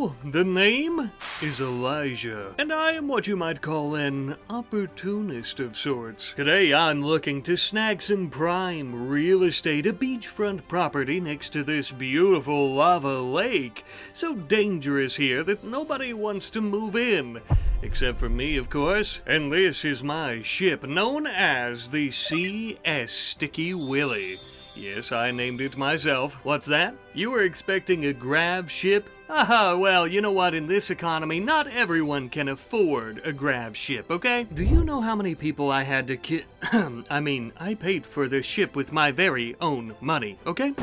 Well, the name is Elijah, and I am what you might call an opportunist of sorts. Today I'm looking to snag some prime real estate, a beachfront property next to this beautiful lava lake. So dangerous here that nobody wants to move in. Except for me, of course. And this is my ship, known as the CS Sticky Willy. Yes, I named it myself. What's that? You were expecting a grav ship? Aha, well, you know what, in this economy, not everyone can afford a grav ship, okay? Do you know how many people I had to I paid for this ship with my very own money, okay?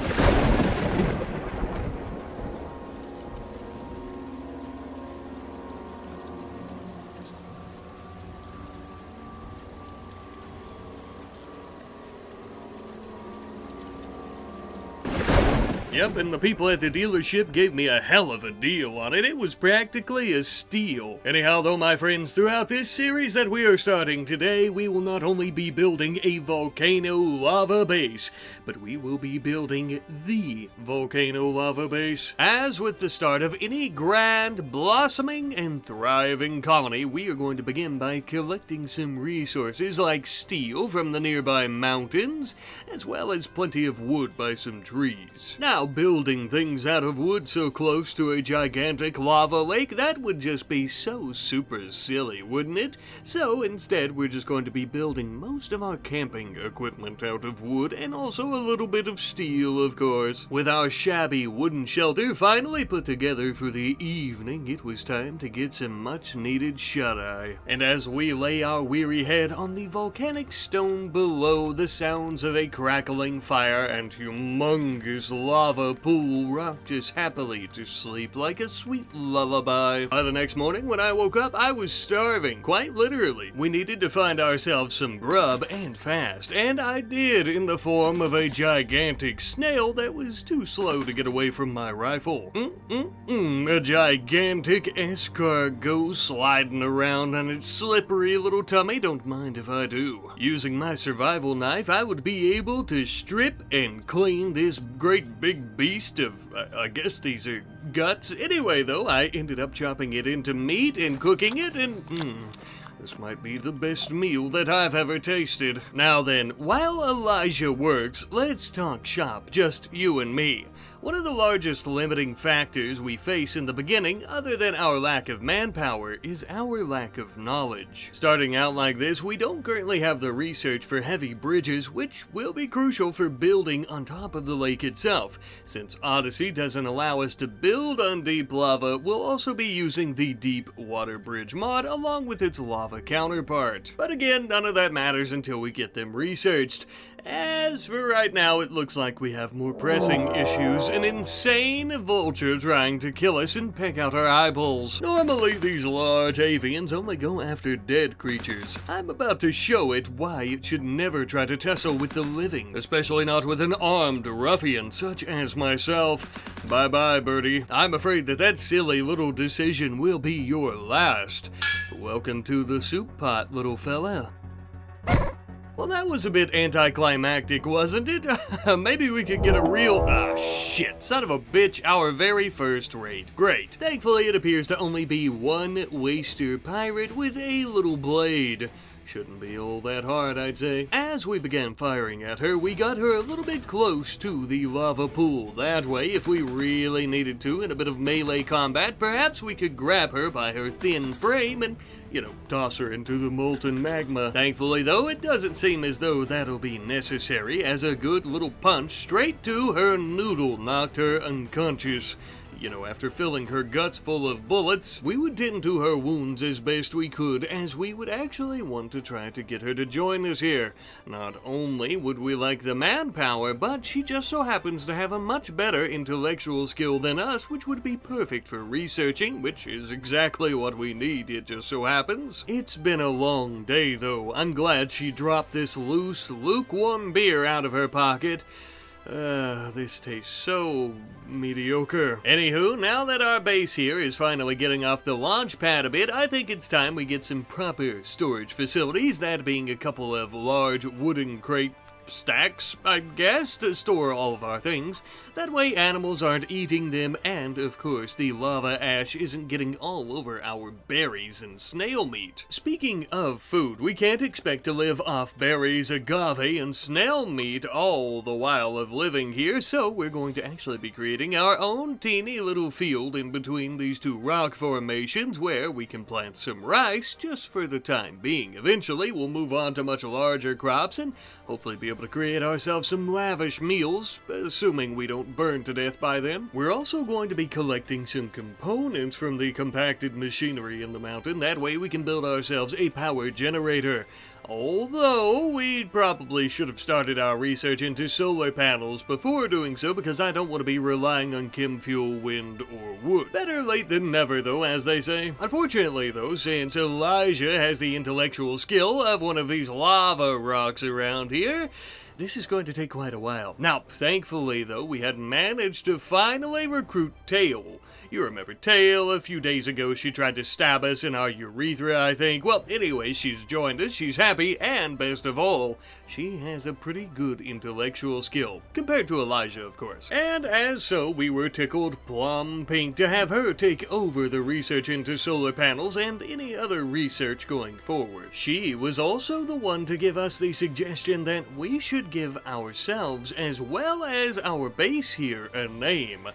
Yep, and the people at the dealership gave me a hell of a deal on it. It was practically a steal. Anyhow, though, my friends, throughout this series that we are starting today, we will not only be building a volcano lava base, but we will be building the volcano lava base. As with the start of any grand, blossoming, and thriving colony, we are going to begin by collecting some resources like steel from the nearby mountains, as well as plenty of wood by some trees. Now, building things out of wood so close to a gigantic lava lake, that would just be so super silly, wouldn't it? So instead, we're just going to be building most of our camping equipment out of wood, and also a little bit of steel, of course. With our shabby wooden shelter finally put together for the evening, it was time to get some much-needed shut-eye. And as we lay our weary head on the volcanic stone below, the sounds of a crackling fire and humongous lava pool rocked us happily to sleep like a sweet lullaby. By the next morning, when I woke up, I was starving, quite literally. We needed to find ourselves some grub, and fast, and I did, in the form of a gigantic snail that was too slow to get away from my rifle. A gigantic escargot sliding around on its slippery little tummy, don't mind if I do. Using my survival knife, I would be able to strip and clean this great big beast of, I guess these are guts. Anyway, though, I ended up chopping it into meat and cooking it, and this might be the best meal that I've ever tasted. Now then, while Elijah works, let's talk shop, just you and me. One of the largest limiting factors we face in the beginning, other than our lack of manpower, is our lack of knowledge. Starting out like this, we don't currently have the research for heavy bridges, which will be crucial for building on top of the lake itself. Since Odyssey doesn't allow us to build on deep lava, we'll also be using the Deep Water Bridge mod along with its lava counterpart. But again, none of that matters until we get them researched. As for right now, it looks like we have more pressing issues. An insane vulture trying to kill us and peck out our eyeballs. Normally, these large avians only go after dead creatures. I'm about to show it why it should never try to tussle with the living, especially not with an armed ruffian such as myself. Bye-bye, birdie. I'm afraid that silly little decision will be your last. Welcome to the soup pot, little fella. Well, that was a bit anticlimactic, wasn't it? Maybe we could get a real— shit, son of a bitch, our very first raid. Great. Thankfully, it appears to only be one waster pirate with a little blade. Shouldn't be all that hard, I'd say. As we began firing at her, we got her a little bit close to the lava pool. That way, if we really needed to in a bit of melee combat, perhaps we could grab her by her thin frame and, toss her into the molten magma. Thankfully, though, it doesn't seem as though that'll be necessary, as a good little punch straight to her noodle knocked her unconscious. After filling her guts full of bullets, we would tend to her wounds as best we could, as we would actually want to try to get her to join us here. Not only would we like the manpower, but she just so happens to have a much better intellectual skill than us, which would be perfect for researching, which is exactly what we need, it just so happens. It's been a long day, though. I'm glad she dropped this loose, lukewarm beer out of her pocket. This tastes so mediocre. Anywho, now that our base here is finally getting off the launch pad a bit, I think it's time we get some proper storage facilities, that being a couple of large wooden crate stacks, I guess, to store all of our things. That way animals aren't eating them, and of course the lava ash isn't getting all over our berries and snail meat. Speaking of food, we can't expect to live off berries, agave, and snail meat all the while of living here, so we're going to actually be creating our own teeny little field in between these two rock formations where we can plant some rice just for the time being. Eventually, we'll move on to much larger crops and hopefully be able to create ourselves some lavish meals, assuming we don't burn to death by them. We're also going to be collecting some components from the compacted machinery in the mountain. That way we can build ourselves a power generator. Although, we probably should have started our research into solar panels before doing so, because I don't want to be relying on chem fuel, wind, or wood. Better late than never, though, as they say. Unfortunately, though, since Elijah has the intellectual skill of one of these lava rocks around here, this is going to take quite a while. Now, thankfully, though, we had managed to finally recruit Tail. You remember Tail, a few days ago she tried to stab us in our urethra, I think. Well, anyway, she's joined us, she's happy, and best of all, she has a pretty good intellectual skill. Compared to Elijah, of course. And as so, we were tickled plum pink to have her take over the research into solar panels and any other research going forward. She was also the one to give us the suggestion that we should give ourselves, as well as our base here, a name.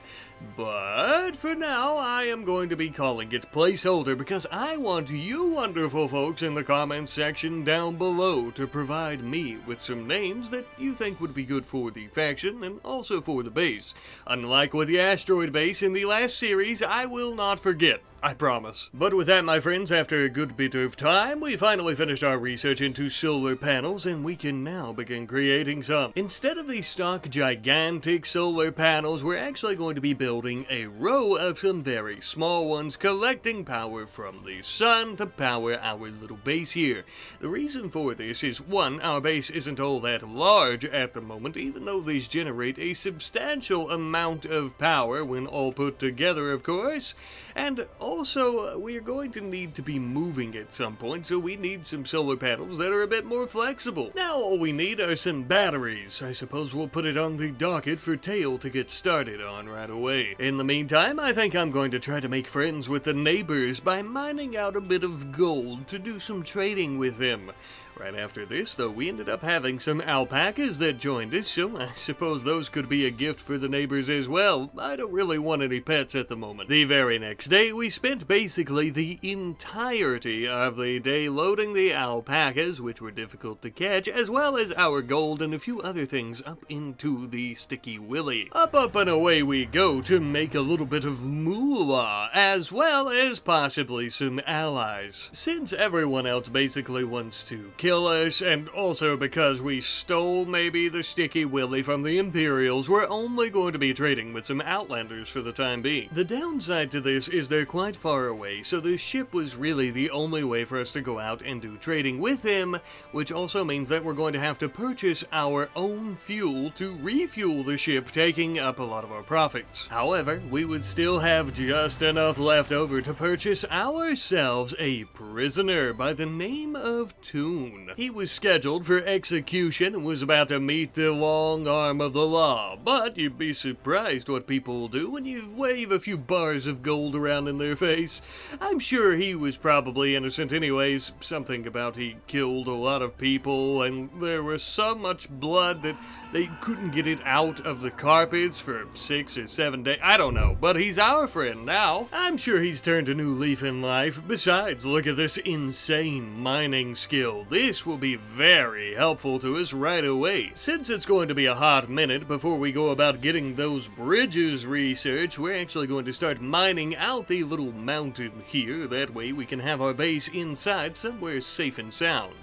But for now, I am going to be calling it placeholder because I want you wonderful folks in the comments section down below to provide me with some names that you think would be good for the faction and also for the base. Unlike with the asteroid base in the last series, I will not forget. I promise. But with that, my friends, after a good bit of time, we finally finished our research into solar panels, and we can now begin creating some. Instead of the stock gigantic solar panels, we're actually going to be building a row of some very small ones, collecting power from the sun to power our little base here. The reason for this is, one, our base isn't all that large at the moment, even though these generate a substantial amount of power when all put together, of course, and also, we are going to need to be moving at some point, so we need some solar panels that are a bit more flexible. Now all we need are some batteries. I suppose we'll put it on the docket for Tail to get started on right away. In the meantime, I think I'm going to try to make friends with the neighbors by mining out a bit of gold to do some trading with them. Right after this, though, we ended up having some alpacas that joined us, so I suppose those could be a gift for the neighbors as well. I don't really want any pets at the moment. The very next day, we spent basically the entirety of the day loading the alpacas, which were difficult to catch, as well as our gold and a few other things up into the Sticky Willy. Up and away we go to make a little bit of moolah, as well as possibly some allies. Since everyone else basically wants to kill us, and also because we stole maybe the Sticky Willy from the Imperials, we're only going to be trading with some Outlanders for the time being. The downside to this is they're quite far away, so the ship was really the only way for us to go out and do trading with them, which also means that we're going to have to purchase our own fuel to refuel the ship, taking up a lot of our profits. However, we would still have just enough left over to purchase ourselves a prisoner by the name of Toon. He was scheduled for execution and was about to meet the long arm of the law, but you'd be surprised what people will do when you wave a few bars of gold around in their face. I'm sure he was probably innocent anyways, something about he killed a lot of people and there was so much blood that they couldn't get it out of the carpets for 6 or 7 days. I don't know, but he's our friend now. I'm sure he's turned a new leaf in life. Besides, look at this insane mining skill. This will be very helpful to us right away. Since it's going to be a hot minute before we go about getting those bridges researched, we're actually going to start mining out the little mountain here. That way we can have our base inside somewhere safe and sound.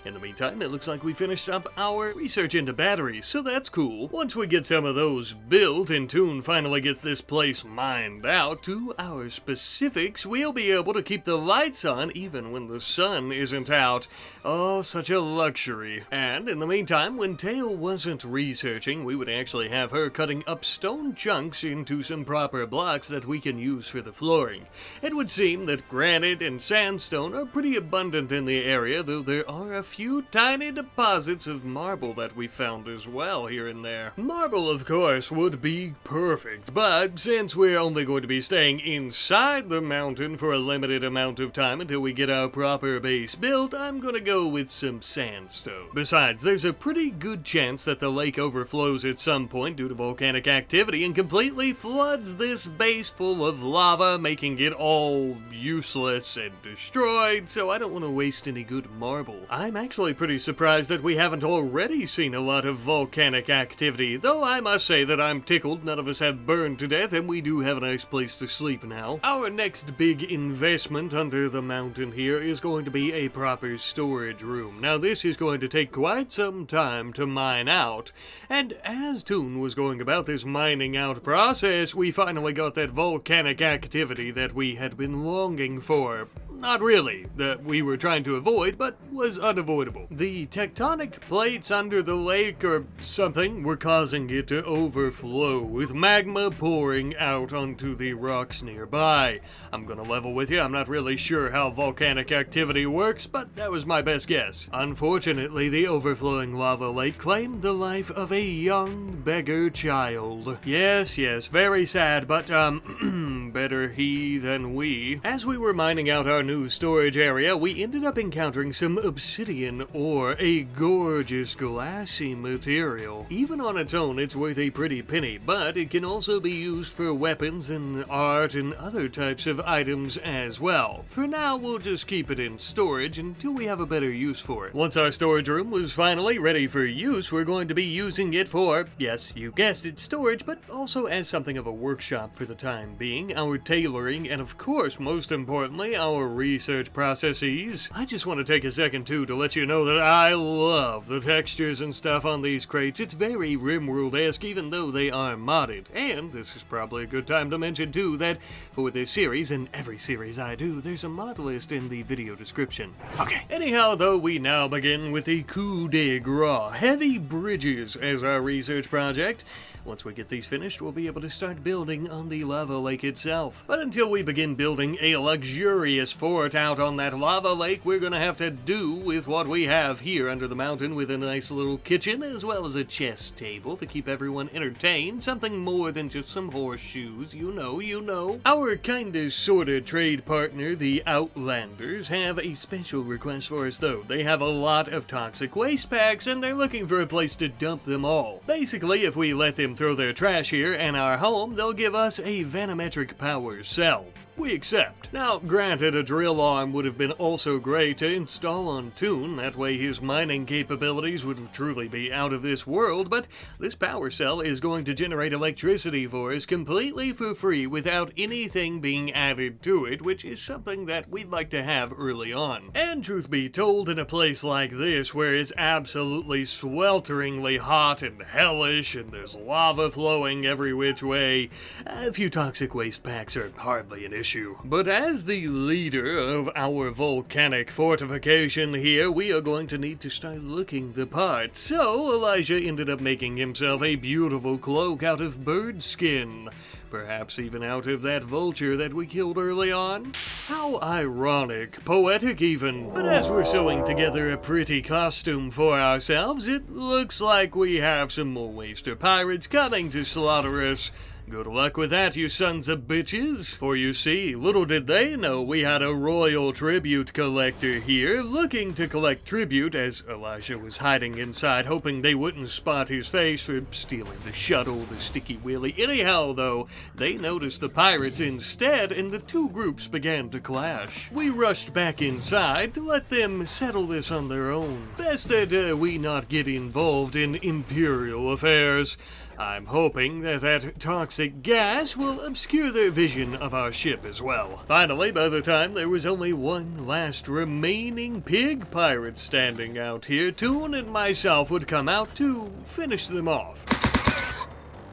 In the meantime, it looks like we finished up our research into batteries, so that's cool. Once we get some of those built and Toon finally gets this place mined out to our specifics, we'll be able to keep the lights on even when the sun isn't out. Oh, such a luxury. And in the meantime, when Tail wasn't researching, we would actually have her cutting up stone chunks into some proper blocks that we can use for the flooring. It would seem that granite and sandstone are pretty abundant in the area, though there are a few tiny deposits of marble that we found as well here and there. Marble, of course, would be perfect, but since we're only going to be staying inside the mountain for a limited amount of time until we get our proper base built, I'm gonna go with some sandstone. Besides, there's a pretty good chance that the lake overflows at some point due to volcanic activity and completely floods this base full of lava, making it all useless and destroyed, so I don't want to waste any good marble. I'm actually pretty surprised that we haven't already seen a lot of volcanic activity, though I must say that I'm tickled none of us have burned to death and we do have a nice place to sleep now. Our next big investment under the mountain here is going to be a proper storage room. Now this is going to take quite some time to mine out, and as Toon was going about this mining out process, we finally got that volcanic activity that we had been longing for. Not really, that we were trying to avoid, but was unavoidable. The tectonic plates under the lake or something were causing it to overflow, with magma pouring out onto the rocks nearby. I'm gonna level with you, I'm not really sure how volcanic activity works, but that was my best guess. Unfortunately, the overflowing lava lake claimed the life of a young beggar child. Yes, very sad, but better he than we. As we were mining out our new storage area, we ended up encountering some obsidian ore, a gorgeous glassy material. Even on its own, it's worth a pretty penny, but it can also be used for weapons and art and other types of items as well. For now, we'll just keep it in storage until we have a better use for it. Once our storage room was finally ready for use, we're going to be using it for, yes, you guessed it, storage, but also as something of a workshop for the time being, our tailoring, and of course, most importantly, our research processes. I just want to take a second too to let you know that I love the textures and stuff on these crates. It's very RimWorld-esque even though they are modded. And this is probably a good time to mention too that for this series and every series I do, there's a mod list in the video description. Okay. Anyhow though, we now begin with the coup de grace, heavy bridges as our research project. Once we get these finished, we'll be able to start building on the lava lake itself. But until we begin building a luxurious fort out on that lava lake, we're gonna have to do with what we have here under the mountain, with a nice little kitchen as well as a chess table to keep everyone entertained. Something more than just some horseshoes, you know. Our kinda sorta trade partner, the Outlanders, have a special request for us though. They have a lot of toxic waste packs and they're looking for a place to dump them all. Basically, if we let them throw their trash here in our home, they'll give us a vanometric power cell. We accept. Now, granted, a drill arm would have been also great to install on Toon, that way his mining capabilities would truly be out of this world, but this power cell is going to generate electricity for us completely for free without anything being added to it, which is something that we'd like to have early on. And truth be told, in a place like this, where it's absolutely swelteringly hot and hellish and there's lava flowing every which way, a few toxic waste packs are hardly an issue. But as the leader of our volcanic fortification here, we are going to need to start looking the part. So Elijah ended up making himself a beautiful cloak out of bird skin. Perhaps even out of that vulture that we killed early on? How ironic, poetic even. But as we're sewing together a pretty costume for ourselves, it looks like we have some more waster pirates coming to slaughter us. Good luck with that, you sons of bitches. For you see, little did they know we had a royal tribute collector here, looking to collect tribute as Elijah was hiding inside, hoping they wouldn't spot his face for stealing the shuttle, the sticky willy. Anyhow, though, they noticed the pirates instead, and the two groups began to clash. We rushed back inside to let them settle this on their own. Best that we not get involved in imperial affairs. I'm hoping that toxic gas will obscure their vision of our ship as well. Finally, by the time there was only one last remaining pig pirate standing out here, Toon and myself would come out to finish them off.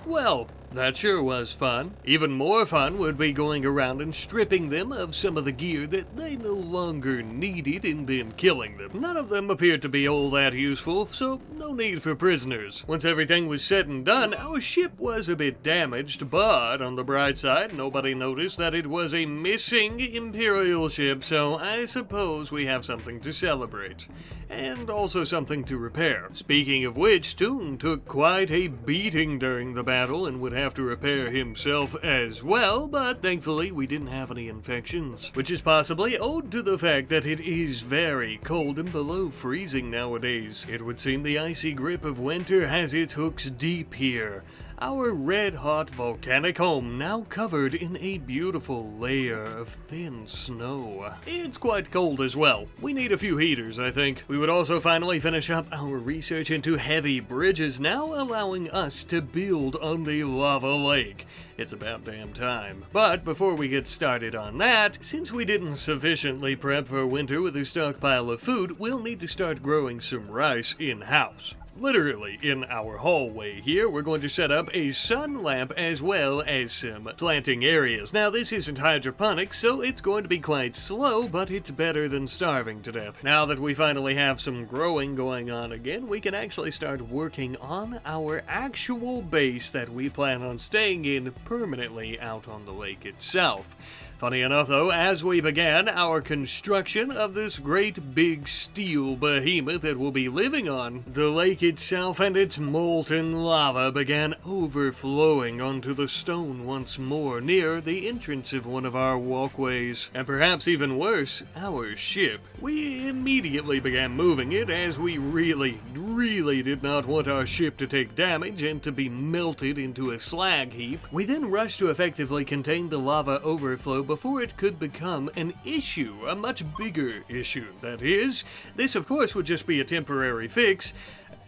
Well, that sure was fun. Even more fun would be going around and stripping them of some of the gear that they no longer needed and then killing them. None of them appeared to be all that useful, so no need for prisoners. Once everything was said and done, our ship was a bit damaged, but on the bright side, nobody noticed that it was a missing Imperial ship, so I suppose we have something to celebrate. and also something to repair. Speaking of which, Toon took quite a beating during the battle and would have to repair himself as well, but thankfully we didn't have any infections, which is possibly owed to the fact that it is very cold and below freezing nowadays. It would seem the icy grip of winter has its hooks deep here. Our red-hot volcanic home now covered in a beautiful layer of thin snow. It's quite cold as well. We need a few heaters, I think. We would also finally finish up our research into heavy bridges, now allowing us to build on the lava lake. It's about damn time. But before we get started on that, since we didn't sufficiently prep for winter with a stockpile of food, we'll need to start growing some rice in-house. Literally, in our hallway here, we're going to set up a sun lamp as well as some planting areas. Now, this isn't hydroponics, so it's going to be quite slow, but it's better than starving to death. Now that we finally have some growing going on again, we can actually start working on our actual base that we plan on staying in permanently out on the lake itself. Funny enough though, as we began our construction of this great big steel behemoth that will be living on, the lake itself and its molten lava began overflowing onto the stone once more near the entrance of one of our walkways. And perhaps even worse, our ship. We immediately began moving it as we really did not want our ship to take damage and to be melted into a slag heap. We then rushed to effectively contain the lava overflow before it could become an issue, a much bigger issue, that is. This of course would just be a temporary fix,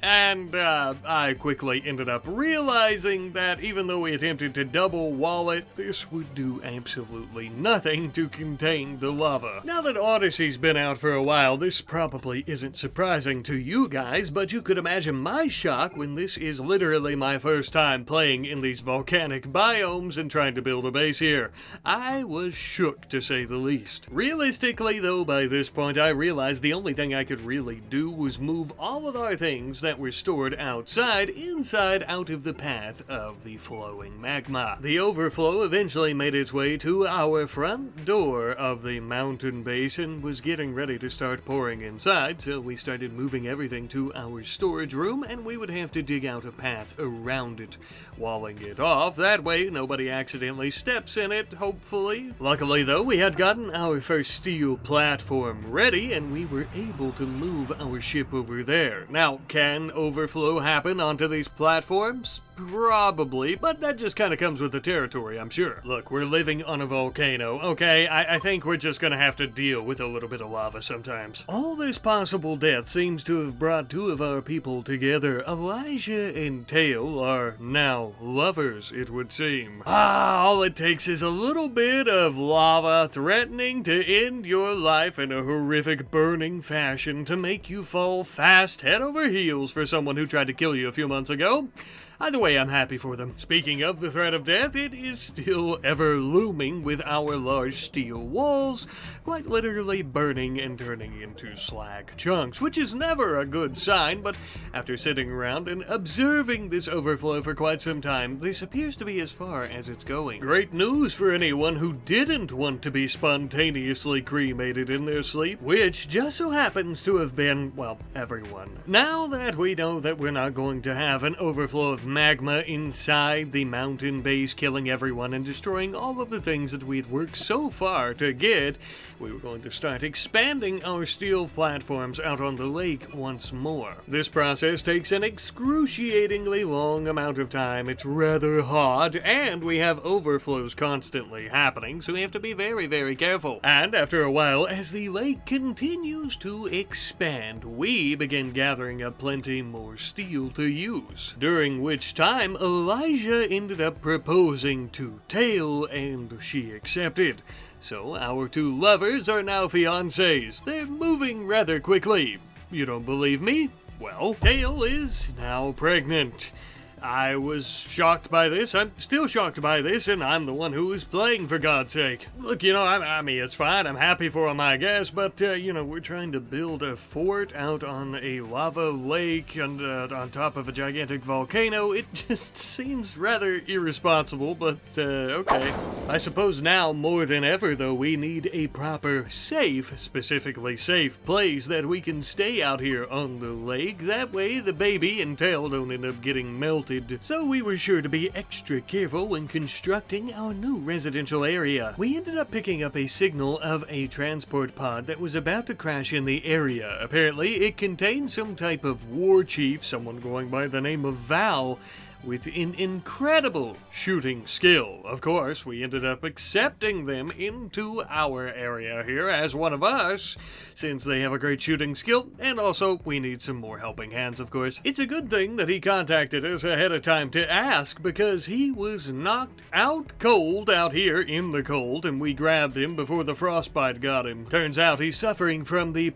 and I quickly ended up realizing that even though we attempted to double wall it, this would do absolutely nothing to contain the lava. Now that Odyssey's been out for a while, this probably isn't surprising to you guys, but you could imagine my shock when this is literally my first time playing in these volcanic biomes and trying to build a base here. I was shook, to say the least. Realistically though, by this point I realized the only thing I could really do was move all of our things that were stored outside, inside out of the path of the flowing magma. The overflow eventually made its way to our front door of the mountain base and was getting ready to start pouring inside, so we started moving everything to our storage room, and we would have to dig out a path around it, walling it off. That way nobody accidentally steps in it, hopefully. Luckily though, we had gotten our first steel platform ready, and we were able to move our ship over there. Now, can overflow happen onto these platforms? Probably, but that just kind of comes with the territory, I'm sure. Look, we're living on a volcano, okay? I think we're just gonna have to deal with a little bit of lava sometimes. All this possible death seems to have brought two of our people together. Elijah and Tail are now lovers, it would seem. All it takes is a little bit of lava threatening to end your life in a horrific burning fashion to make you fall fast head over heels for someone who tried to kill you a few months ago. Either way, I'm happy for them. Speaking of the threat of death, it is still ever looming with our large steel walls, quite literally burning and turning into slag chunks, which is never a good sign, but after sitting around and observing this overflow for quite some time, this appears to be as far as it's going. Great news for anyone who didn't want to be spontaneously cremated in their sleep, which just so happens to have been, well, everyone. Now that we know that we're not going to have an overflow of magma inside the mountain base, killing everyone and destroying all of the things that we'd worked so far to get, we were going to start expanding our steel platforms out on the lake once more. This process takes an excruciatingly long amount of time, it's rather hot, and we have overflows constantly happening, so we have to be very careful. And after a while, as the lake continues to expand, we begin gathering up plenty more steel to use, during which time Elijah ended up proposing to Tail, and she accepted. So our two lovers are now fiancés. They're moving rather quickly. You don't believe me? Well, Tail is now pregnant. I was shocked by this. I'm still shocked by this, and I'm the one who is playing, for God's sake. Look, you know, I mean, it's fine. I'm happy for him, I guess, but, you know, we're trying to build a fort out on a lava lake and on top of a gigantic volcano. It just seems rather irresponsible, but, okay. I suppose now, more than ever, though, we need a proper safe, specifically safe place that we can stay out here on the lake. That way, the baby and tail don't end up getting melted. So we were sure to be extra careful when constructing our new residential area. We ended up picking up a signal of a transport pod that was about to crash in the area. Apparently, it contained some type of war chief, someone going by the name of Val, with an incredible shooting skill. Of course, we ended up accepting them into our area here as one of us, since they have a great shooting skill, and also we need some more helping hands, of course. It's a good thing that he contacted us ahead of time to ask, because he was knocked out cold out here in the cold, and we grabbed him before the frostbite got him. Turns out he's suffering from the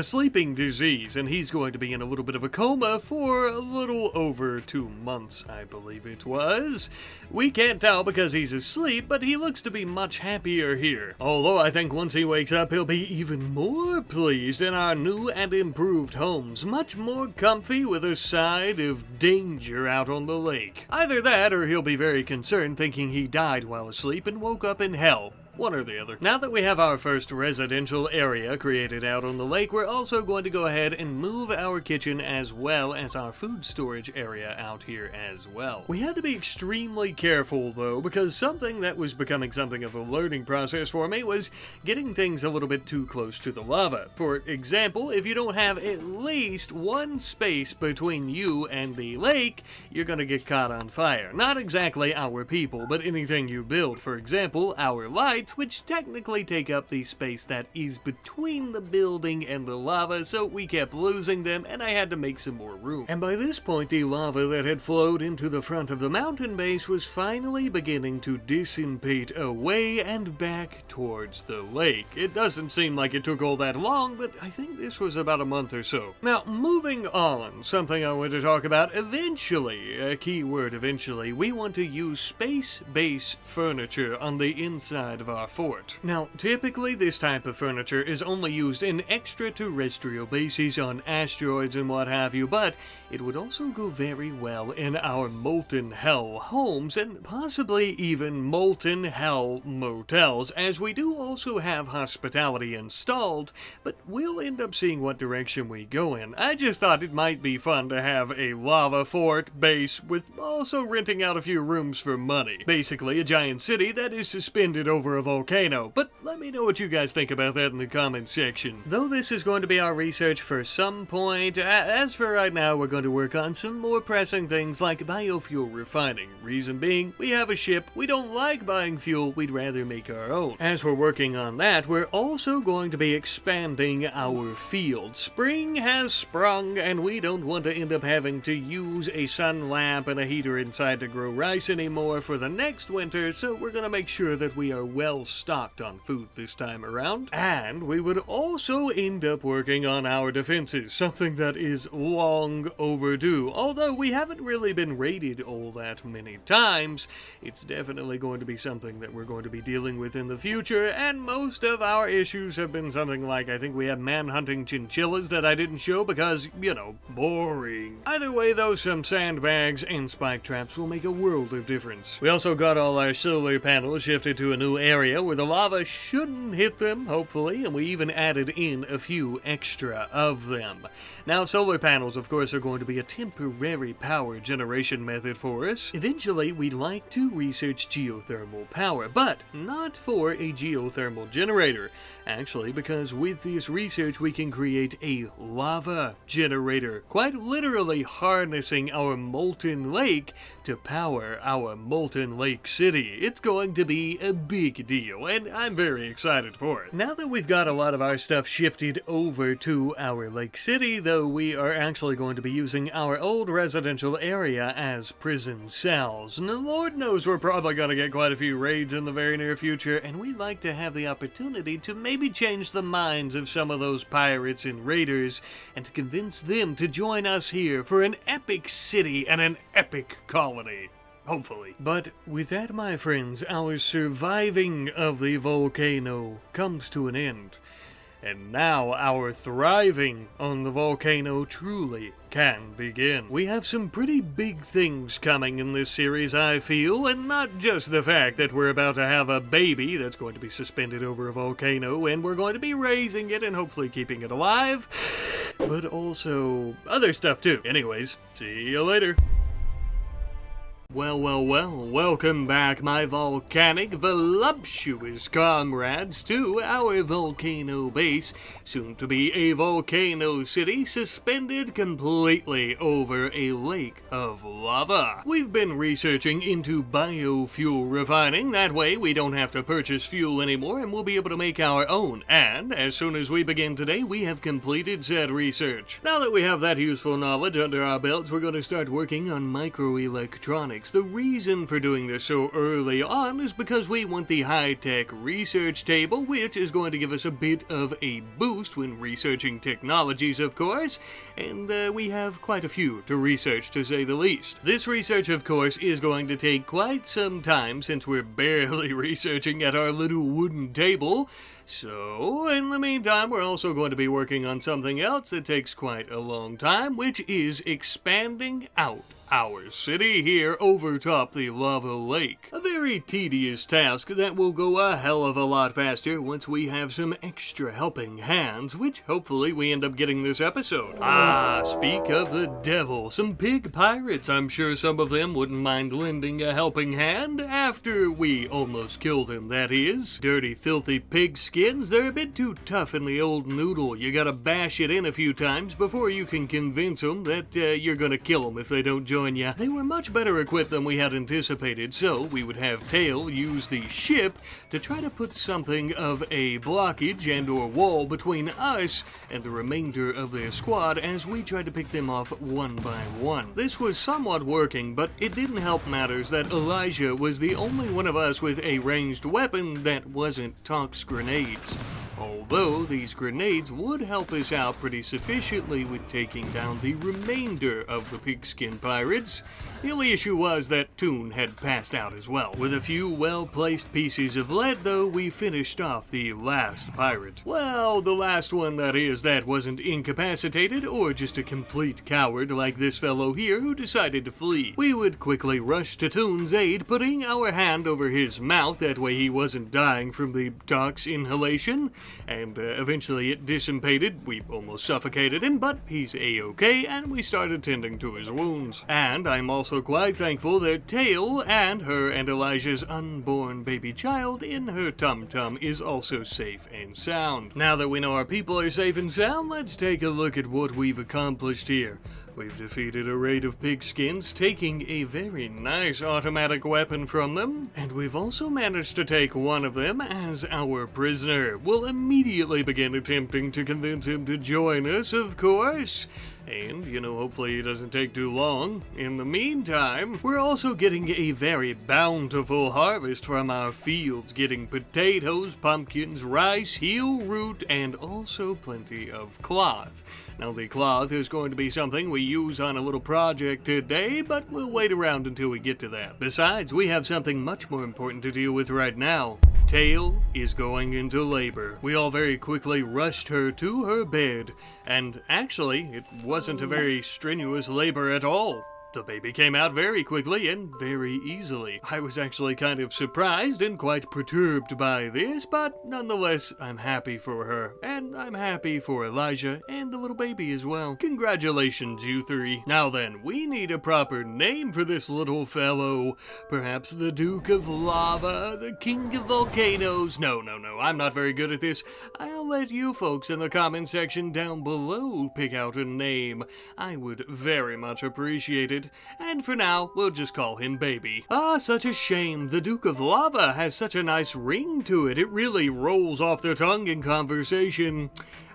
sleeping disease, and he's going to be in a little bit of a coma for a little over 2 months, I believe it was. We can't tell because he's asleep, but he looks to be much happier here. Although I think once he wakes up, he'll be even more pleased in our new and improved homes. Much more comfy with a side of danger out on the lake. Either that, or he'll be very concerned thinking he died while asleep and woke up in hell. One or the other. Now that we have our first residential area created out on the lake, we're also going to go ahead and move our kitchen as well as our food storage area out here as well. We had to be extremely careful though, because something that was becoming something of a learning process for me was getting things a little bit too close to the lava. For example, if you don't have at least one space between you and the lake, you're gonna get caught on fire. Not exactly our people, but anything you build. For example, our lights, which technically take up the space that is between the building and the lava, so we kept losing them, and I had to make some more room. And by this point, the lava that had flowed into the front of the mountain base was finally beginning to dissipate away and back towards the lake. It doesn't seem like it took all that long, but I think this was about a month or so. Now, moving on, something I want to talk about eventually, a key word eventually, we want to use space-based furniture on the inside of our fort. Now, typically this type of furniture is only used in extraterrestrial bases on asteroids and what have you, but it would also go very well in our molten hell homes and possibly even molten hell motels, as we do also have hospitality installed, but we'll end up seeing what direction we go in. I just thought it might be fun to have a lava fort base with also renting out a few rooms for money. Basically a giant city that is suspended over a volcano, but let me know what you guys think about that in the comment section. Though this is going to be our research for some point, as for right now, we're going to work on some more pressing things like biofuel refining. Reason being, we have a ship, we don't like buying fuel, we'd rather make our own. As we're working on that, we're also going to be expanding our field. Spring has sprung, and we don't want to end up having to use a sun lamp and a heater inside to grow rice anymore for the next winter, so we're going to make sure that we are well stocked on food this time around. And we would also end up working on our defenses, something that is long overdue. Although we haven't really been raided all that many times, it's definitely going to be something that we're going to be dealing with in the future, and most of our issues have been something like, I think we have man-hunting chinchillas that I didn't show because, you know, boring. Either way though, some sandbags and spike traps will make a world of difference. We also got all our solar panels shifted to a new area where the lava shouldn't hit them, hopefully, and we even added in a few extra of them. Now, solar panels, of course, are going to be a temporary power generation method for us. Eventually, we'd like to research geothermal power, but not for a geothermal generator. Actually, because with this research, we can create a lava generator, quite literally harnessing our molten lake to power our molten lake city. It's going to be a big deal, and I'm very very excited for it. Now that we've got a lot of our stuff shifted over to our Lake City, though, we are actually going to be using our old residential area as prison cells. And the Lord knows we're probably going to get quite a few raids in the very near future, and we'd like to have the opportunity to maybe change the minds of some of those pirates and raiders and to convince them to join us here for an epic city and an epic colony. Hopefully. But with that, my friends, our surviving of the volcano comes to an end. And now our thriving on the volcano truly can begin. We have some pretty big things coming in this series, I feel, and not just the fact that we're about to have a baby that's going to be suspended over a volcano and we're going to be raising it and hopefully keeping it alive, but also other stuff too. Anyways, see you later. Well, welcome back, my volcanic, voluptuous comrades, to our volcano base, soon to be a volcano city suspended completely over a lake of lava. We've been researching into biofuel refining, that way we don't have to purchase fuel anymore and we'll be able to make our own, and as soon as we begin today, we have completed said research. Now that we have that useful knowledge under our belts, we're going to start working on microelectronics. The reason for doing this so early on is because we want the high-tech research table, which is going to give us a bit of a boost when researching technologies, of course, and we have quite a few to research, to say the least. This research, of course, is going to take quite some time since we're barely researching at our little wooden table. So, in the meantime, we're also going to be working on something else that takes quite a long time, which is expanding out our city here over top the lava lake. A very tedious task that will go a hell of a lot faster once we have some extra helping hands, which hopefully we end up getting this episode. Ah, speak of the devil, some pig pirates. I'm sure some of them wouldn't mind lending a helping hand after we almost kill them, that is. Dirty, filthy pig skins, they're a bit too tough in the old noodle. You gotta bash it in a few times before you can convince them that you're gonna kill them if they don't join you. They were much better equipped than we had anticipated, so we would have Tail use the ship to try to put something of a blockage and or wall between us and the remainder of their squad as we tried to pick them off one by one. This was somewhat working, but it didn't help matters that Elijah was the only one of us with a ranged weapon that wasn't Tox grenades. Although these grenades would help us out pretty sufficiently with taking down the remainder of the pigskin pirates, the only issue was that Toon had passed out as well. With a few well-placed pieces of lead, though, we finished off the last pirate. Well, the last one, that is, that wasn't incapacitated or just a complete coward like this fellow here who decided to flee. We would quickly rush to Toon's aid, putting our hand over his mouth, that way he wasn't dying from the tox inhalation, and eventually it dissipated. We almost suffocated him, but he's a-okay, and we started tending to his wounds. And I'm also quite thankful that Tail and her and Elijah's unborn baby child in her tum-tum is also safe and sound. Now that we know our people are safe and sound, let's take a look at what we've accomplished here. We've defeated a raid of pigskins, taking a very nice automatic weapon from them, and we've also managed to take one of them as our prisoner. We'll immediately begin attempting to convince him to join us, of course. And, hopefully it doesn't take too long. In the meantime, we're also getting a very bountiful harvest from our fields, getting potatoes, pumpkins, rice, heel root, and also plenty of cloth. Now, the cloth is going to be something we use on a little project today, but we'll wait around until we get to that. Besides, we have something much more important to deal with right now. Tail is going into labor. We all very quickly rushed her to her bed, and actually, it wasn't a very strenuous labor at all. The baby came out very quickly and very easily. I was actually kind of surprised and quite perturbed by this, but nonetheless, I'm happy for her, and I'm happy for Elijah and the little baby as well. Congratulations, you three. Now then, we need a proper name for this little fellow. Perhaps the Duke of Lava, the King of Volcanoes. No, I'm not very good at this. I'll let you folks in the comment section down below pick out a name. I would very much appreciate it. kid, and for now, we'll just call him Baby. Ah, such a shame. The Duke of Lava has such a nice ring to it. It really rolls off the tongue in conversation.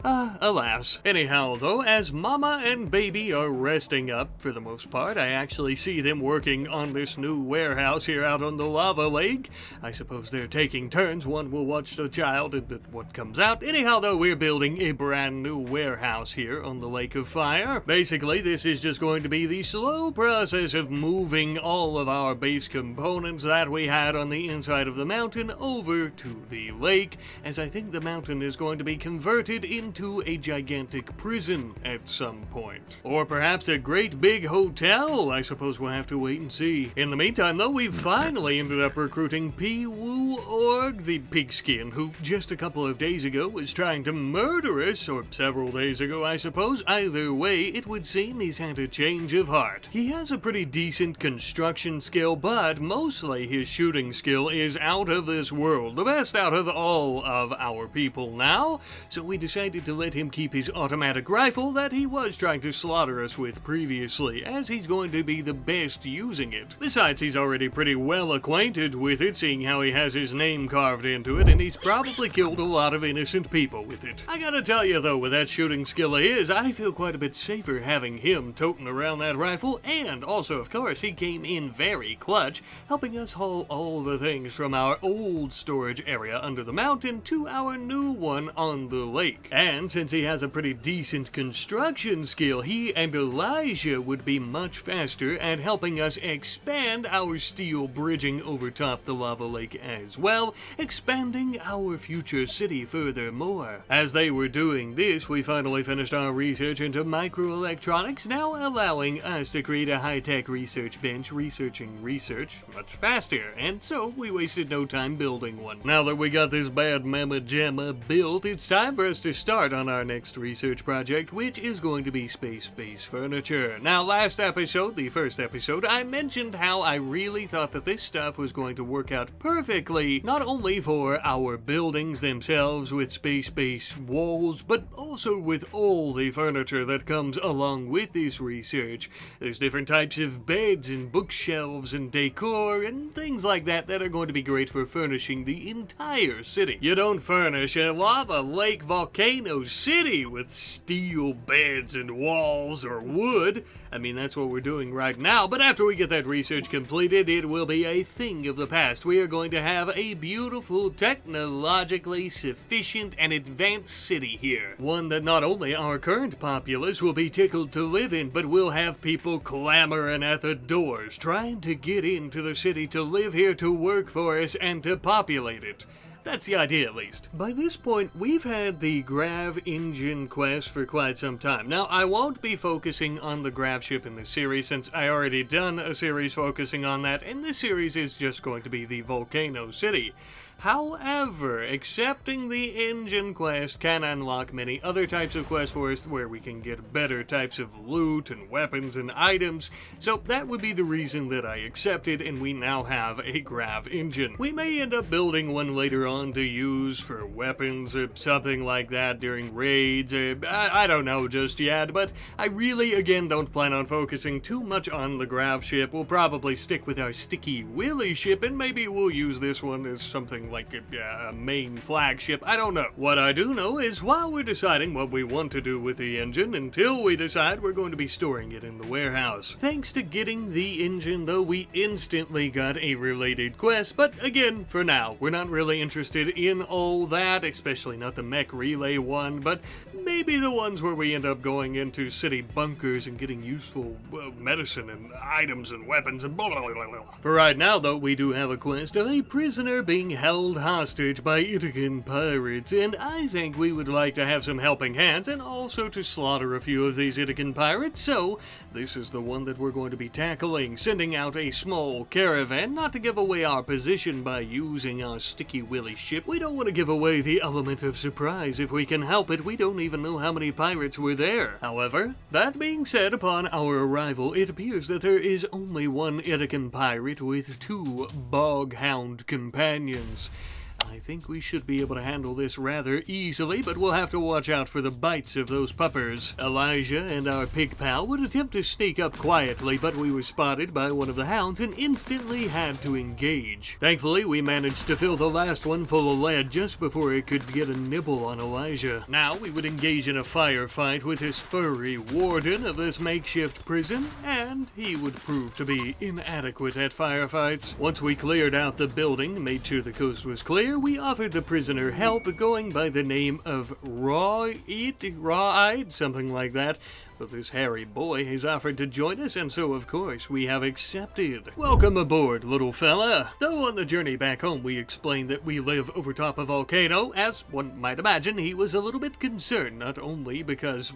Alas. Anyhow, though, as Mama and Baby are resting up, for the most part, I actually see them working on this new warehouse here out on the lava lake. I suppose they're taking turns. One will watch the child and what comes out. Anyhow, though, we're building a brand new warehouse here on the Lake of Fire. Basically, this is just going to be the slow process of moving all of our base components that we had on the inside of the mountain over to the lake, as I think the mountain is going to be converted into a gigantic prison at some point. Or perhaps a great big hotel. I suppose we'll have to wait and see. In the meantime, though, we finally ended up recruiting P-Woo Org, the pigskin, who just a couple of days ago was trying to murder us, or several days ago, I suppose. Either way, it would seem he's had a change of heart. He has a pretty decent construction skill, but mostly his shooting skill is out of this world. The best out of all of our people now. So we decided to let him keep his automatic rifle that he was trying to slaughter us with previously, as he's going to be the best using it. Besides, he's already pretty well acquainted with it, seeing how he has his name carved into it, and he's probably killed a lot of innocent people with it. I gotta tell you though, with that shooting skill of his, I feel quite a bit safer having him toting around that rifle, and also, of course, he came in very clutch, helping us haul all the things from our old storage area under the mountain to our new one on the lake. And since he has a pretty decent construction skill, he and Elijah would be much faster at helping us expand our steel bridging over top the lava lake as well, expanding our future city furthermore. As they were doing this, we finally finished our research into microelectronics, now allowing us to create a high-tech research bench researching research much faster, and so we wasted no time building one. Now that we got this bad mamma jamma built, it's time for us to start on our next research project, which is going to be space-based furniture. Now, last episode, the first episode, I mentioned how I really thought that this stuff was going to work out perfectly, not only for our buildings themselves with space-based walls, but also with all the furniture that comes along with this research. There's different types of beds and bookshelves and decor and things like that that are going to be great for furnishing the entire city. You don't furnish a lava lake volcano city with steel beds and walls or wood. I mean, that's what we're doing right now, but after we get that research completed, it will be a thing of the past. We are going to have a beautiful, technologically sufficient and advanced city here. One that not only our current populace will be tickled to live in, but will have people clamoring at the doors, trying to get into the city to live here, to work for us, and to populate it. That's the idea, at least. By this point, we've had the Grav engine quest for quite some time. Now, I won't be focusing on the Grav ship in this series, since I already done a series focusing on that, and this series is just going to be the Volcano City. However, accepting the engine quest can unlock many other types of quests for us where we can get better types of loot and weapons and items, so that would be the reason that I accepted, and we now have a Grav engine. We may end up building one later on to use for weapons or something like that during raids, I don't know just yet, but I really, again, don't plan on focusing too much on the Grav ship. We'll probably stick with our Sticky Willy ship, and maybe we'll use this one as something like a main flagship. I don't know. What I do know is while we're deciding what we want to do with the engine, until we decide, we're going to be storing it in the warehouse. Thanks to getting the engine, though, we instantly got a related quest, but again, for now, we're not really interested in all that, especially not the mech relay one, but maybe the ones where we end up going into city bunkers and getting useful medicine and items and weapons and blah blah blah blah. For right now, though, we do have a quest of a prisoner being held hostage by Ithacan pirates, and I think we would like to have some helping hands and also to slaughter a few of these Ithacan pirates, so this is the one that we're going to be tackling, sending out a small caravan, not to give away our position by using our Sticky Willy ship. We don't want to give away the element of surprise if we can help it. We don't even know how many pirates were there. However, that being said, upon our arrival, it appears that there is only one Ithacan pirate with 2 boghound companions. I think we should be able to handle this rather easily, but we'll have to watch out for the bites of those puppers. Elijah and our pig pal would attempt to sneak up quietly, but we were spotted by one of the hounds and instantly had to engage. Thankfully, we managed to fill the last one full of lead just before it could get a nibble on Elijah. Now we would engage in a firefight with this furry warden of this makeshift prison, and he would prove to be inadequate at firefights. Once we cleared out the building, made sure the coast was clear, we offered the prisoner help going by the name of Rawhide, something like that. But this hairy boy has offered to join us, and so of course we have accepted. Welcome aboard, little fella. Though on the journey back home we explained that we live over top a volcano, as one might imagine, he was a little bit concerned, not only because,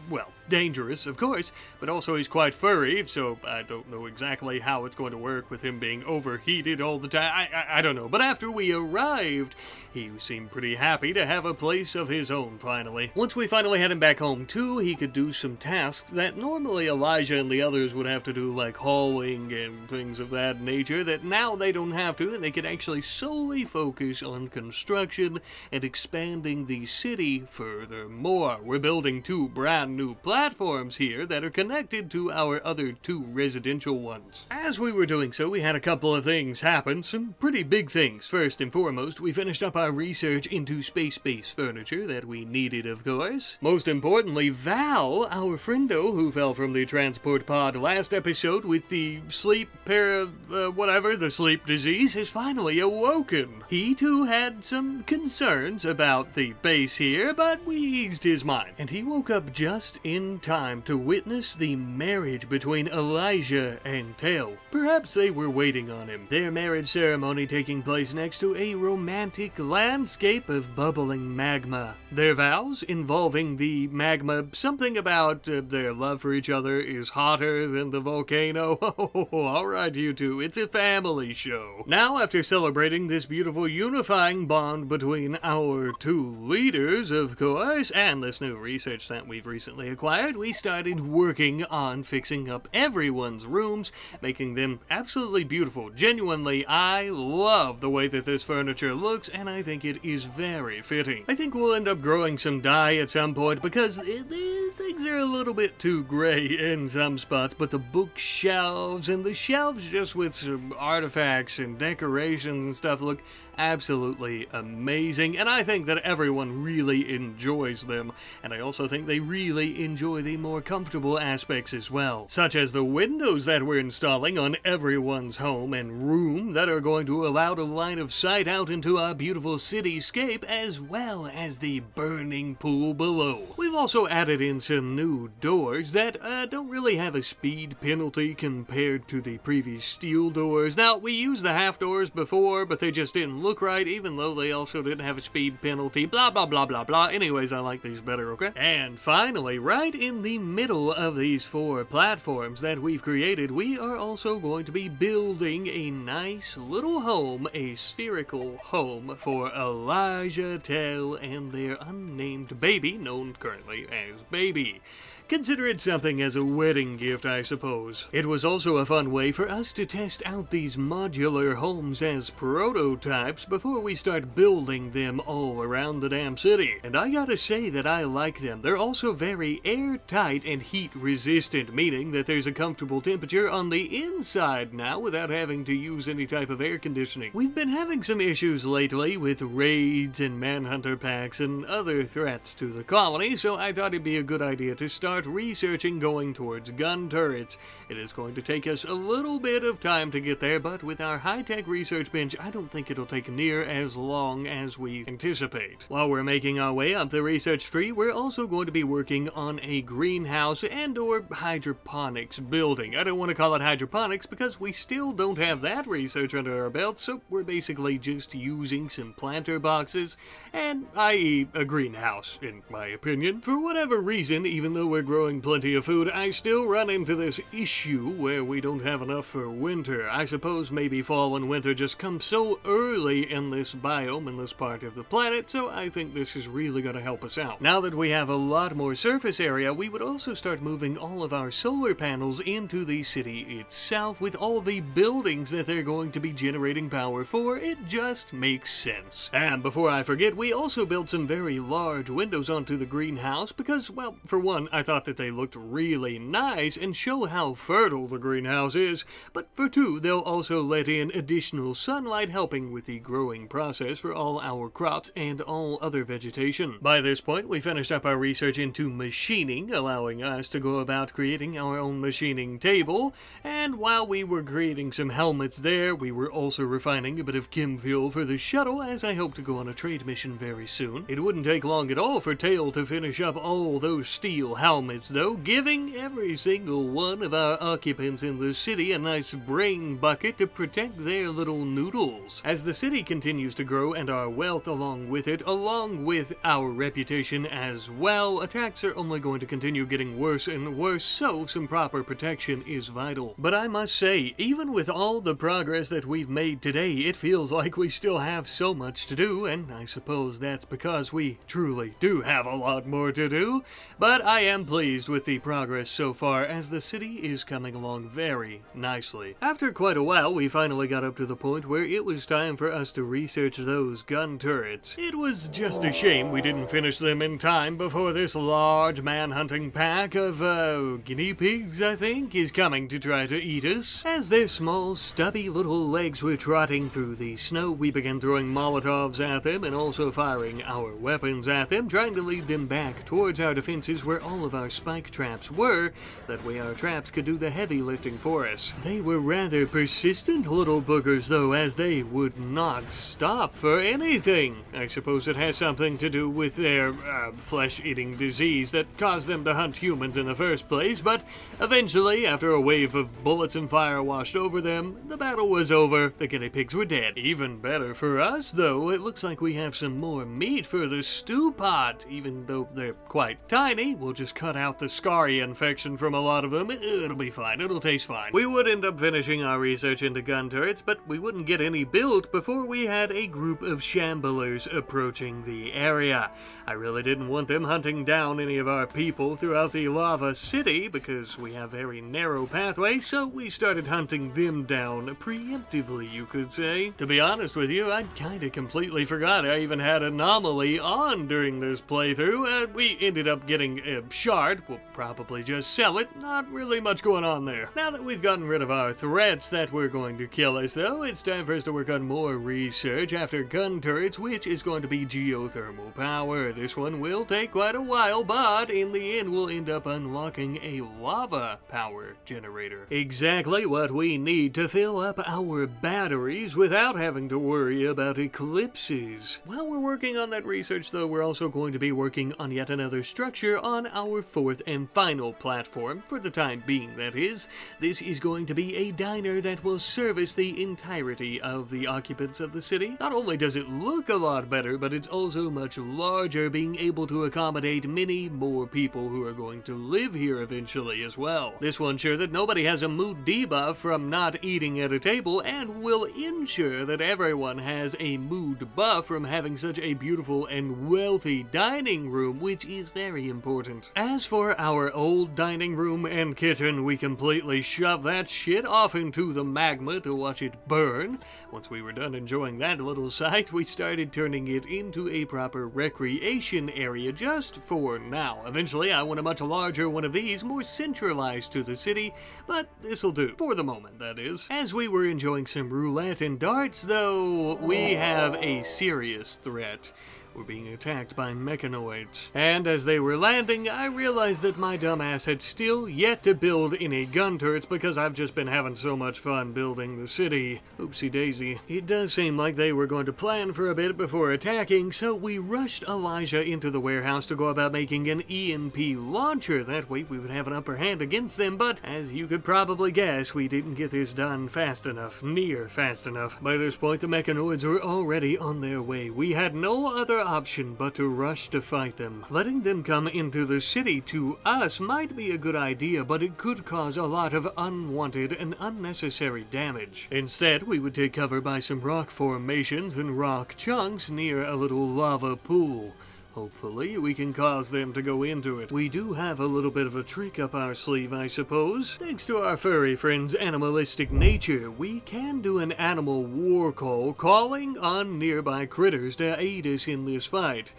well, dangerous, of course, but also he's quite furry, so I don't know exactly how it's going to work with him being overheated all the time. I don't know. But after we arrived, he seemed pretty happy to have a place of his own, finally. Once we finally had him back home, too, he could do some tasks that normally Elijah and the others would have to do, like hauling and things of that nature, that now they don't have to, and they can actually solely focus on construction and expanding the city furthermore. We're building 2 brand new platforms here that are connected to our other 2 residential ones. As we were doing so, we had a couple of things happen, some pretty big things. First and foremost, we finished up our research into space-based furniture that we needed, of course. Most importantly, Val, our friendo who fell from the transport pod last episode with the sleep the sleep disease, has finally awoken. He too had some concerns about the base here, but we eased his mind, and he woke up just in time to witness the marriage between Elijah and Tell. Perhaps they were waiting on him. Their marriage ceremony taking place next to a romantic landscape of bubbling magma. Their vows involving the magma, something about their love for each other is hotter than the volcano. Oh, alright you two, it's a family show. Now, after celebrating this beautiful unifying bond between our 2 leaders, of course, and this new research that we've recently acquired, we started working on fixing up everyone's rooms, making them absolutely beautiful. Genuinely, I love the way that this furniture looks, and I think it is very fitting. I think we'll end up growing some dye at some point because things are a little bit too gray in some spots, but the bookshelves and the shelves just with some artifacts and decorations and stuff look absolutely amazing, and I think that everyone really enjoys them, and I also think they really enjoy the more comfortable aspects as well, such as the windows that we're installing on everyone's home and room that are going to allow a line of sight out into our beautiful cityscape, as well as the burning pool below. We've also added in some new doors that don't really have a speed penalty compared to the previous steel doors. Now, we used the half doors before, but they just didn't look right, even though they also didn't have a speed penalty, blah blah blah blah blah. Anyways, I like these better, okay? And finally, right in the middle of these 4 platforms that we've created, we are also going to be building a nice little home, a spherical home for Elijah, Tell, and their unnamed baby, known currently as Baby. Consider it something as a wedding gift, I suppose. It was also a fun way for us to test out these modular homes as prototypes before we start building them all around the damn city. And I gotta say that I like them. They're also very airtight and heat resistant, meaning that there's a comfortable temperature on the inside now without having to use any type of air conditioning. We've been having some issues lately with raids and manhunter packs and other threats to the colony, so I thought it'd be a good idea to start researching going towards gun turrets. It is going to take us a little bit of time to get there, but with our high-tech research bench, I don't think it'll take near as long as we anticipate. While we're making our way up the research tree, we're also going to be working on a greenhouse and/or hydroponics building. I don't want to call it hydroponics because we still don't have that research under our belt, so we're basically just using some planter boxes, and i.e. a greenhouse, in my opinion. For whatever reason, even though we're growing plenty of food, I still run into this issue where we don't have enough for winter. I suppose maybe fall and winter just come so early in this biome, in this part of the planet, so I think this is really going to help us out. Now that we have a lot more surface area, we would also start moving all of our solar panels into the city itself with all the buildings that they're going to be generating power for. It just makes sense. And before I forget, we also built some very large windows onto the greenhouse because, well, for one, I thought that they looked really nice and show how fertile the greenhouse is, but for two, they'll also let in additional sunlight, helping with the growing process for all our crops and all other vegetation. By this point, we finished up our research into machining, allowing us to go about creating our own machining table, and while we were creating some helmets there, we were also refining a bit of chem fuel for the shuttle, as I hope to go on a trade mission very soon. It wouldn't take long at all for Tail to finish up all those steel helmets though, giving every single one of our occupants in the city a nice brain bucket to protect their little noodles. As the city continues to grow and our wealth along with it, along with our reputation as well, attacks are only going to continue getting worse and worse, so some proper protection is vital. But I must say, even with all the progress that we've made today, it feels like we still have so much to do, and I suppose that's because we truly do have a lot more to do. But I am pleased with the progress so far, as the city is coming along very nicely. After quite a while, we finally got up to the point where it was time for us to research those gun turrets. It was just a shame we didn't finish them in time before this large man-hunting pack of, guinea pigs, I think, is coming to try to eat us. As their small, stubby little legs were trotting through the snow, we began throwing Molotovs at them and also firing our weapons at them, trying to lead them back towards our defenses where all of our spike traps were. That way our traps could do the heavy lifting for us. They were rather persistent little boogers though, as they would not stop for anything. I suppose it has something to do with their flesh-eating disease that caused them to hunt humans in the first place, but eventually, after a wave of bullets and fire washed over them, the battle was over. The guinea pigs were dead. Even better for us, though, it looks like we have some more meat for the stew pot. Even though they're quite tiny, we'll just cut out the scary infection from a lot of them. It'll be fine. It'll taste fine. We would end up finishing our research into gun turrets, but we wouldn't get any built before we had a group of shamblers approaching the area. I really didn't want them hunting down any of our people throughout the lava city because we have very narrow pathways, so we started hunting them down preemptively, you could say. To be honest with you, I'd kinda completely forgot I even had Anomaly on during this playthrough. We ended up getting a shard. We'll probably just sell it. Not really much going on there. Now that we've gotten rid of our threats that were going to kill us, though, it's time for us to work on more research after gun turrets, which is going to be geothermal power. This one will take quite a while, but in the end we'll end up unlocking a lava power generator. Exactly what we need to fill up our batteries without having to worry about eclipses. While we're working on that research, though, we're also going to be working on yet another structure on our fourth and final platform, for the time being, that is. This is going to be a diner that will service the entirety of the occupants of the city. Not only does it look a lot better, but it's also much larger, being able to accommodate many more people who are going to live here eventually as well. This will ensure that nobody has a mood debuff from not eating at a table, and will ensure that everyone has a mood buff from having such a beautiful and wealthy dining room, which is very important. As for our old dining room and kitchen, we completely shoved that shit off into the magma to watch it burn. Once we were done enjoying that little sight, we started turning it into a proper recreation area just for now. Eventually, I want a much larger one of these, more centralized to the city, but this'll do. For the moment, that is. As we were enjoying some roulette and darts, though, we have a serious threat. We're being attacked by mechanoids. And as they were landing, I realized that my dumbass had still yet to build any gun turrets because I've just been having so much fun building the city. Oopsie daisy. It does seem like they were going to plan for a bit before attacking, so we rushed Elijah into the warehouse to go about making an EMP launcher. That way we would have an upper hand against them, but as you could probably guess, we didn't get this done fast enough. Near fast enough. By this point, the mechanoids were already on their way. We had no other option but to rush to fight them. Letting them come into the city to us might be a good idea, but it could cause a lot of unwanted and unnecessary damage. Instead, we would take cover by some rock formations and rock chunks near a little lava pool. Hopefully, we can cause them to go into it. We do have a little bit of a trick up our sleeve, I suppose. Thanks to our furry friend's animalistic nature, we can do an animal war call, calling on nearby critters to aid us in this fight.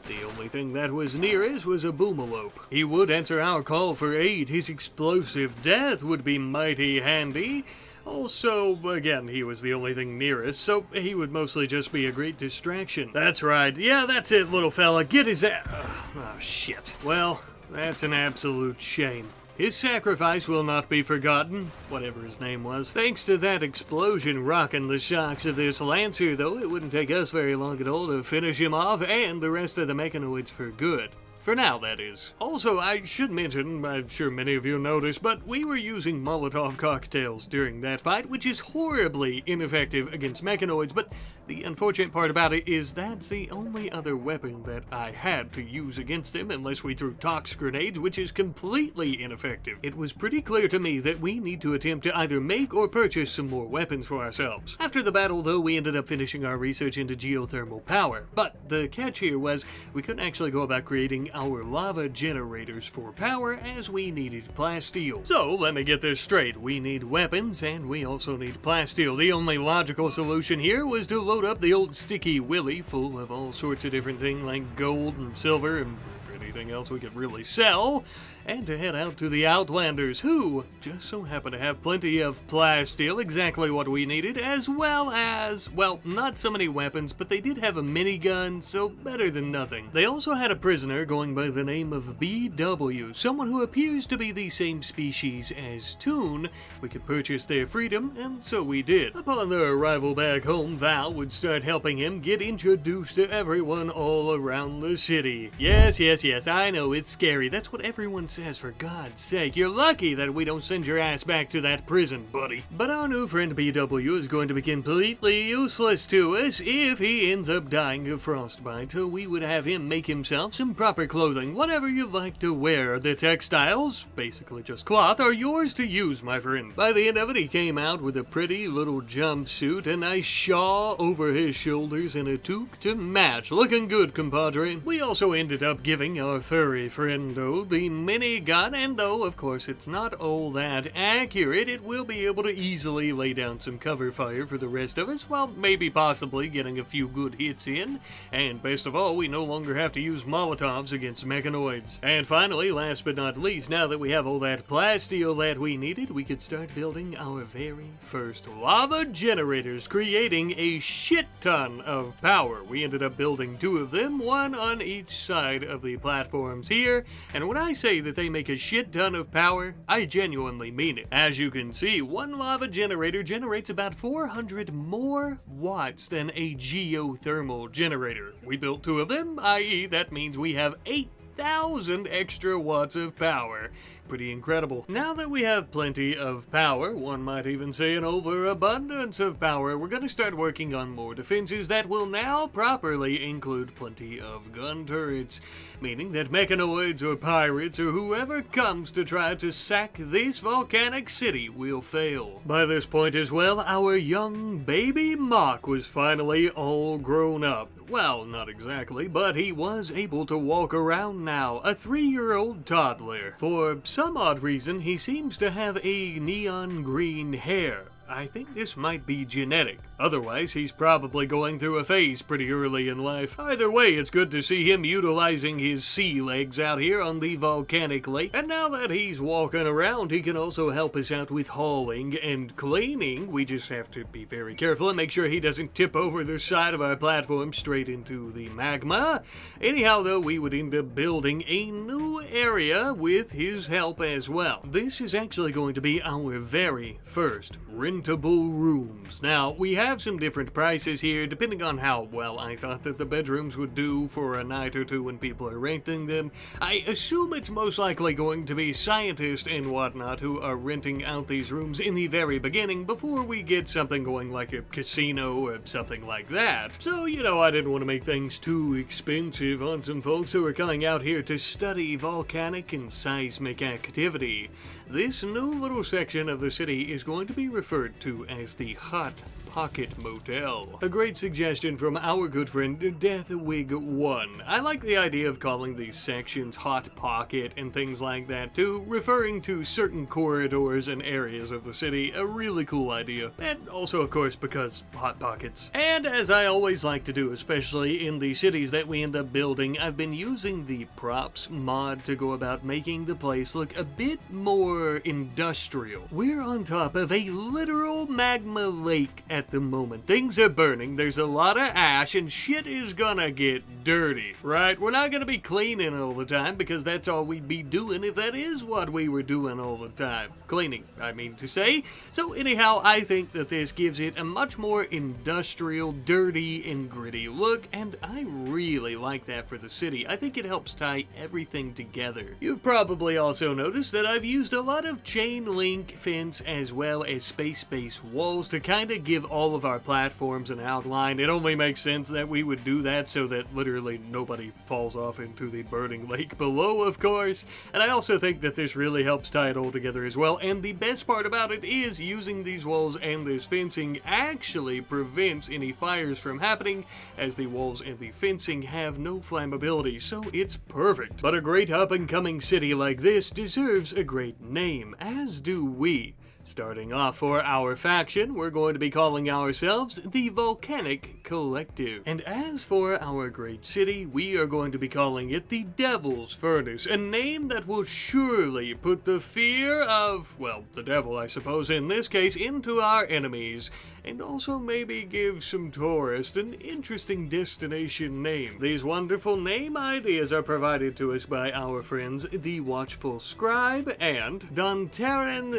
The only thing that was near us was a boomalope. He would answer our call for aid. His explosive death would be mighty handy. Also, again, he was the only thing near us, so he would mostly just be a great distraction. That's right. Yeah, that's it, little fella. Get his ass. Oh, shit. Well, that's an absolute shame. His sacrifice will not be forgotten, whatever his name was. Thanks to that explosion rocking the shocks of this Lancer, though, it wouldn't take us very long at all to finish him off and the rest of the mechanoids for good. For now, that is. Also, I should mention, I'm sure many of you noticed, but we were using Molotov cocktails during that fight, which is horribly ineffective against mechanoids, but the unfortunate part about it is that's the only other weapon that I had to use against them unless we threw tox grenades, which is completely ineffective. It was pretty clear to me that we need to attempt to either make or purchase some more weapons for ourselves. After the battle, though, we ended up finishing our research into geothermal power, but the catch here was we couldn't actually go about creating our lava generators for power as we needed plasteel. So let me get this straight. We need weapons and we also need plasteel. The only logical solution here was to load up the old sticky willy full of all sorts of different things like gold and silver and anything else we could really sell, and to head out to the Outlanders, who just so happen to have plenty of plasteel, exactly what we needed, as well as, well, not so many weapons, but they did have a minigun, so better than nothing. They also had a prisoner going by the name of BW, someone who appears to be the same species as Toon. We could purchase their freedom, and so we did. Upon their arrival back home, Val would start helping him get introduced to everyone all around the city. Yes, I know, it's scary. That's what everyone says, for God's sake. You're lucky that we don't send your ass back to that prison, buddy. But our new friend BW is going to be completely useless to us if he ends up dying of frostbite, so we would have him make himself some proper clothing, whatever you like to wear. The textiles, basically just cloth, are yours to use, my friend. By the end of it, he came out with a pretty little jumpsuit, a nice shawl over his shoulders, and a toque to match. Looking good, compadre. We also ended up giving our furry friendo the minigun, and though of course it's not all that accurate, it will be able to easily lay down some cover fire for the rest of us, while maybe possibly getting a few good hits in. And best of all, we no longer have to use Molotovs against mechanoids. And finally, last but not least, now that we have all that plasteel that we needed, we could start building our very first lava generators, creating a shit ton of power. We ended up building 2 of them, one on each side of the platforms here, and when I say that they make a shit ton of power, I genuinely mean it. As you can see, one lava generator generates about 400 more watts than a geothermal generator. We built 2 of them, i.e. that means we have 8,000 extra watts of power. Pretty incredible. Now that we have plenty of power, one might even say an overabundance of power, we're going to start working on more defenses that will now properly include plenty of gun turrets, meaning that mechanoids or pirates or whoever comes to try to sack this volcanic city will fail. By this point as well, our young baby Mock was finally all grown up. Well, not exactly, but he was able to walk around now, a 3-year-old toddler. For some odd reason, he seems to have a neon green hair. I think this might be genetic. Otherwise, he's probably going through a phase pretty early in life. Either way, it's good to see him utilizing his sea legs out here on the volcanic lake. And now that he's walking around, he can also help us out with hauling and cleaning. We just have to be very careful and make sure he doesn't tip over the side of our platform straight into the magma. Anyhow, though, we would end up building a new area with his help as well. This is actually going to be our very first RimWorld rentable rooms. Now, we have some different prices here, depending on how well I thought that the bedrooms would do for a night or two when people are renting them. I assume it's most likely going to be scientists and whatnot who are renting out these rooms in the very beginning before we get something going like a casino or something like that. So, I didn't want to make things too expensive on some folks who are coming out here to study volcanic and seismic activity. This new little section of the city is going to be referred to as the Hot Pocket Motel. A great suggestion from our good friend Deathwig1. I like the idea of calling these sections Hot Pocket and things like that too, referring to certain corridors and areas of the city. A really cool idea. And also, of course, because Hot Pockets. And as I always like to do, especially in the cities that we end up building, I've been using the props mod to go about making the place look a bit more industrial. We're on top of a literal magma lake at the moment. Things are burning, there's a lot of ash, and shit is gonna get dirty, right? We're not gonna be cleaning all the time, because that's all we'd be doing if that is what we were doing all the time. Cleaning, I mean to say. So anyhow, I think that this gives it a much more industrial, dirty, and gritty look, and I really like that for the city. I think it helps tie everything together. You've probably also noticed that I've used a lot of chain link fence as well as space walls to kind of give all of our platforms an outline. It only makes sense that we would do that so that literally nobody falls off into the burning lake below, of course. And I also think that this really helps tie it all together as well. And the best part about it is using these walls and this fencing actually prevents any fires from happening, as the walls and the fencing have no flammability, so it's perfect. But a great up-and-coming city like this deserves a great name, as do we. Starting off for our faction, we're going to be calling ourselves the Volcanic Collective. And as for our great city, we are going to be calling it the Devil's Furnace, a name that will surely put the fear of, well, the devil, I suppose, in this case, into our enemies, and also maybe give some tourists an interesting destination name. These wonderful name ideas are provided to us by our friends, the Watchful Scribe and Dontaran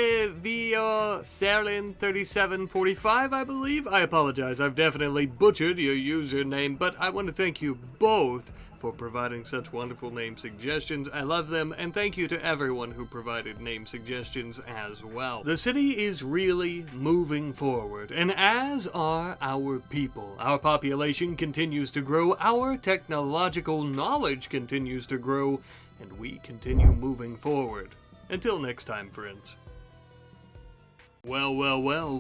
Vio Serlin 3745, I believe. I apologize, I've definitely butchered your username, but I want to thank you both for providing such wonderful name suggestions. I love them, and thank you to everyone who provided name suggestions as well. The city is really moving forward, and as are our people. Our population continues to grow, our technological knowledge continues to grow, and we continue moving forward. Until next time, friends. Well,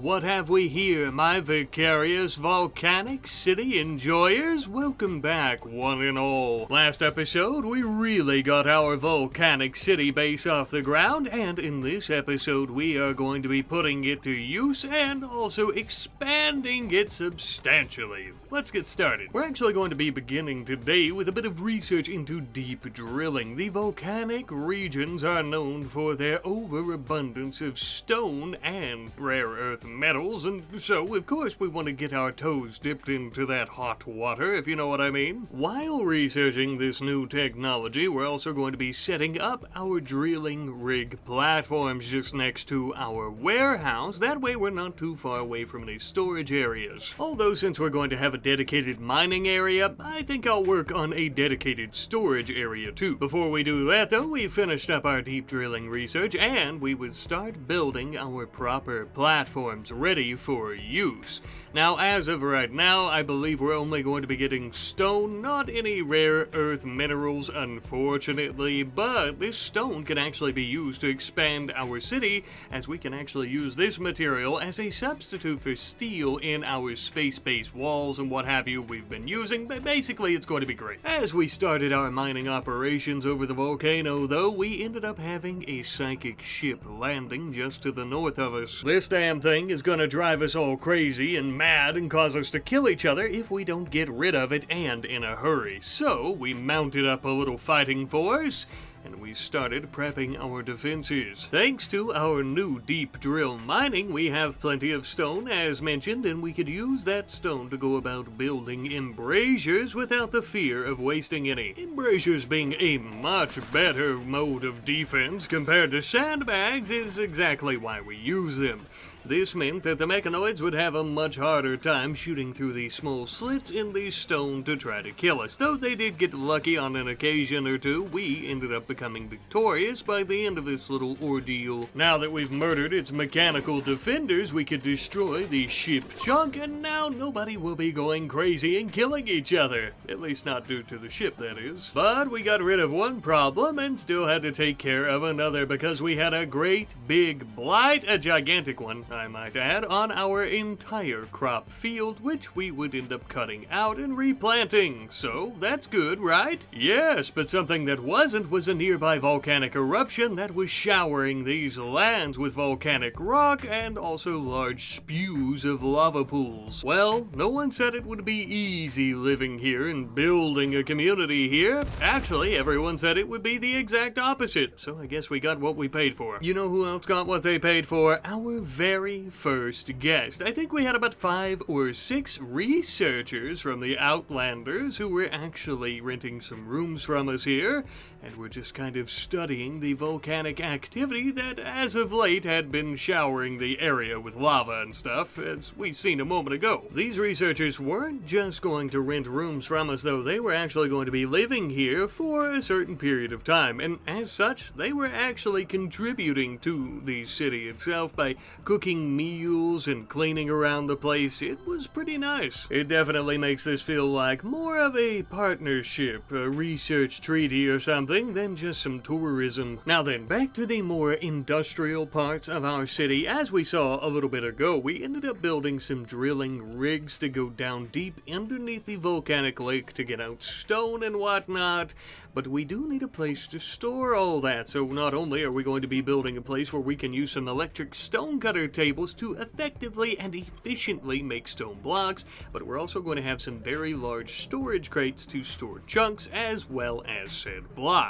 what have we here, my vicarious volcanic city enjoyers? Welcome back, one and all. Last episode, we really got our volcanic city base off the ground, and in this episode, we are going to be putting it to use and also expanding it substantially. Let's get started. We're actually going to be beginning today with a bit of research into deep drilling. The volcanic regions are known for their overabundance of stone and rare earth metals, and so, of course, we want to get our toes dipped into that hot water, if you know what I mean. While researching this new technology, we're also going to be setting up our drilling rig platforms just next to our warehouse. That way we're not too far away from any storage areas. Although, since we're going to have a dedicated mining area, I think I'll work on a dedicated storage area too. Before we do that, though, we've finished up our deep drilling research, and we would start building our proper platforms ready for use. Now, as of right now, I believe we're only going to be getting stone, not any rare earth minerals, unfortunately, but this stone can actually be used to expand our city, as we can actually use this material as a substitute for steel in our space-based walls and what have you we've been using, but basically it's going to be great. As we started our mining operations over the volcano, though, we ended up having a psychic ship landing just to the north of us. This damn thing is gonna drive us all crazy and mad and cause us to kill each other if we don't get rid of it, and in a hurry. So we mounted up a little fighting force, and we started prepping our defenses. Thanks to our new deep drill mining, we have plenty of stone, as mentioned, and we could use that stone to go about building embrasures without the fear of wasting any. Embrasures being a much better mode of defense compared to sandbags is exactly why we use them. This meant that the mechanoids would have a much harder time shooting through these small slits in the stone to try to kill us. Though they did get lucky on an occasion or two, we ended up becoming victorious by the end of this little ordeal. Now that we've murdered its mechanical defenders, we could destroy the ship chunk, and now nobody will be going crazy and killing each other. At least not due to the ship, that is. But we got rid of one problem and still had to take care of another because we had a great big blight, a gigantic one, I might add, on our entire crop field, which we would end up cutting out and replanting. So that's good, right? Yes, but something that wasn't was a nearby volcanic eruption that was showering these lands with volcanic rock and also large spews of lava pools. Well, no one said it would be easy living here and building a community here. Actually, everyone said it would be the exact opposite, so I guess we got what we paid for. You know who else got what they paid for? Our very first guest. I think we had about 5 or 6 researchers from the Outlanders who were actually renting some rooms from us here, and were just kind of studying the volcanic activity that as of late had been showering the area with lava and stuff, as we seen a moment ago. These researchers weren't just going to rent rooms from us though, they were actually going to be living here for a certain period of time, and as such, they were actually contributing to the city itself by cooking meals and cleaning around the place. It was pretty nice. It definitely makes this feel like more of a partnership, a research treaty or something, than just some tourism. Now then, back to the more industrial parts of our city. As we saw a little bit ago, we ended up building some drilling rigs to go down deep underneath the volcanic lake to get out stone and whatnot, but we do need a place to store all that, so not only are we going to be building a place where we can use some electric stone cutter tables to effectively and efficiently make stone blocks, but we're also going to have some very large storage crates to store chunks as well as said blocks.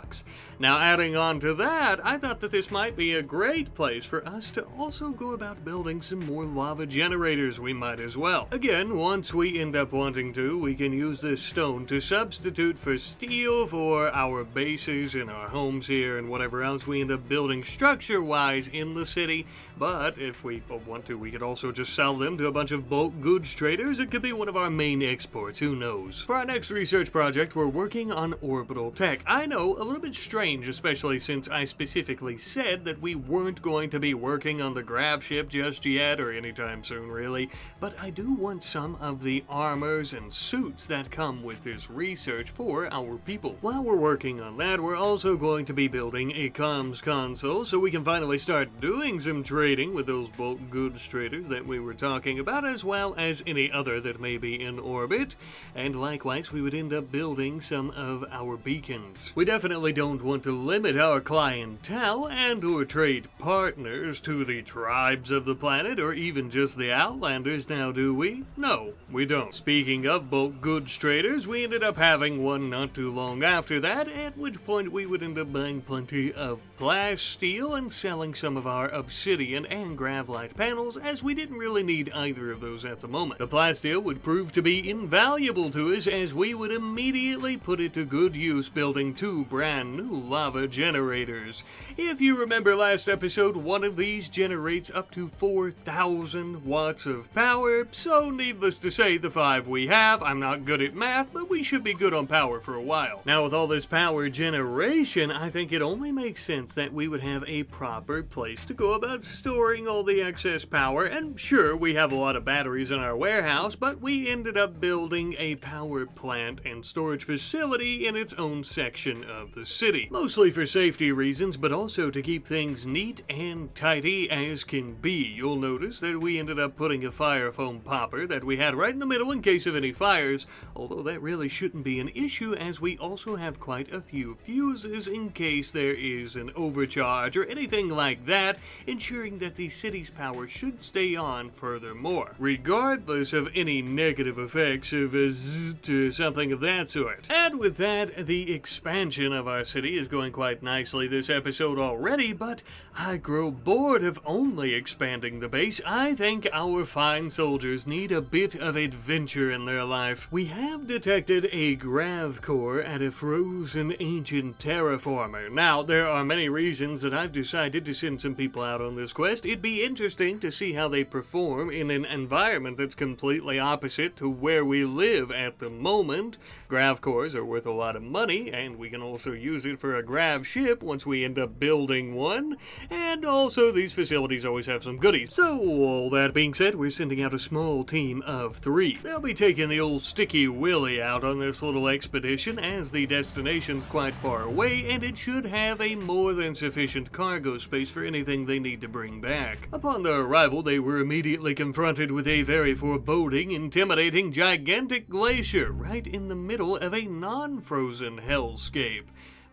Now adding on to that, I thought that this might be a great place for us to also go about building some more lava generators. We might as well. Again, once we end up wanting to, we can use this stone to substitute for steel for our bases and our homes here and whatever else we end up building structure-wise in the city. But if we want to, we could also just sell them to a bunch of bulk goods traders. It could be one of our main exports, who knows. For our next research project, we're working on orbital tech. I know, a little bit strange, especially since I specifically said that we weren't going to be working on the grav ship just yet, or anytime soon really, but I do want some of the armors and suits that come with this research for our people. While we're working on that, we're also going to be building a comms console so we can finally start doing some trading with those bulk goods traders that we were talking about, as well as any other that may be in orbit, and likewise we would end up building some of our beacons. We definitely don't want to limit our clientele and or trade partners to the tribes of the planet or even just the Outlanders now, do we? No, we don't. Speaking of bulk goods traders, we ended up having one not too long after that, at which point we would end up buying plenty of plasteel and selling some of our obsidian and gravlite panels, as we didn't really need either of those at the moment. The plasteel would prove to be invaluable to us, as we would immediately put it to good use building 2 brand new lava generators. If you remember last episode, one of these generates up to 4,000 watts of power, so needless to say, the 5 we have, I'm not good at math, but we should be good on power for a while. Now with all this power generation, I think it only makes sense that we would have a proper place to go about storing all the excess power, and sure, we have a lot of batteries in our warehouse, but we ended up building a power plant and storage facility in its own section of the city. Mostly for safety reasons, but also to keep things neat and tidy as can be. You'll notice that we ended up putting a fire foam popper that we had right in the middle in case of any fires, although that really shouldn't be an issue as we also have quite a few fuses in case there is an overcharge or anything like that, ensuring that the city's power should stay on furthermore, regardless of any negative effects of a zzz or something of that sort. And with that, the expansion of our city is going quite nicely this episode already, but I grow bored of only expanding the base. I think our fine soldiers need a bit of adventure in their life. We have detected a grav core at a frozen ancient terraformer. Now, there are many reasons that I've decided to send some people out on this quest. It'd be interesting interesting to see how they perform in an environment that's completely opposite to where we live at the moment. Grav cores are worth a lot of money, and we can also use it for a grav ship once we end up building one. And also, these facilities always have some goodies. So, all that being said, we're sending out a small team of 3. They'll be taking the old Sticky Willy out on this little expedition, as the destination's quite far away, and it should have a more than sufficient cargo space for anything they need to bring back. Upon their arrival, they were immediately confronted with a very foreboding, intimidating, gigantic glacier right in the middle of a non-frozen hellscape.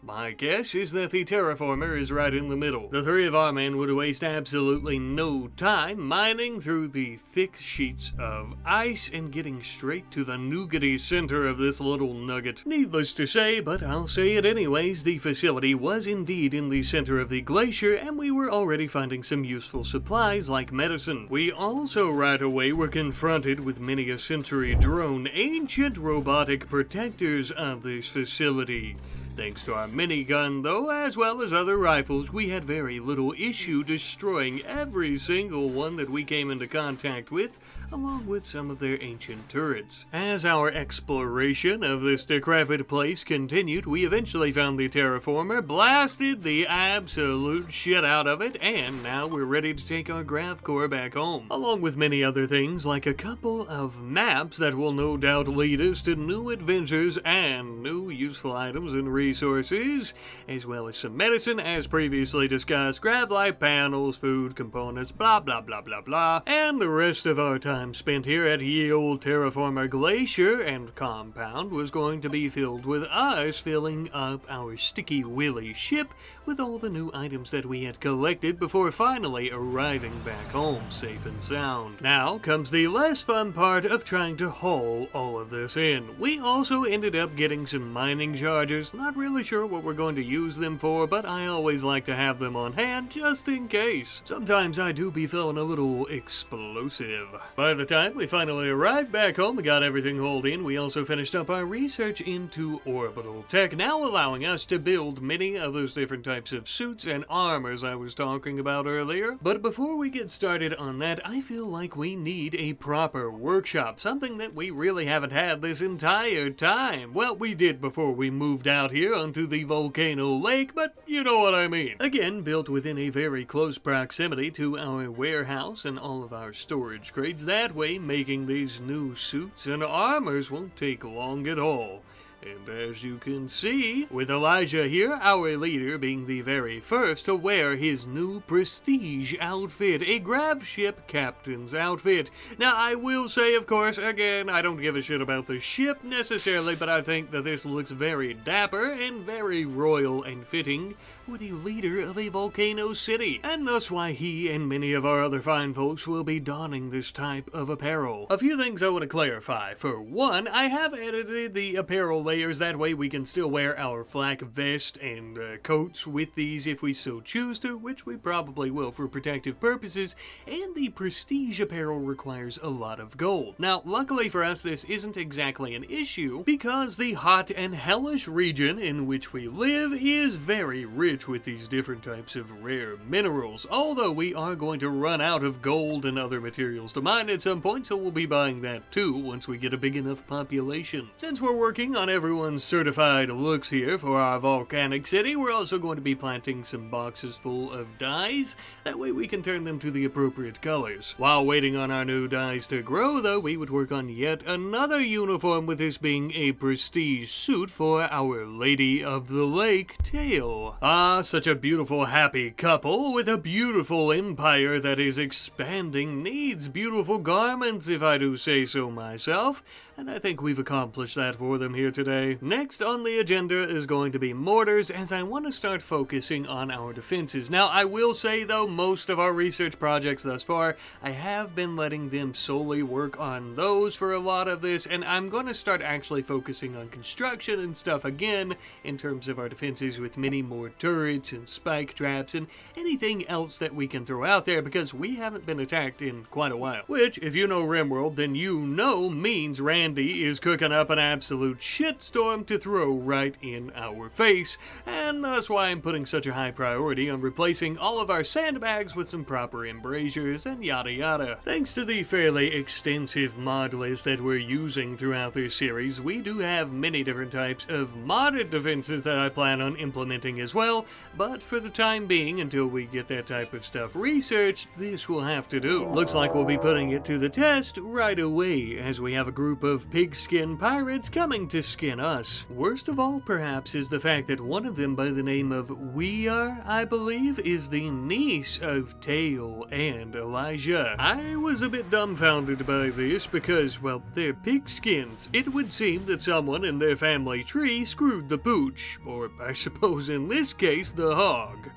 My guess is that the terraformer is right in the middle. The 3 of our men would waste absolutely no time mining through the thick sheets of ice and getting straight to the nougaty center of this little nugget. Needless to say, but I'll say it anyways, the facility was indeed in the center of the glacier, and we were already finding some useful supplies like medicine. We also right away were confronted with many a century drone, ancient robotic protectors of this facility. Thanks to our minigun, though, as well as other rifles, we had very little issue destroying every single one that we came into contact with, along with some of their ancient turrets. As our exploration of this decrepit place continued, we eventually found the terraformer, blasted the absolute shit out of it, and now we're ready to take our grav core back home, along with many other things like a couple of maps that will no doubt lead us to new adventures and new useful items and resources, as well as some medicine as previously discussed, grav light panels, food components, blah blah blah blah blah, and the rest of our time spent here at ye old terraformer glacier and compound was going to be filled with us filling up our Sticky Willy ship with all the new items that we had collected before finally arriving back home safe and sound. Now comes the less fun part of trying to haul all of this in. We also ended up getting some mining chargers. Not really sure what we're going to use them for, but I always like to have them on hand just in case. Sometimes I do be feeling a little explosive. By the time we finally arrived back home and got everything hauled in, we also finished up our research into orbital tech, now allowing us to build many of those different types of suits and armors I was talking about earlier. But before we get started on that, I feel like we need a proper workshop, something that we really haven't had this entire time. Well, we did before we moved out here onto the Volcano Lake, but you know what I mean. Again, built within a very close proximity to our warehouse and all of our storage crates. That way, making these new suits and armors won't take long at all. And as you can see, with Elijah here, our leader, being the very first to wear his new prestige outfit, a grav ship captain's outfit. Now, I will say, of course, again, I don't give a shit about the ship necessarily, but I think that this looks very dapper and very royal and fitting for the leader of a volcano city, and thus why he and many of our other fine folks will be donning this type of apparel. A few things I want to clarify. For one, I have edited the apparel layers, that way we can still wear our flak vest and coats with these if we so choose to, which we probably will for protective purposes, and the prestige apparel requires a lot of gold. Now, luckily for us, this isn't exactly an issue, because the hot and hellish region in which we live is very rich with these different types of rare minerals, although we are going to run out of gold and other materials to mine at some point, so we'll be buying that too once we get a big enough population. Since we're working on everyone's certified looks here for our volcanic city, we're also going to be planting some boxes full of dyes, that way we can turn them to the appropriate colors. While waiting on our new dyes to grow though, we would work on yet another uniform, with this being a prestige suit for our Lady of the Lake, Tail. Such a beautiful, happy couple with a beautiful empire that is expanding needs beautiful garments, if I do say so myself, and I think we've accomplished that for them here today. Next on the agenda is going to be mortars, as I want to start focusing on our defenses. Now, I will say though, most of our research projects thus far, I have been letting them solely work on those for a lot of this, and I'm going to start actually focusing on construction and stuff again in terms of our defenses, with many more turrets and spike traps and anything else that we can throw out there, because we haven't been attacked in quite a while. Which, if you know RimWorld, then you know means Randy is cooking up an absolute shit storm to throw right in our face, and that's why I'm putting such a high priority on replacing all of our sandbags with some proper embrasures and yada yada. Thanks to the fairly extensive mod list that we're using throughout this series, we do have many different types of modded defenses that I plan on implementing as well, but for the time being, until we get that type of stuff researched, this will have to do. Looks like we'll be putting it to the test right away, as we have a group of pigskin pirates coming to skin us. Worst of all, perhaps, is the fact that one of them by the name of Weir, I believe, is the niece of Tail and Elijah. I was a bit dumbfounded by this because, well, they're pigskins. It would seem that someone in their family tree screwed the pooch, or I suppose in this case, the hog.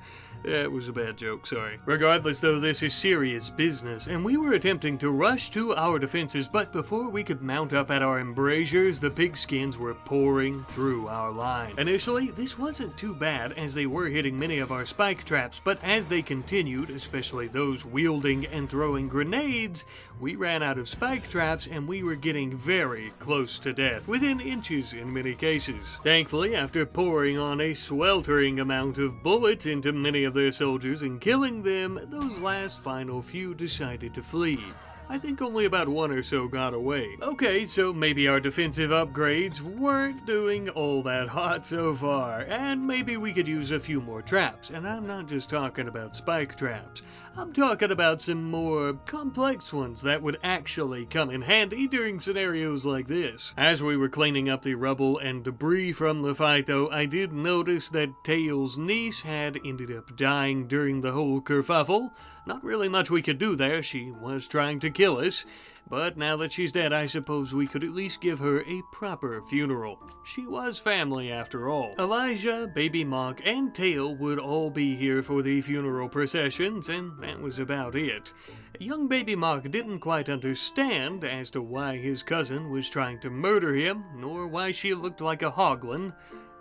That was a bad joke, sorry. Regardless though, this is serious business, and we were attempting to rush to our defenses, but before we could mount up at our embrasures, the pigskins were pouring through our line. Initially, this wasn't too bad, as they were hitting many of our spike traps, but as they continued, especially those wielding and throwing grenades, we ran out of spike traps and we were getting very close to death, within inches in many cases. Thankfully, after pouring on a sweltering amount of bullets into many of their soldiers and killing them, those last final few decided to flee. I think only about one or so got away. Okay, so maybe our defensive upgrades weren't doing all that hot so far, and maybe we could use a few more traps, and I'm not just talking about spike traps. I'm talking about some more complex ones that would actually come in handy during scenarios like this. As we were cleaning up the rubble and debris from the fight though, I did notice that Tail's niece had ended up dying during the whole kerfuffle. Not really much we could do there, she was trying to kill us. But now that she's dead, I suppose we could at least give her a proper funeral. She was family after all. Elijah, Baby Mock, and Tail would all be here for the funeral processions, and that was about it. Young Baby Mock didn't quite understand as to why his cousin was trying to murder him, nor why she looked like a hoglin,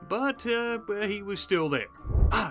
but he was still there.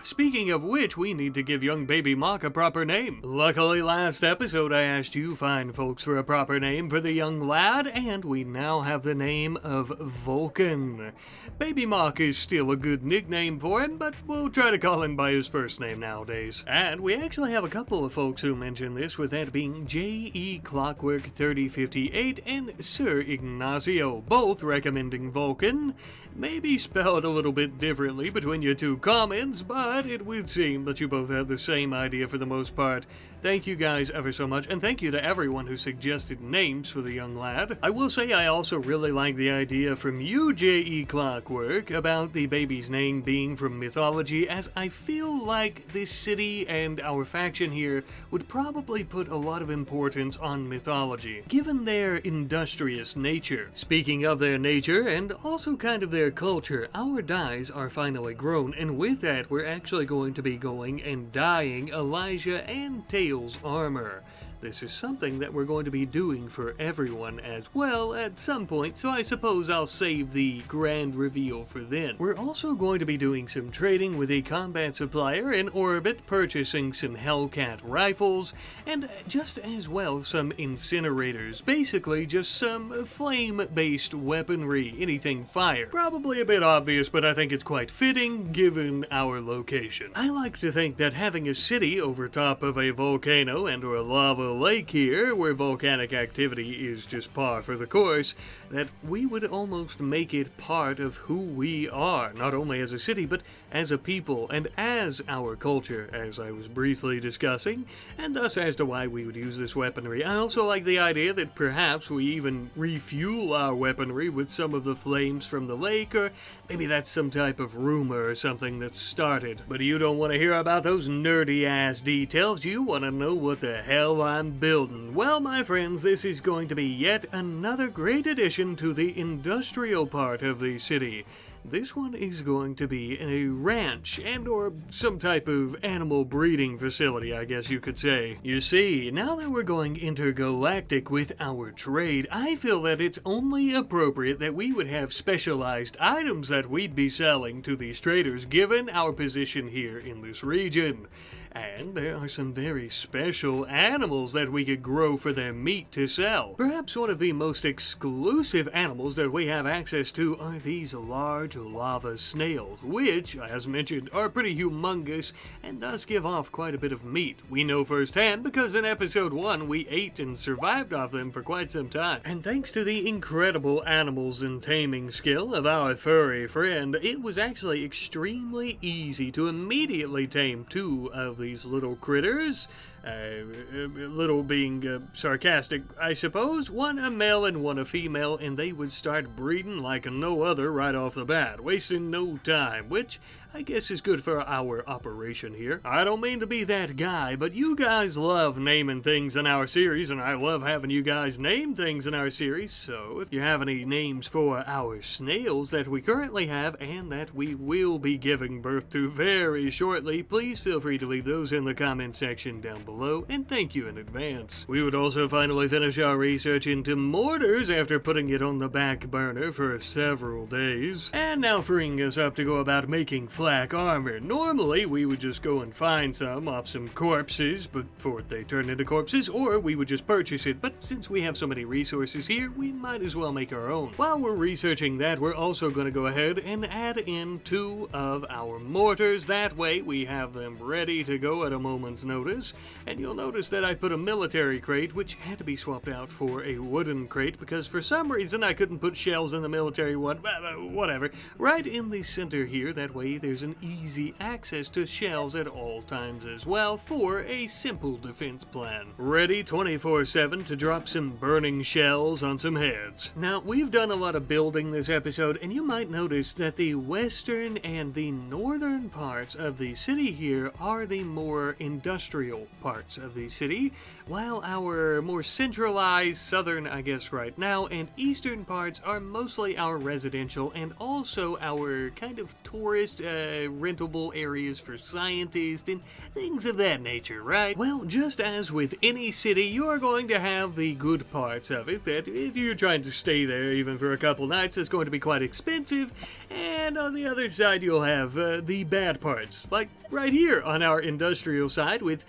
Speaking of which, we need to give young Baby Mock a proper name. Luckily, last episode I asked you fine folks for a proper name for the young lad, and we now have the name of Vulcan. Baby Mock is still a good nickname for him, but we'll try to call him by his first name nowadays. And we actually have a couple of folks who mentioned this, with that being J.E. Clockwork 3058 and Sir Ignacio, both recommending Vulcan. Maybe spelled a little bit differently between your two comments, but it would seem that you both had the same idea for the most part. Thank you guys ever so much, and thank you to everyone who suggested names for the young lad. I will say I also really like the idea from you, J.E. Clockwork, about the baby's name being from mythology, as I feel like this city and our faction here would probably put a lot of importance on mythology, given their industrious nature. Speaking of their nature, and also kind of their culture, our dyes are finally grown, and with that we're actually going to be going and dyeing Elijah and Tail's armor. This is something that we're going to be doing for everyone as well at some point, so I suppose I'll save the grand reveal for then. We're also going to be doing some trading with a combat supplier in orbit, purchasing some Hellcat rifles, and just as well some incinerators. Basically just some flame-based weaponry, anything fire. Probably a bit obvious, but I think it's quite fitting given our location. I like to think that having a city over top of a volcano and or a lava lake here, where volcanic activity is just par for the course, that we would almost make it part of who we are, not only as a city, but as a people, and as our culture, as I was briefly discussing, and thus as to why we would use this weaponry. I also like the idea that perhaps we even refuel our weaponry with some of the flames from the lake, or maybe that's some type of rumor or something that's started. But you don't want to hear about those nerdy-ass details, you want to know what the hell I'm building. Well, my friends, this is going to be yet another great addition to the industrial part of the city. This one is going to be a ranch and or some type of animal breeding facility, I guess you could say. You see, now that we're going intergalactic with our trade, I feel that it's only appropriate that we would have specialized items that we'd be selling to these traders given our position here in this region. And there are some very special animals that we could grow for their meat to sell. Perhaps one of the most exclusive animals that we have access to are these large lava snails, which, as mentioned, are pretty humongous and thus give off quite a bit of meat. We know firsthand because in episode 1 we ate and survived off them for quite some time. And thanks to the incredible animals and taming skill of our furry friend, it was actually extremely easy to immediately tame 2 of these little critters. Little being sarcastic, I suppose. One a male and one a female, and they would start breeding like no other right off the bat, wasting no time, which I guess is good for our operation here. I don't mean to be that guy, but you guys love naming things in our series, and I love having you guys name things in our series, so if you have any names for our snails that we currently have and that we will be giving birth to very shortly, please feel free to leave those in the comment section down below, and thank you in advance. We would also finally finish our research into mortars after putting it on the back burner for several days, and now freeing us up to go about making flak armor. Normally, we would just go and find some off some corpses before they turn into corpses, or we would just purchase it, but since we have so many resources here, we might as well make our own. While we're researching that, we're also going to go ahead and add in 2 of our mortars. That way, we have them ready to go at a moment's notice. And you'll notice that I put a military crate, which had to be swapped out for a wooden crate, because for some reason I couldn't put shells in the military one, whatever. Right in the center here, that way there's an easy access to shells at all times as well, for a simple defense plan. Ready 24/7 to drop some burning shells on some heads. Now, we've done a lot of building this episode, and you might notice that the western and the northern parts of the city here are the more industrial parts of the city, while our more centralized southern, I guess right now, and eastern parts are mostly our residential and also our kind of tourist rentable areas for scientists and things of that nature, right? Well, just as with any city, you are going to have the good parts of it, that if you're trying to stay there even for a couple nights, it's going to be quite expensive, and on the other side you'll have the bad parts, like right here on our industrial side with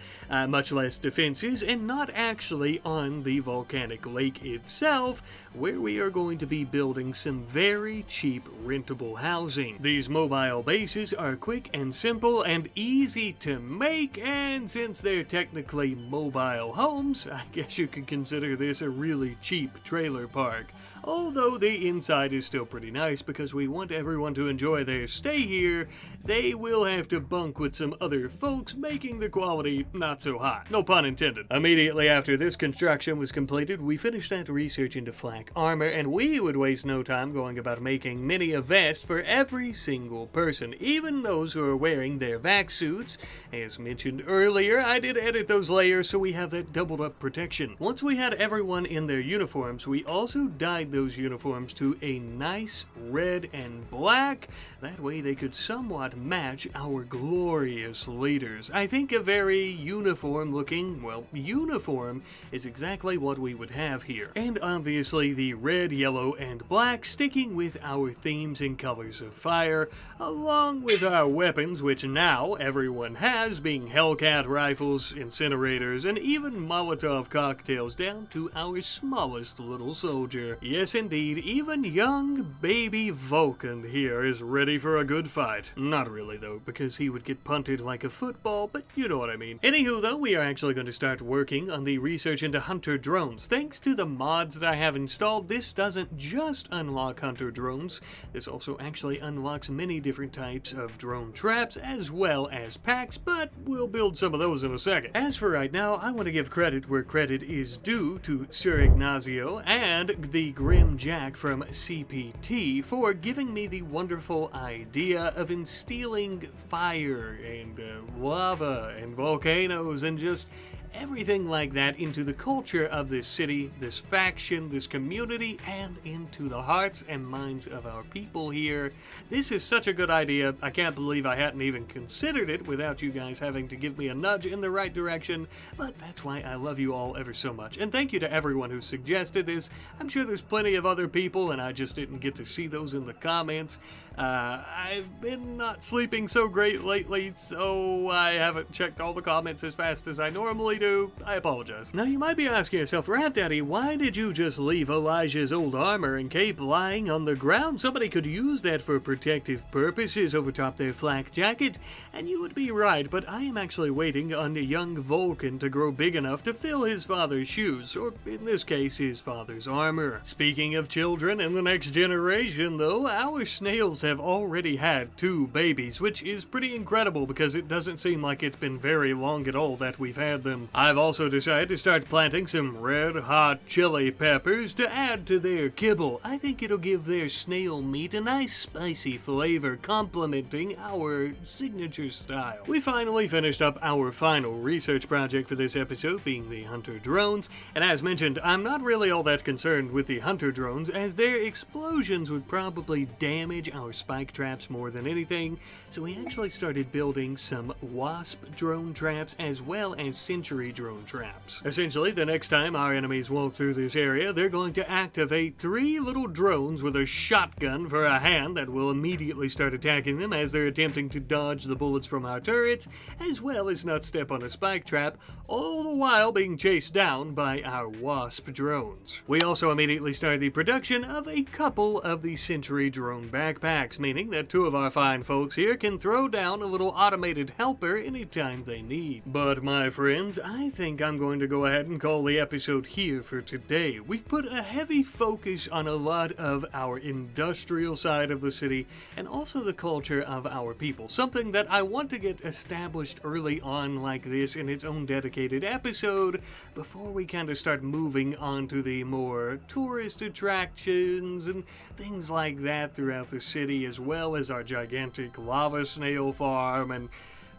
much less defenses, and not actually on the volcanic lake itself, where we are going to be building some very cheap rentable housing. These mobile bases are quick and simple and easy to make, and since they're technically mobile homes, I guess you could consider this a really cheap trailer park. Although the inside is still pretty nice, because we want everyone to enjoy their stay here, they will have to bunk with some other folks, making the quality not so hot. No pun intended. Immediately after this construction was completed, we finished that research into flak armor, and we would waste no time going about making many a vest for every single person, even those who are wearing their vac suits. As mentioned earlier, I did edit those layers so we have that doubled up protection. Once we had everyone in their uniforms, we also dyed those uniforms to a nice red and black. That way they could somewhat match our glorious leaders. I think a very uniform looking, well, uniform is exactly what we would have here. And obviously the red, yellow, and black sticking with our themes and colors of fire, along with our weapons, which now everyone has, being Hellcat rifles, incinerators, and even Molotov cocktails, down to our smallest little soldier. Yes indeed, even young baby Vulcan here is ready for a good fight. Not really though, because he would get punted like a football, but you know what I mean. Anywho though, we are actually going to start working on the research into hunter drones. Thanks to the mods that I have installed, this doesn't just unlock hunter drones, this also actually unlocks many different types of drone traps as well as packs, but we'll build some of those in a second. As for right now, I want to give credit where credit is due to Sir Ignacio and the Grim Jack from CPT for giving me the wonderful idea of instilling fire and lava and volcanoes and just everything like that into the culture of this city, this faction, this community, and into the hearts and minds of our people here. This is such a good idea. I can't believe I hadn't even considered it without you guys having to give me a nudge in the right direction, but that's why I love you all ever so much. And thank you to everyone who suggested this. I'm sure there's plenty of other people, and I just didn't get to see those in the comments. I've been not sleeping so great lately, so I haven't checked all the comments as fast as I normally do. I apologize. Now you might be asking yourself, Rat Daddy, why did you just leave Elijah's old armor and cape lying on the ground? Somebody could use that for protective purposes over top their flak jacket, and you would be right, but I am actually waiting on a young Vulcan to grow big enough to fill his father's shoes, or in this case, his father's armor. Speaking of children in the next generation, though, our snails have already had 2 babies, which is pretty incredible because it doesn't seem like it's been very long at all that we've had them. I've also decided to start planting some red hot chili peppers to add to their kibble. I think it'll give their snail meat a nice spicy flavor, complementing our signature style. We finally finished up our final research project for this episode, being the hunter drones, and as mentioned, I'm not really all that concerned with the hunter drones, as their explosions would probably damage our spike traps more than anything, so we actually started building some wasp drone traps as well as sentry drone traps. Essentially, the next time our enemies walk through this area, they're going to activate 3 little drones with a shotgun for a hand that will immediately start attacking them as they're attempting to dodge the bullets from our turrets, as well as not step on a spike trap, all the while being chased down by our wasp drones. We also immediately started the production of a couple of the sentry drone backpacks, meaning that 2 of our fine folks here can throw down a little automated helper anytime they need. But my friends, I think I'm going to go ahead and call the episode here for today. We've put a heavy focus on a lot of our industrial side of the city and also the culture of our people, something that I want to get established early on like this in its own dedicated episode before we kind of start moving on to the more tourist attractions and things like that throughout the city, as well as our gigantic lava snail farm and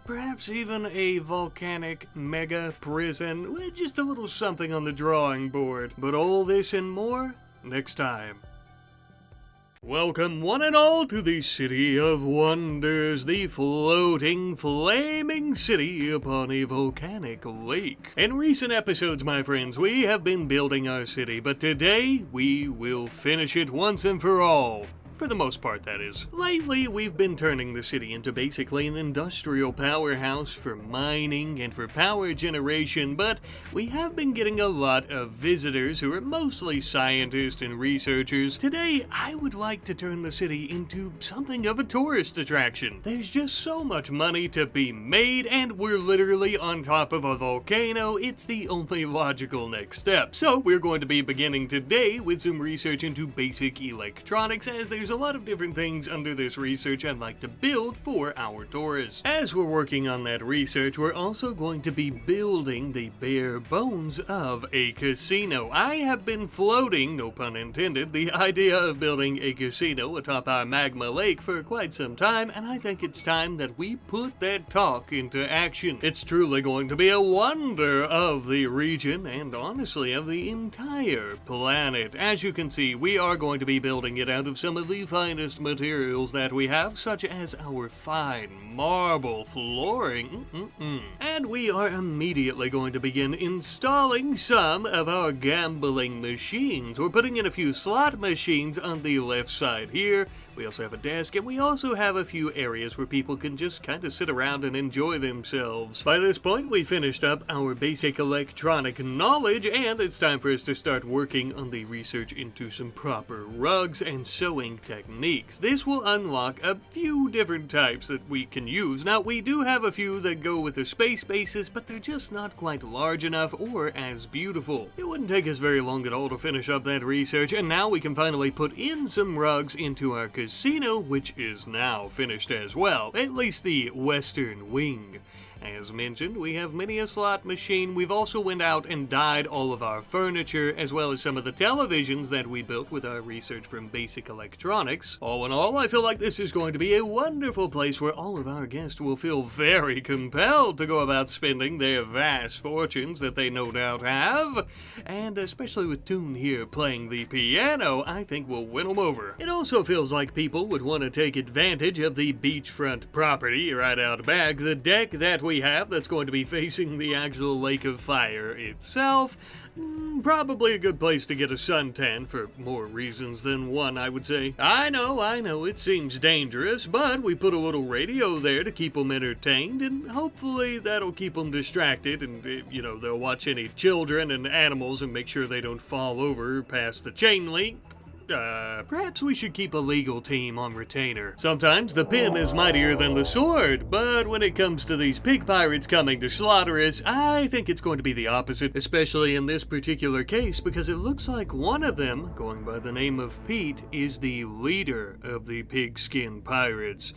perhaps even a volcanic mega prison with just a little something on the drawing board. But all this and more next time. Welcome one and all to the City of Wonders, the floating, flaming city upon a volcanic lake. In recent episodes, my friends, we have been building our city, but today we will finish it once and for all. For the most part, that is. Lately, we've been turning the city into basically an industrial powerhouse for mining and for power generation, but we have been getting a lot of visitors who are mostly scientists and researchers. Today, I would like to turn the city into something of a tourist attraction. There's just so much money to be made, and we're literally on top of a volcano. It's the only logical next step. So, we're going to be beginning today with some research into basic electronics, as there's a lot of different things under this research I'd like to build for our tourists. As we're working on that research, we're also going to be building the bare bones of a casino. I have been floating, no pun intended, the idea of building a casino atop our magma lake for quite some time, and I think it's time that we put that talk into action. It's truly going to be a wonder of the region, and honestly of the entire planet. As you can see, we are going to be building it out of some of the finest materials that we have, such as our fine marble flooring. And we are immediately going to begin installing some of our gambling machines. We're putting in a few slot machines on the left side here. We also have a desk, and we also have a few areas where people can just kind of sit around and enjoy themselves. By this point, we finished up our basic electronic knowledge, and it's time for us to start working on the research into some proper rugs and sewing techniques. This will unlock a few different types that we can use. Now, we do have a few that go with the space bases, but they're just not quite large enough or as beautiful. It wouldn't take us very long at all to finish up that research, and now we can finally put in some rugs into our casino, which is now finished as well, at least the western wing. As mentioned, we have many a slot machine. We've also went out and dyed all of our furniture, as well as some of the televisions that we built with our research from basic electronics. electronics. All in all, I feel like this is going to be a wonderful place where all of our guests will feel very compelled to go about spending their vast fortunes that they no doubt have. And especially with Toon here playing the piano, I think we'll win them over. It also feels like people would want to take advantage of the beachfront property right out back, the deck that we have that's going to be facing the actual Lake of Fire itself. Probably a good place to get a suntan for more reasons than one, I would say. I know, it seems dangerous, but we put a little radio there to keep them entertained, and hopefully that'll keep them distracted, and, they'll watch any children and animals and make sure they don't fall over past the chain link. Perhaps we should keep a legal team on retainer. Sometimes the pen is mightier than the sword, but when it comes to these pig pirates coming to slaughter us, I think it's going to be the opposite, especially in this particular case, because it looks like one of them, going by the name of Pete, is the leader of the pigskin pirates.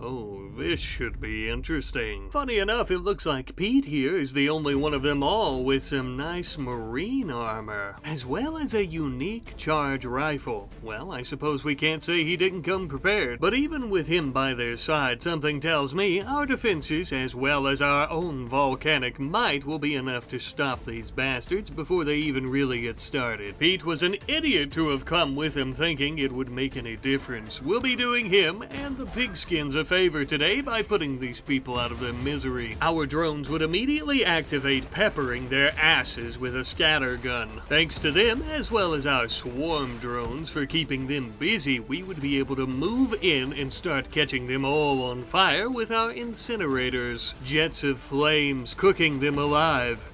Oh, this should be interesting. Funny enough, it looks like Pete here is the only one of them all with some nice marine armor, as well as a unique charge rifle. Well, I suppose we can't say he didn't come prepared, but even with him by their side, something tells me our defenses, as well as our own volcanic might, will be enough to stop these bastards before they even really get started. Pete was an idiot to have come with him thinking it would make any difference. We'll be doing him and the pigskins a favor today by putting these people out of their misery. Our drones would immediately activate, peppering their asses with a scatter gun. Thanks to them, as well as our swarm drones for keeping them busy, we would be able to move in and start catching them all on fire with our incinerators. Jets of flames cooking them alive.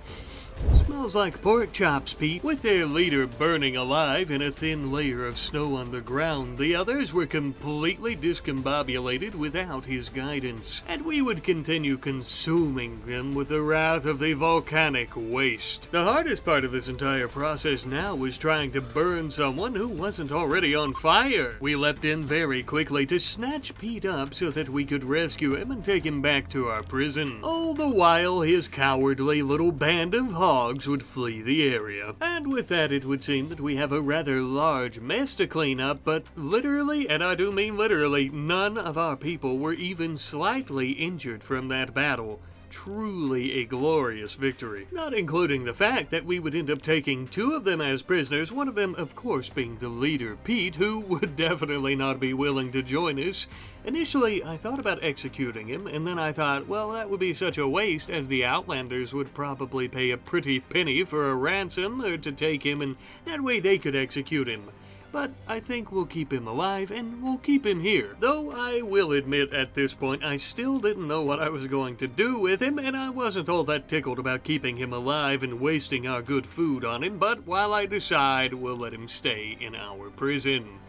Smells like pork chops, Pete. With their leader burning alive in a thin layer of snow on the ground, the others were completely discombobulated without his guidance, and we would continue consuming them with the wrath of the volcanic waste. The hardest part of this entire process now was trying to burn someone who wasn't already on fire. We leapt in very quickly to snatch Pete up so that we could rescue him and take him back to our prison. All the while, his cowardly little band of hogs would flee the area. And with that, it would seem that we have a rather large mess to clean up, but literally, and I do mean literally, none of our people were even slightly injured from that battle. Truly a glorious victory. Not including the fact that we would end up taking two of them as prisoners, one of them of course being the leader, Pete, who would definitely not be willing to join us. Initially, I thought about executing him, and then I thought, well, that would be such a waste, as the Outlanders would probably pay a pretty penny for a ransom or to take him, and that way they could execute him. But I think we'll keep him alive, and we'll keep him here. Though I will admit at this point, I still didn't know what I was going to do with him, and I wasn't all that tickled about keeping him alive and wasting our good food on him, but while I decide, we'll let him stay in our prison.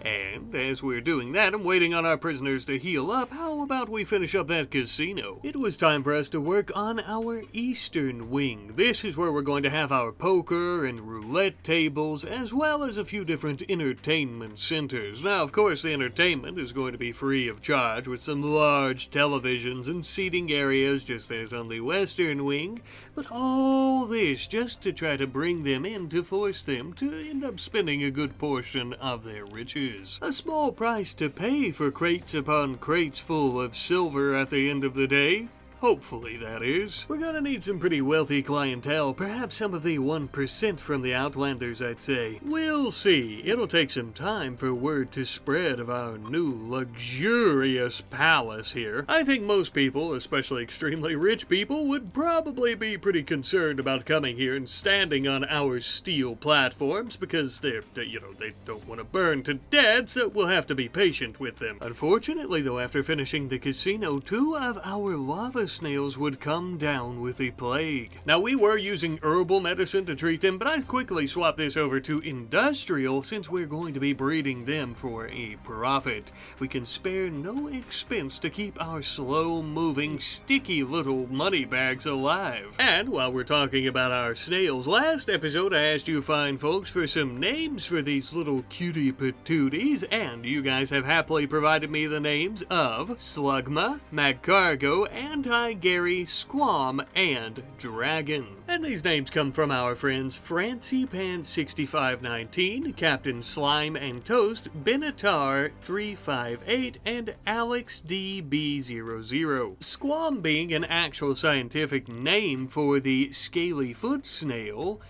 And as we're doing that and waiting on our prisoners to heal up, how about we finish up that casino? It was time for us to work on our eastern wing. This is where we're going to have our poker and roulette tables, as well as a few different entertainment centers. Now, of course, the entertainment is going to be free of charge, with some large televisions and seating areas, just as on the western wing. But all this just to try to bring them in to force them to end up spending a good portion of their riches. A small price to pay for crates upon crates full of silver at the end of the day. Hopefully, that is. We're gonna need some pretty wealthy clientele, perhaps some of the 1% from the Outlanders, I'd say. We'll see. It'll take some time for word to spread of our new luxurious palace here. I think most people, especially extremely rich people, would probably be pretty concerned about coming here and standing on our steel platforms because they don't want to burn to death, so we'll have to be patient with them. Unfortunately, though, after finishing the casino, 2 of our lava snails would come down with the plague. Now, we were using herbal medicine to treat them, but I quickly swapped this over to industrial since we're going to be breeding them for a profit. We can spare no expense to keep our slow-moving, sticky little money bags alive. And while we're talking about our snails, last episode I asked you fine folks for some names for these little cutie patooties, and you guys have happily provided me the names of Slugma, Magcargo, and Anti-Gary, Squam, and Dragon. And these names come from our friends FrancyPants6519, Captain Slime and Toast, Benatar358, and AlexDB00. Squam being an actual scientific name for the scaly foot snail,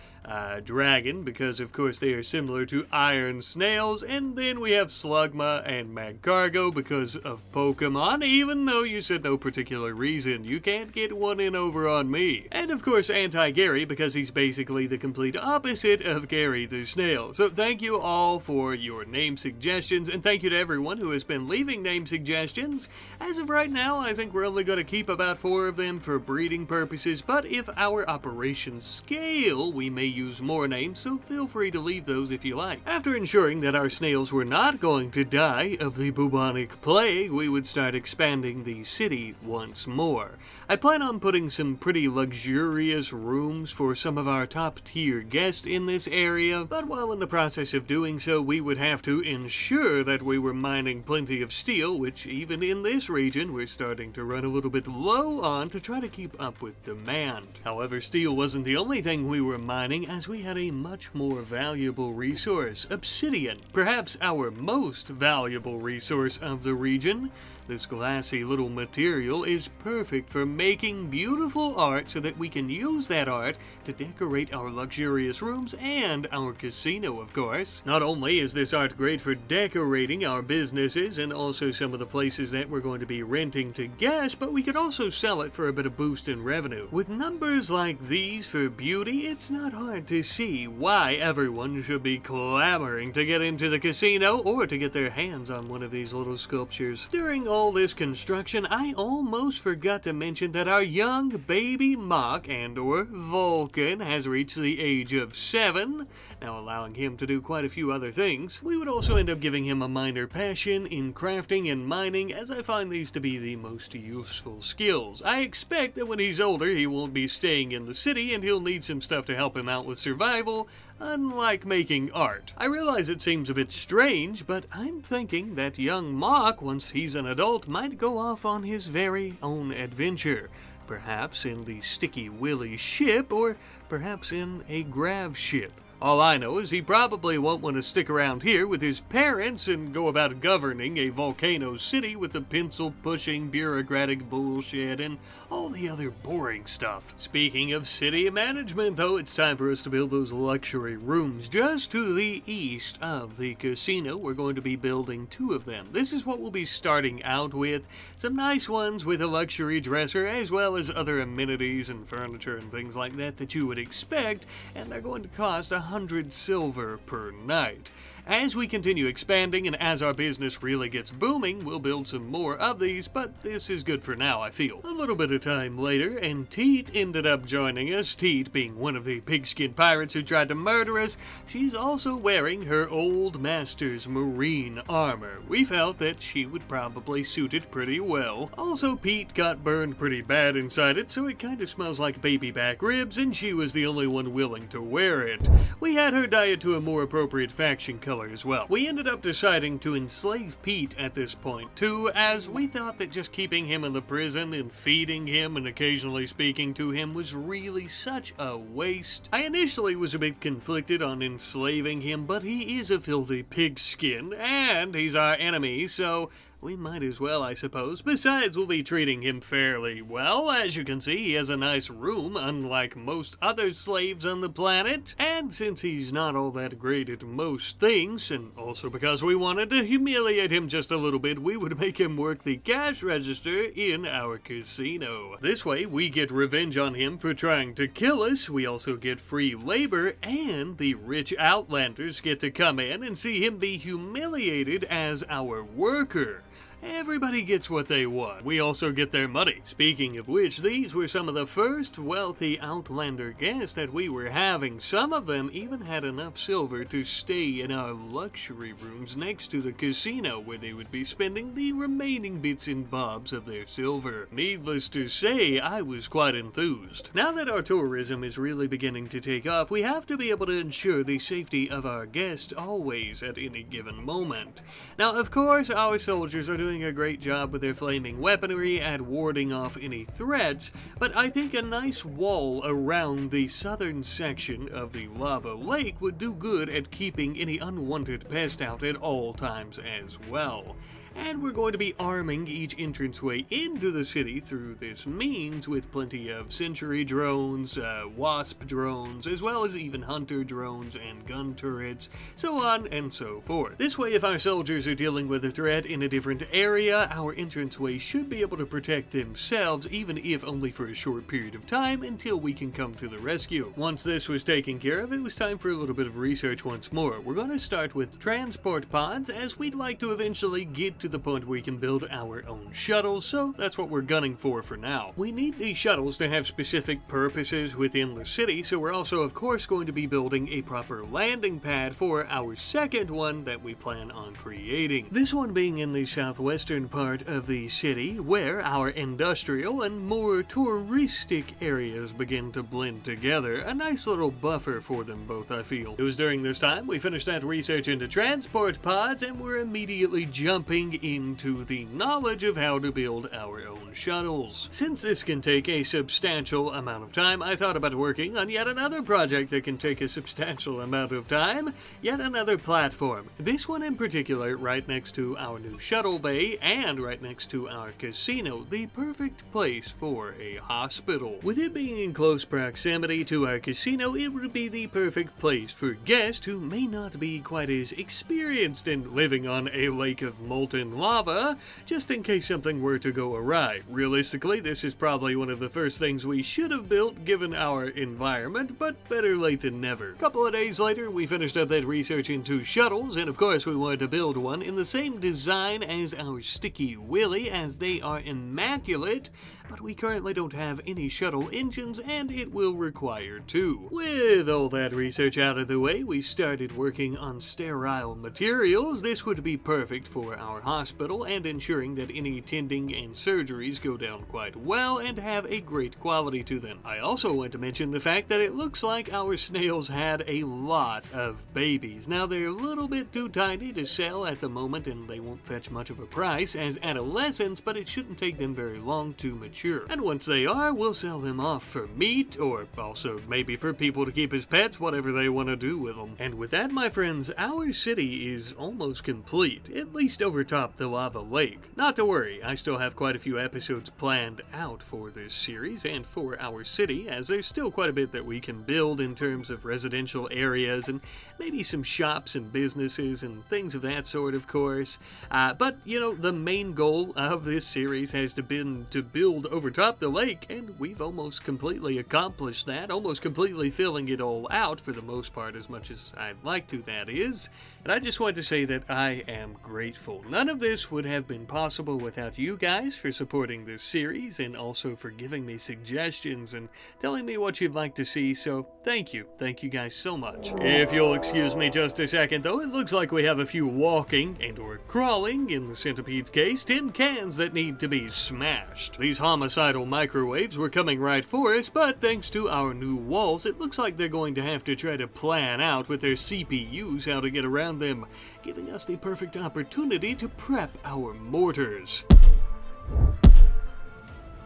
Dragon, because of course they are similar to iron snails, and then we have Slugma and Magcargo because of Pokemon, even though you said no particular reason. You can't get one in over on me. And of course Anti-Gary, because he's basically the complete opposite of Gary the Snail. So thank you all for your name suggestions, and thank you to everyone who has been leaving name suggestions. As of right now, I think we're only going to keep about 4 of them for breeding purposes, but if our operations scale, we may use more names, so feel free to leave those if you like. After ensuring that our snails were not going to die of the bubonic plague, we would start expanding the city once more. I plan on putting some pretty luxurious rooms for some of our top tier guests in this area, but while in the process of doing so, we would have to ensure that we were mining plenty of steel, which even in this region we're starting to run a little bit low on to try to keep up with demand. However, steel wasn't the only thing we were mining, as we had a much more valuable resource, obsidian, perhaps our most valuable resource of the region. This glassy little material is perfect for making beautiful art so that we can use that art to decorate our luxurious rooms and our casino, of course. Not only is this art great for decorating our businesses and also some of the places that we're going to be renting to guests, but we could also sell it for a bit of boost in revenue. With numbers like these for beauty, it's not hard to see why everyone should be clamoring to get into the casino or to get their hands on one of these little sculptures. During all this construction, I almost forgot to mention that our young baby mock and/or Vulcan has reached the age of 7, now allowing him to do quite a few other things. We would also end up giving him a minor passion in crafting and mining, as I find these to be the most useful skills. I expect that when he's older, he won't be staying in the city and he'll need some stuff to help him out with survival, unlike making art. I realize it seems a bit strange, but I'm thinking that young Mock, once he's an adult, might go off on his very own adventure. Perhaps in the Sticky Willy ship, or perhaps in a grav ship. All I know is he probably won't want to stick around here with his parents and go about governing a volcano city with the pencil-pushing bureaucratic bullshit and all the other boring stuff. Speaking of city management, though, it's time for us to build those luxury rooms. Just to the east of the casino, we're going to be building 2 of them. This is what we'll be starting out with. Some nice ones with a luxury dresser, as well as other amenities and furniture and things like that that you would expect, and they're going to cost 100 silver per night. As we continue expanding and as our business really gets booming, we'll build some more of these, but this is good for now, I feel. A little bit of time later, and Teet ended up joining us. Teet being one of the pigskin pirates who tried to murder us. She's also wearing her old master's marine armor. We felt that she would probably suit it pretty well. Also, Pete got burned pretty bad inside it, so it kind of smells like baby back ribs, and she was the only one willing to wear it. We had her dye it to a more appropriate faction color as well. We ended up deciding to enslave Pete at this point too, as we thought that just keeping him in the prison and feeding him and occasionally speaking to him was really such a waste. I initially was a bit conflicted on enslaving him, but he is a filthy pigskin and he's our enemy, so we might as well, I suppose. Besides, we'll be treating him fairly well. As you can see, he has a nice room, unlike most other slaves on the planet. And since he's not all that great at most things, and also because we wanted to humiliate him just a little bit, we would make him work the cash register in our casino. This way, we get revenge on him for trying to kill us. We also get free labor, and the rich outlanders get to come in and see him be humiliated as our worker. Everybody gets what they want. We also get their money. Speaking of which, these were some of the first wealthy Outlander guests that we were having. Some of them even had enough silver to stay in our luxury rooms next to the casino, where they would be spending the remaining bits and bobs of their silver. Needless to say, I was quite enthused. Now that our tourism is really beginning to take off, we have to be able to ensure the safety of our guests always at any given moment. Now, of course, our soldiers are doing doing a great job with their flaming weaponry at warding off any threats, but I think a nice wall around the southern section of the lava lake would do good at keeping any unwanted pest out at all times as well. And we're going to be arming each entranceway into the city through this means with plenty of sentry drones, wasp drones, as well as even hunter drones and gun turrets, so on and so forth. This way, if our soldiers are dealing with a threat in a different area, our entranceway should be able to protect themselves, even if only for a short period of time, until we can come to the rescue. Once this was taken care of, it was time for a little bit of research once more. We're going to start with transport pods, as we'd like to eventually get to the point where we can build our own shuttles, so that's what we're gunning for now. We need these shuttles to have specific purposes within the city, so we're also of course going to be building a proper landing pad for our second one that we plan on creating. This one being in the southwestern part of the city, where our industrial and more touristic areas begin to blend together. A nice little buffer for them both, I feel. It was during this time we finished that research into transport pods, and we're immediately jumping into the knowledge of how to build our own shuttles. Since this can take a substantial amount of time, I thought about working on yet another project that can take a substantial amount of time, yet another platform. This one in particular, right next to our new shuttle bay and right next to our casino, the perfect place for a hospital. With it being in close proximity to our casino, it would be the perfect place for guests who may not be quite as experienced in living on a lake of molten lava, just in case something were to go awry. Realistically, this is probably one of the first things we should have built given our environment, but better late than never. A couple of days later, we finished up that research into shuttles, and of course we wanted to build one in the same design as our Sticky Willy, as they are immaculate, but we currently don't have any shuttle engines, and it will require two. With all that research out of the way, we started working on sterile materials. This would be perfect for our hospital and ensuring that any tending and surgeries go down quite well and have a great quality to them. I also want to mention the fact that it looks like our snails had a lot of babies. Now, they're a little bit too tiny to sell at the moment, and they won't fetch much of a price as adolescents, but it shouldn't take them very long to mature. And once they are, we'll sell them off for meat, or also maybe for people to keep as pets, whatever they want to do with them. And with that, my friends, our city is almost complete, at least over top the lava lake. Not to worry, I still have quite a few episodes planned out for this series and for our city, as there's still quite a bit that we can build in terms of residential areas and maybe some shops and businesses and things of that sort, of course. But, you know, the main goal of this series has been to build over top the lake, and we've almost completely accomplished that, almost completely filling it all out for the most part, as much as I'd like to, that is. And I just want to say that I am grateful. None of this would have been possible without you guys for supporting this series and also for giving me suggestions and telling me what you'd like to see, so thank you. Thank you guys so much. If you'll excuse me just a second though, it looks like we have a few walking and or crawling, in the centipede's case, tin cans that need to be smashed. These homicidal microwaves were coming right for us, but thanks to our new walls, it looks like they're going to have to try to plan out with their CPUs how to get around them, giving us the perfect opportunity to prep our mortars.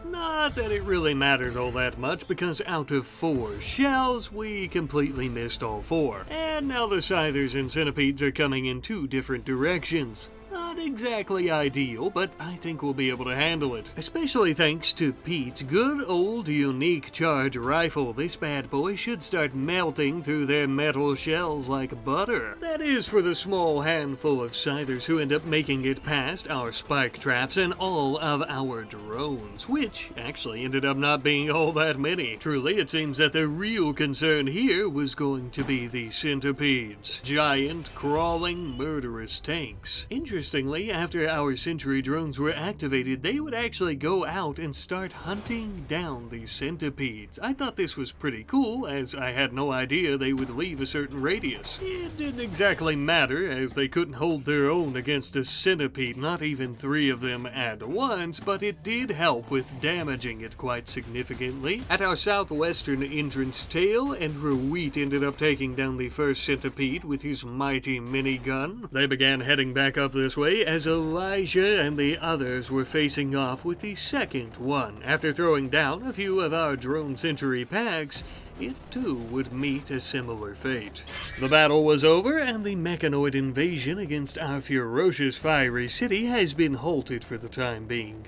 Not that it really mattered all that much, because out of 4 shells, we completely missed all 4. And now the scythers and centipedes are coming in 2 different directions. Not exactly ideal, but I think we'll be able to handle it. Especially thanks to Pete's good old unique charge rifle. This bad boy should start melting through their metal shells like butter. That is for the small handful of scythers who end up making it past our spike traps and all of our drones, which actually ended up not being all that many. Truly, it seems that the real concern here was going to be the centipedes. Giant, crawling, murderous tanks. Interestingly, after our sentry drones were activated, they would actually go out and start hunting down the centipedes. I thought this was pretty cool, as I had no idea they would leave a certain radius. It didn't exactly matter, as they couldn't hold their own against a centipede, not even 3 of them at once, but it did help with damaging it quite significantly. At our southwestern entrance tail, Andrew Wheat ended up taking down the first centipede with his mighty minigun. They began heading back up this way, finally, as Elijah and the others were facing off with the second one, after throwing down a few of our drone sentry packs, it too would meet a similar fate. The battle was over, and the mechanoid invasion against our ferocious fiery city has been halted for the time being.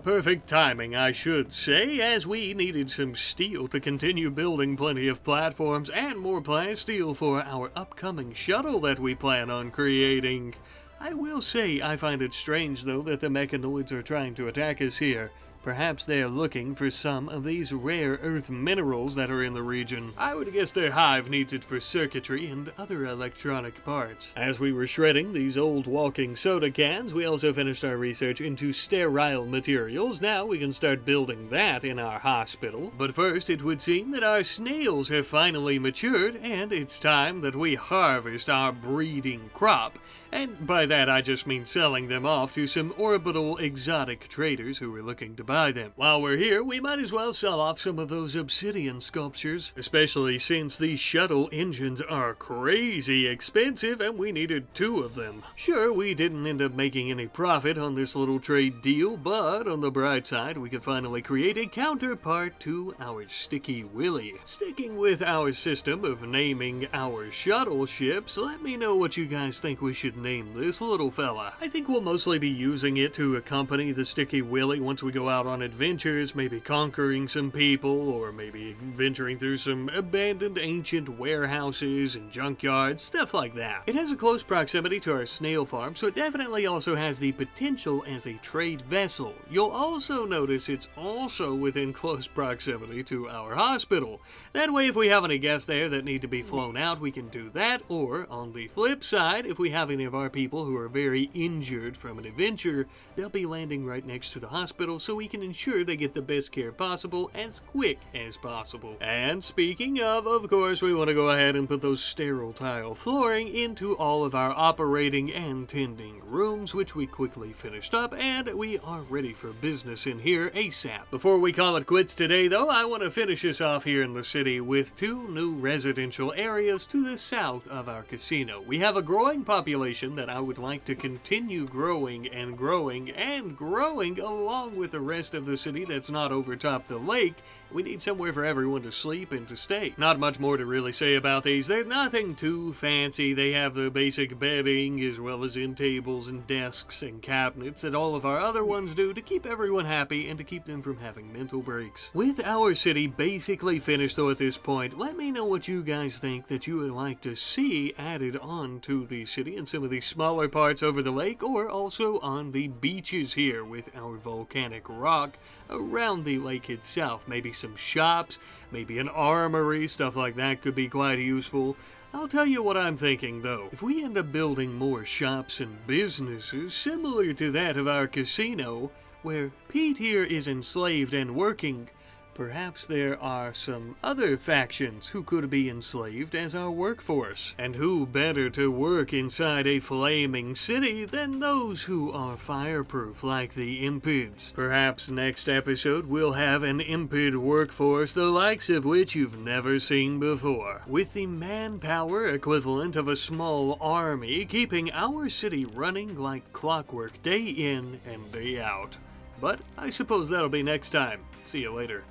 Perfect timing, I should say, as we needed some steel to continue building plenty of platforms and more plasteel for our upcoming shuttle that we plan on creating. I will say I find it strange, though, that the mechanoids are trying to attack us here. Perhaps they are looking for some of these rare earth minerals that are in the region. I would guess their hive needs it for circuitry and other electronic parts. As we were shredding these old walking soda cans, we also finished our research into sterile materials. Now we can start building that in our hospital. But first, it would seem that our snails have finally matured, and it's time that we harvest our breeding crop. And by that I just mean selling them off to some orbital exotic traders who are looking to buy them. While we're here, we might as well sell off some of those obsidian sculptures, especially since these shuttle engines are crazy expensive and we needed 2 of them. Sure, we didn't end up making any profit on this little trade deal, but on the bright side, we could finally create a counterpart to our Sticky Willy. Sticking with our system of naming our shuttle ships, let me know what you guys think we should name this little fella. I think we'll mostly be using it to accompany the Sticky Willy once we go out on adventures, maybe conquering some people, or maybe venturing through some abandoned ancient warehouses and junkyards, stuff like that. It has a close proximity to our snail farm, so it definitely also has the potential as a trade vessel. You'll also notice it's also within close proximity to our hospital. That way, if we have any guests there that need to be flown out, we can do that, or on the flip side, if we have any of our people who are very injured from an adventure, they'll be landing right next to the hospital so we can ensure they get the best care possible as quick as possible. And speaking of course, we want to go ahead and put those sterile tile flooring into all of our operating and tending rooms, which we quickly finished up, and we are ready for business in here ASAP. Before we call it quits today, though, I want to finish us off here in the city with 2 new residential areas to the south of our casino. We have a growing population that I would like to continue growing and growing and growing along with the rest of the city that's not over top the lake. We need somewhere for everyone to sleep and to stay. Not much more to really say about these. They're nothing too fancy. They have the basic bedding as well as end tables and desks and cabinets that all of our other ones do to keep everyone happy and to keep them from having mental breaks. With our city basically finished though at this point, let me know what you guys think that you would like to see added on to the city and some of the smaller parts over the lake, or also on the beaches here with our volcanic rock around the lake itself. Maybe some shops, maybe an armory, stuff like that could be quite useful. I'll tell you what I'm thinking though. If we end up building more shops and businesses similar to that of our casino, where Pete here is enslaved and working, perhaps there are some other factions who could be enslaved as our workforce. And who better to work inside a flaming city than those who are fireproof like the Impids? Perhaps next episode we'll have an Impid workforce the likes of which you've never seen before, with the manpower equivalent of a small army, keeping our city running like clockwork day in and day out. But I suppose that'll be next time. See you later.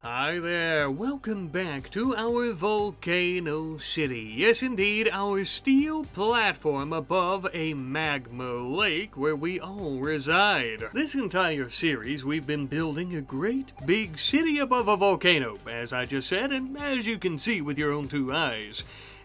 Hi there, welcome back to our Volcano City. Yes indeed, our steel platform above a magma lake where we all reside. This entire series we've been building a great big city above a volcano, as I just said, and as you can see with your own 2 eyes.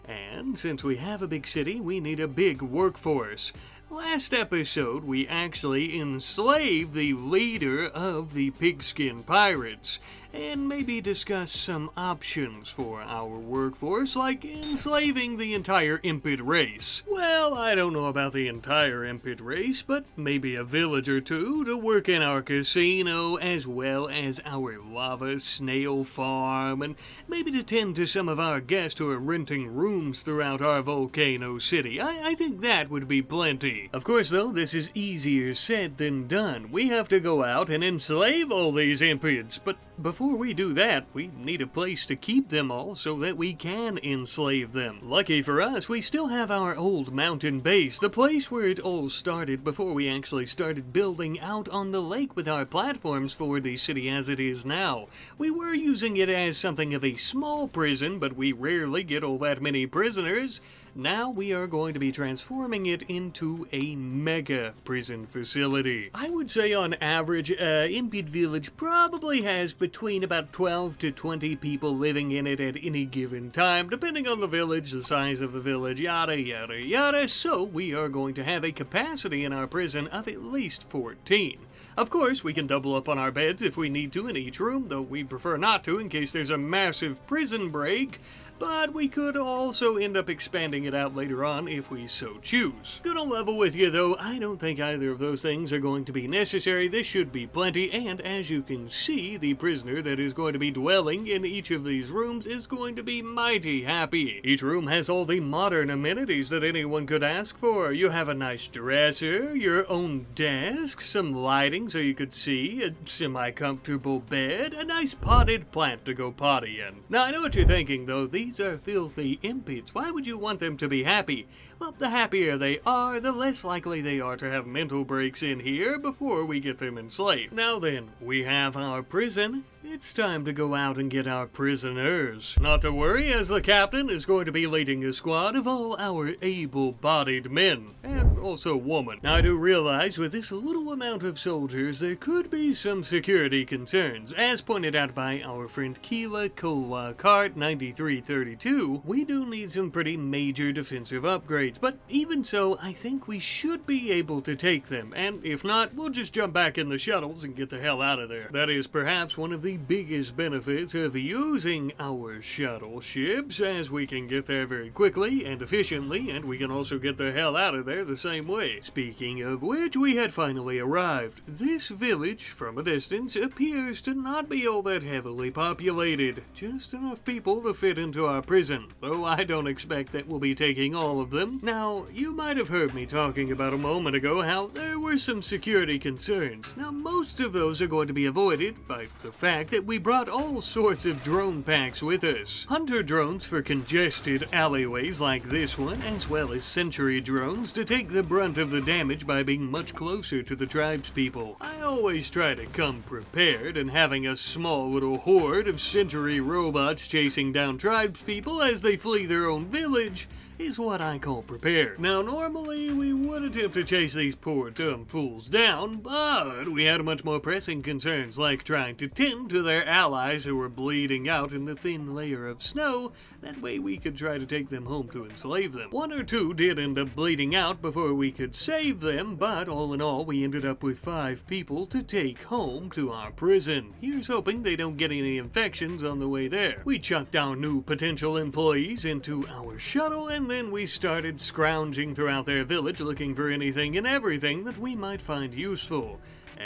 And since we have a big city, we need a big workforce. Last episode, we actually enslaved the leader of the Pigskin Pirates, and maybe discuss some options for our workforce, like enslaving the entire Impid race. Well, I don't know about the entire Impid race, but maybe a village or 2 to work in our casino, as well as our lava snail farm, and maybe to tend to some of our guests who are renting rooms throughout our volcano city. I think that would be plenty. Of course, though, this is easier said than done. We have to go out and enslave all these Impids, but But before we do that, we need a place to keep them all so that we can enslave them. Lucky for us, we still have our old mountain base, the place where it all started before we actually started building out on the lake with our platforms for the city as it is now. We were using it as something of a small prison, but we rarely get all that many prisoners. Now we are going to be transforming it into a mega prison facility. I would say on average, Impid Village probably has between about 12 to 20 people living in it at any given time, depending on the village, the size of the village, yada yada yada. So we are going to have a capacity in our prison of at least 14. Of course, we can double up on our beds if we need to in each room, though we prefer not to in case there's a massive prison break. But we could also end up expanding it out later on if we so choose. Gonna level with you though, I don't think either of those things are going to be necessary. This should be plenty, and as you can see, the prisoner that is going to be dwelling in each of these rooms is going to be mighty happy. Each room has all the modern amenities that anyone could ask for. You have a nice dresser, your own desk, some lighting so you could see, a semi-comfortable bed, a nice potted plant to go potty in. Now I know what you're thinking though, these are filthy impids. Why would you want them to be happy? Well, the happier they are, the less likely they are to have mental breaks in here before we get them enslaved. Now then, we have our prison. It's time to go out and get our prisoners. Not to worry, as the captain is going to be leading a squad of all our able-bodied men, and also women. Now I do realize with this little amount of soldiers, there could be some security concerns. As pointed out by our friend Keela Kola Cart 9332, we do need some pretty major defensive upgrades, but even so, I think we should be able to take them, and if not, we'll just jump back in the shuttles and get the hell out of there. That is perhaps one of the biggest benefits of using our shuttle ships, as we can get there very quickly and efficiently, and we can also get the hell out of there the same way. Speaking of which, we had finally arrived. This village, from a distance, appears to not be all that heavily populated. Just enough people to fit into our prison, though I don't expect that we'll be taking all of them. Now, you might have heard me talking about a moment ago how there were some security concerns. Now, most of those are going to be avoided by the fact that we brought all sorts of drone packs with us. Hunter drones for congested alleyways like this one, as well as sentry drones to take the brunt of the damage by being much closer to the tribespeople. I always try to come prepared, and having a small little horde of sentry robots chasing down tribespeople as they flee their own village is what I call prepared. Now, normally we would attempt to chase these poor dumb fools down, but we had much more pressing concerns like trying to tend to their allies who were bleeding out in the thin layer of snow. That way we could try to take them home to enslave them. One or two did end up bleeding out before we could save them, but all in all we ended up with 5 people to take home to our prison. Here's hoping they don't get any infections on the way there. We chucked our new potential employees into our shuttle, and then we started scrounging throughout their village looking for anything and everything that we might find useful.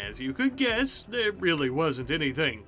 As you could guess, there really wasn't anything.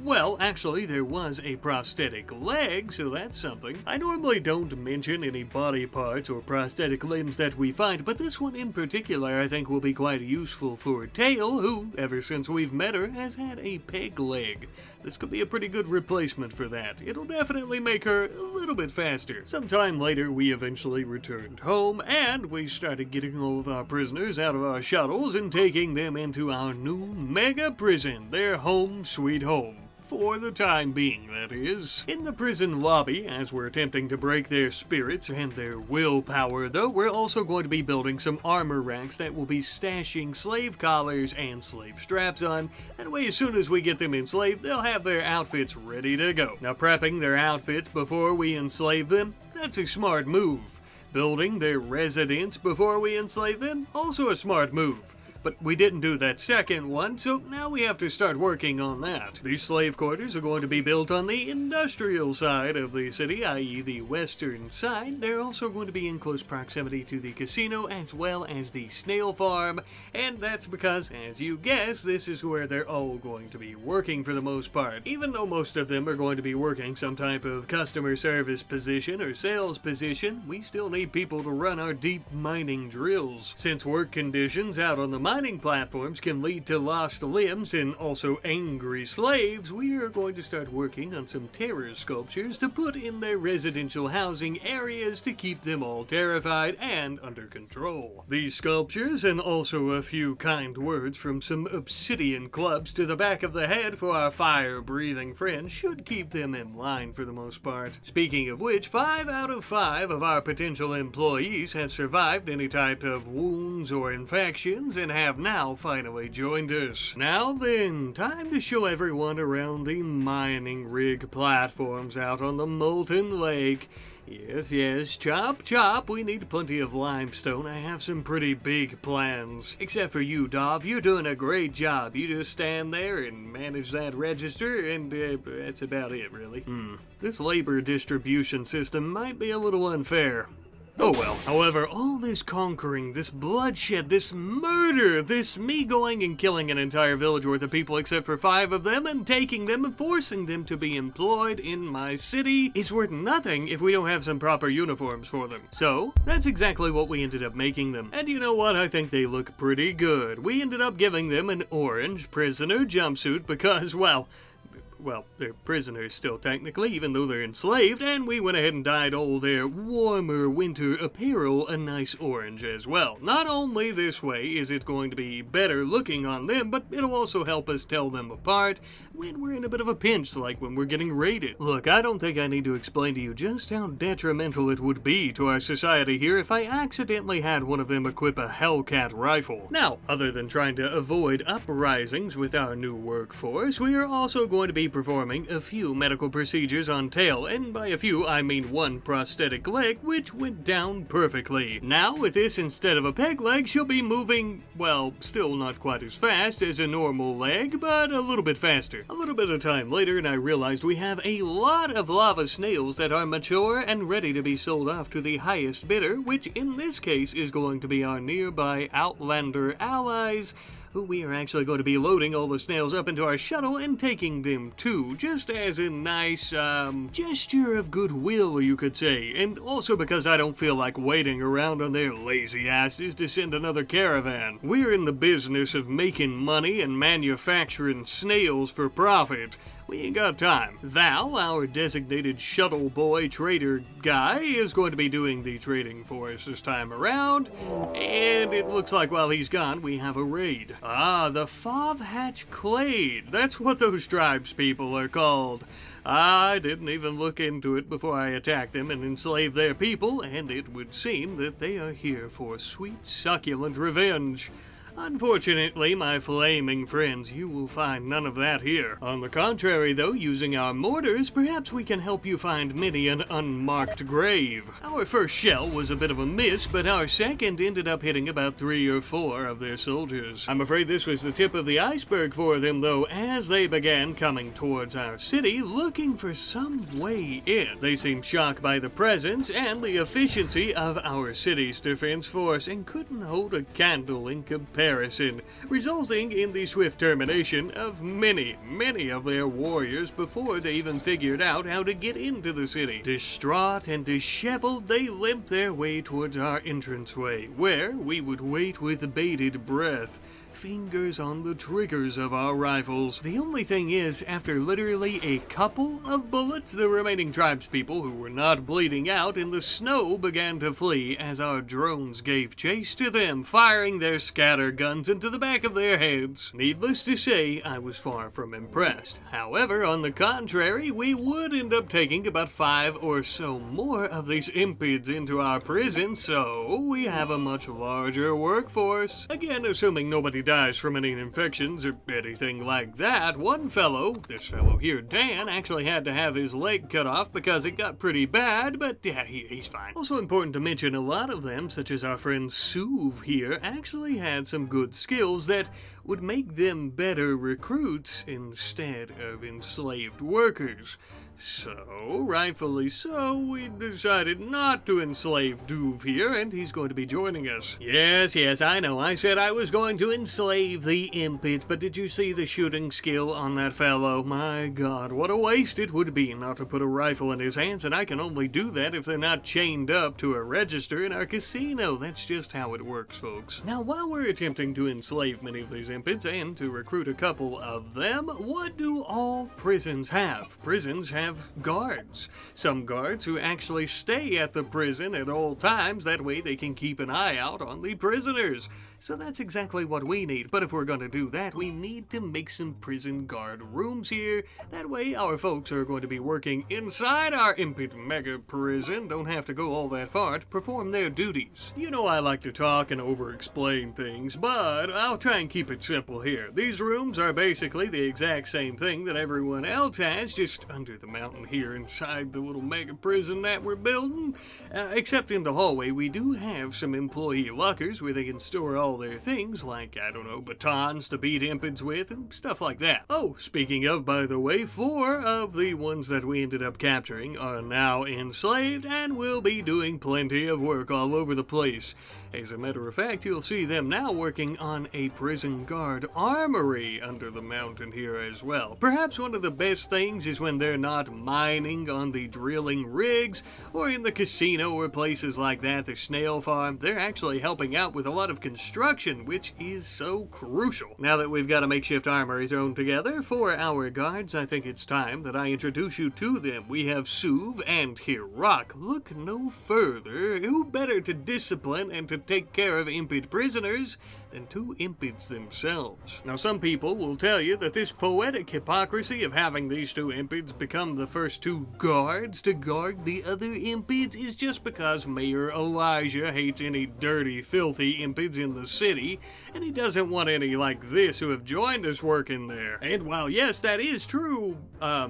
Well, actually, there was a prosthetic leg, so that's something. I normally don't mention any body parts or prosthetic limbs that we find, but this one in particular I think will be quite useful for Tail, who, ever since we've met her, has had a peg leg. This could be a pretty good replacement for that. It'll definitely make her a little bit faster. Sometime later, we eventually returned home, and we started getting all of our prisoners out of our shuttles and taking them into our new mega prison, their home sweet home. For the time being, that is. In the prison lobby, as we're attempting to break their spirits and their willpower, though, we're also going to be building some armor racks that will be stashing slave collars and slave straps on. That way, as soon as we get them enslaved, they'll have their outfits ready to go. Now, prepping their outfits before we enslave them, that's a smart move. Building their residence before we enslave them, also a smart move. But we didn't do that second one, so now we have to start working on that. These slave quarters are going to be built on the industrial side of the city, i.e. the western side. They're also going to be in close proximity to the casino as well as the snail farm, and that's because, as you guess, this is where they're all going to be working for the most part. Even though most of them are going to be working some type of customer service position or sales position, we still need people to run our deep mining drills. Since work conditions out on the mining platforms can lead to lost limbs and also angry slaves, we are going to start working on some terror sculptures to put in their residential housing areas to keep them all terrified and under control. These sculptures, and also a few kind words from some obsidian clubs to the back of the head for our fire-breathing friends, should keep them in line for the most part. Speaking of which, 5 out of 5 of our potential employees have survived any type of wounds or infections and have now finally joined us. Now then, time to show everyone around the mining rig platforms out on the molten lake. Yes, chop chop, we need plenty of limestone. I have some pretty big plans. Except for you, Dov, you're doing a great job. You just stand there and manage that register, and that's about it, really. This labor distribution system might be a little unfair. Oh well. However, all this conquering, this bloodshed, this murder, this me going and killing an entire village worth of people except for 5 of them and taking them and forcing them to be employed in my city is worth nothing if we don't have some proper uniforms for them. So, that's exactly what we ended up making them. And you know what? I think they look pretty good. We ended up giving them an orange prisoner jumpsuit because, well, they're prisoners still technically, even though they're enslaved, and we went ahead and dyed all their warmer winter apparel a nice orange as well. Not only this way is it going to be better looking on them, but it'll also help us tell them apart when we're in a bit of a pinch, like when we're getting raided. Look, I don't think I need to explain to you just how detrimental it would be to our society here if I accidentally had one of them equip a Hellcat rifle. Now, other than trying to avoid uprisings with our new workforce, we are also going to be performing a few medical procedures on Tail, and by a few I mean one prosthetic leg, which went down perfectly. Now with this, instead of a peg leg, she'll be moving, well, still not quite as fast as a normal leg, but a little bit faster. A little bit of time later and I realized we have a lot of lava snails that are mature and ready to be sold off to the highest bidder, which in this case is going to be our nearby Outlander allies, who we are actually going to be loading all the snails up into our shuttle and taking them to, just as a nice, gesture of goodwill, you could say, and also because I don't feel like waiting around on their lazy asses to send another caravan. We're in the business of making money and manufacturing snails for profit. We ain't got time. Val, our designated shuttle boy trader guy, is going to be doing the trading for us this time around, and it looks like while he's gone, we have a raid. Ah, the Fovhatch Clade. That's what those tribes people are called. I didn't even look into it before I attacked them and enslaved their people, and it would seem that they are here for sweet, succulent revenge. Unfortunately, my flaming friends, you will find none of that here. On the contrary, though, using our mortars, perhaps we can help you find many an unmarked grave. Our first shell was a bit of a miss, but our second ended up hitting about 3 or 4 of their soldiers. I'm afraid this was the tip of the iceberg for them, though, as they began coming towards our city, looking for some way in. They seemed shocked by the presence and the efficiency of our city's defense force and couldn't hold a candle in comparison, resulting in the swift termination of many of their warriors before they even figured out how to get into the city. Distraught and disheveled, they limped their way towards our entranceway, where we would wait with bated breath, fingers on the triggers of our rifles. The only thing is, after literally a couple of bullets, the remaining tribespeople who were not bleeding out in the snow began to flee as our drones gave chase to them, firing their scatter guns into the back of their heads. Needless to say, I was far from impressed. However, on the contrary, we would end up taking about 5 or so more of these impids into our prison, so we have a much larger workforce. Again, assuming nobody dies from any infections or anything like that. One fellow, this fellow here, Dan, actually had to have his leg cut off because it got pretty bad, but yeah, he's fine. Also important to mention, a lot of them, such as our friend Suv here, actually had some good skills that would make them better recruits instead of enslaved workers. So, rightfully so, we decided not to enslave Duve here, and he's going to be joining us. Yes, I know, I said I was going to enslave enslave the impids, but did you see the shooting skill on that fellow? My god, what a waste it would be not to put a rifle in his hands, and I can only do that if they're not chained up to a register in our casino. That's just how it works, folks. Now, while we're attempting to enslave many of these impids and to recruit a couple of them, what do all prisons have? Prisons have guards. Some guards who actually stay at the prison at all times, that way they can keep an eye out on the prisoners. So that's exactly what we need, but if we're gonna do that, we need to make some prison guard rooms here. That way our folks who are going to be working inside our impid mega prison don't have to go all that far to perform their duties. You know I like to talk and over-explain things, but I'll try and keep it simple here. These rooms are basically the exact same thing that everyone else has, just under the mountain here inside the little mega prison that we're building. Except in the hallway, we do have some employee lockers where they can store all their things, like, I don't know, batons to beat impids with, and stuff like that. Oh, speaking of, by the way, 4 of the ones that we ended up capturing are now enslaved and will be doing plenty of work all over the place. As a matter of fact, you'll see them now working on a prison guard armory under the mountain here as well. Perhaps one of the best things is when they're not mining on the drilling rigs, or in the casino or places like that, the snail farm. They're actually helping out with a lot of construction, which is so crucial. Now that we've got a makeshift armory thrown together for our guards, I think it's time that I introduce you to them. We have Suv and Hirak. Look no further. Who better to discipline and to take care of impid prisoners than 2 impids themselves? Now, some people will tell you that this poetic hypocrisy of having these 2 impids become the first 2 guards to guard the other impids is just because Mayor Elijah hates any dirty, filthy impids in the city, and he doesn't want any like this who have joined us working there. And while yes, that is true, I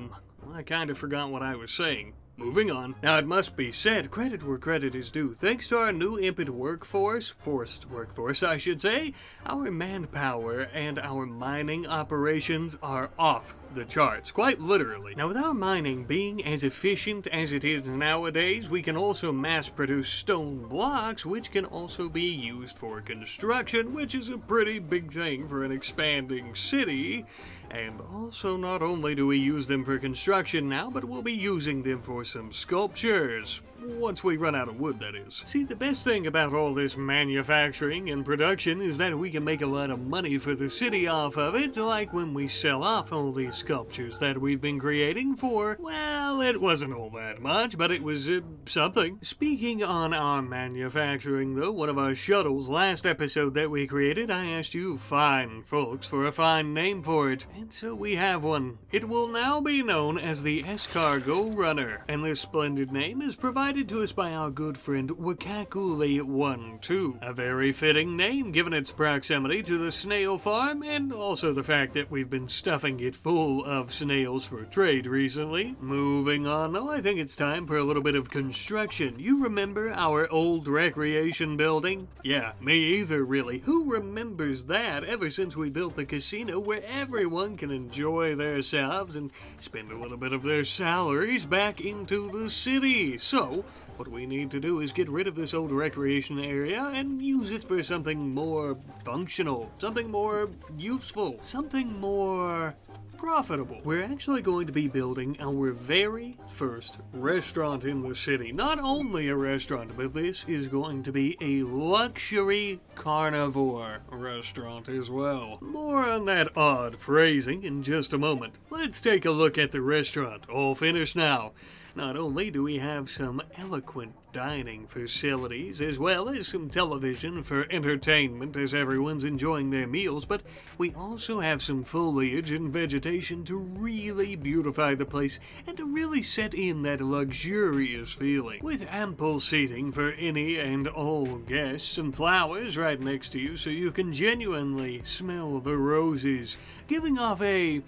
kind of forgot what I was saying. Moving on. Now, it must be said, credit where credit is due. Thanks to our new impid forced workforce, I should say, our manpower and our mining operations are off the charts, quite literally. Now, with our mining being as efficient as it is nowadays, we can also mass produce stone blocks, which can also be used for construction, which is a pretty big thing for an expanding city. And also, not only do we use them for construction now, but we'll be using them for some sculptures. Once we run out of wood, that is. See, the best thing about all this manufacturing and production is that we can make a lot of money for the city off of it, like when we sell off all these sculptures that we've been creating for, well, it wasn't all that much, but it was something. Speaking on our manufacturing, though, one of our shuttles last episode that we created, I asked you fine folks for a fine name for it, and so we have one. It will now be known as the Escargot Runner, and this splendid name is provided to us by our good friend Wakakule12. A very fitting name given its proximity to the snail farm and also the fact that we've been stuffing it full of snails for trade recently. Moving on though, I think it's time for a little bit of construction. You remember our old recreation building? Yeah, me either really. Who remembers that ever since we built the casino where everyone can enjoy themselves and spend a little bit of their salaries back into the city? So, what we need to do is get rid of this old recreation area and use it for something more functional, something more useful, something more profitable. We're actually going to be building our very first restaurant in the city. Not only a restaurant, but this is going to be a luxury carnivore restaurant as well. More on that odd phrasing in just a moment. Let's take a look at the restaurant. All finished now. Not only do we have some eloquent dining facilities, as well as some television for entertainment as everyone's enjoying their meals, but we also have some foliage and vegetation to really beautify the place and to really set in that luxurious feeling. With ample seating for any and all guests, some flowers right next to you so you can genuinely smell the roses, giving off a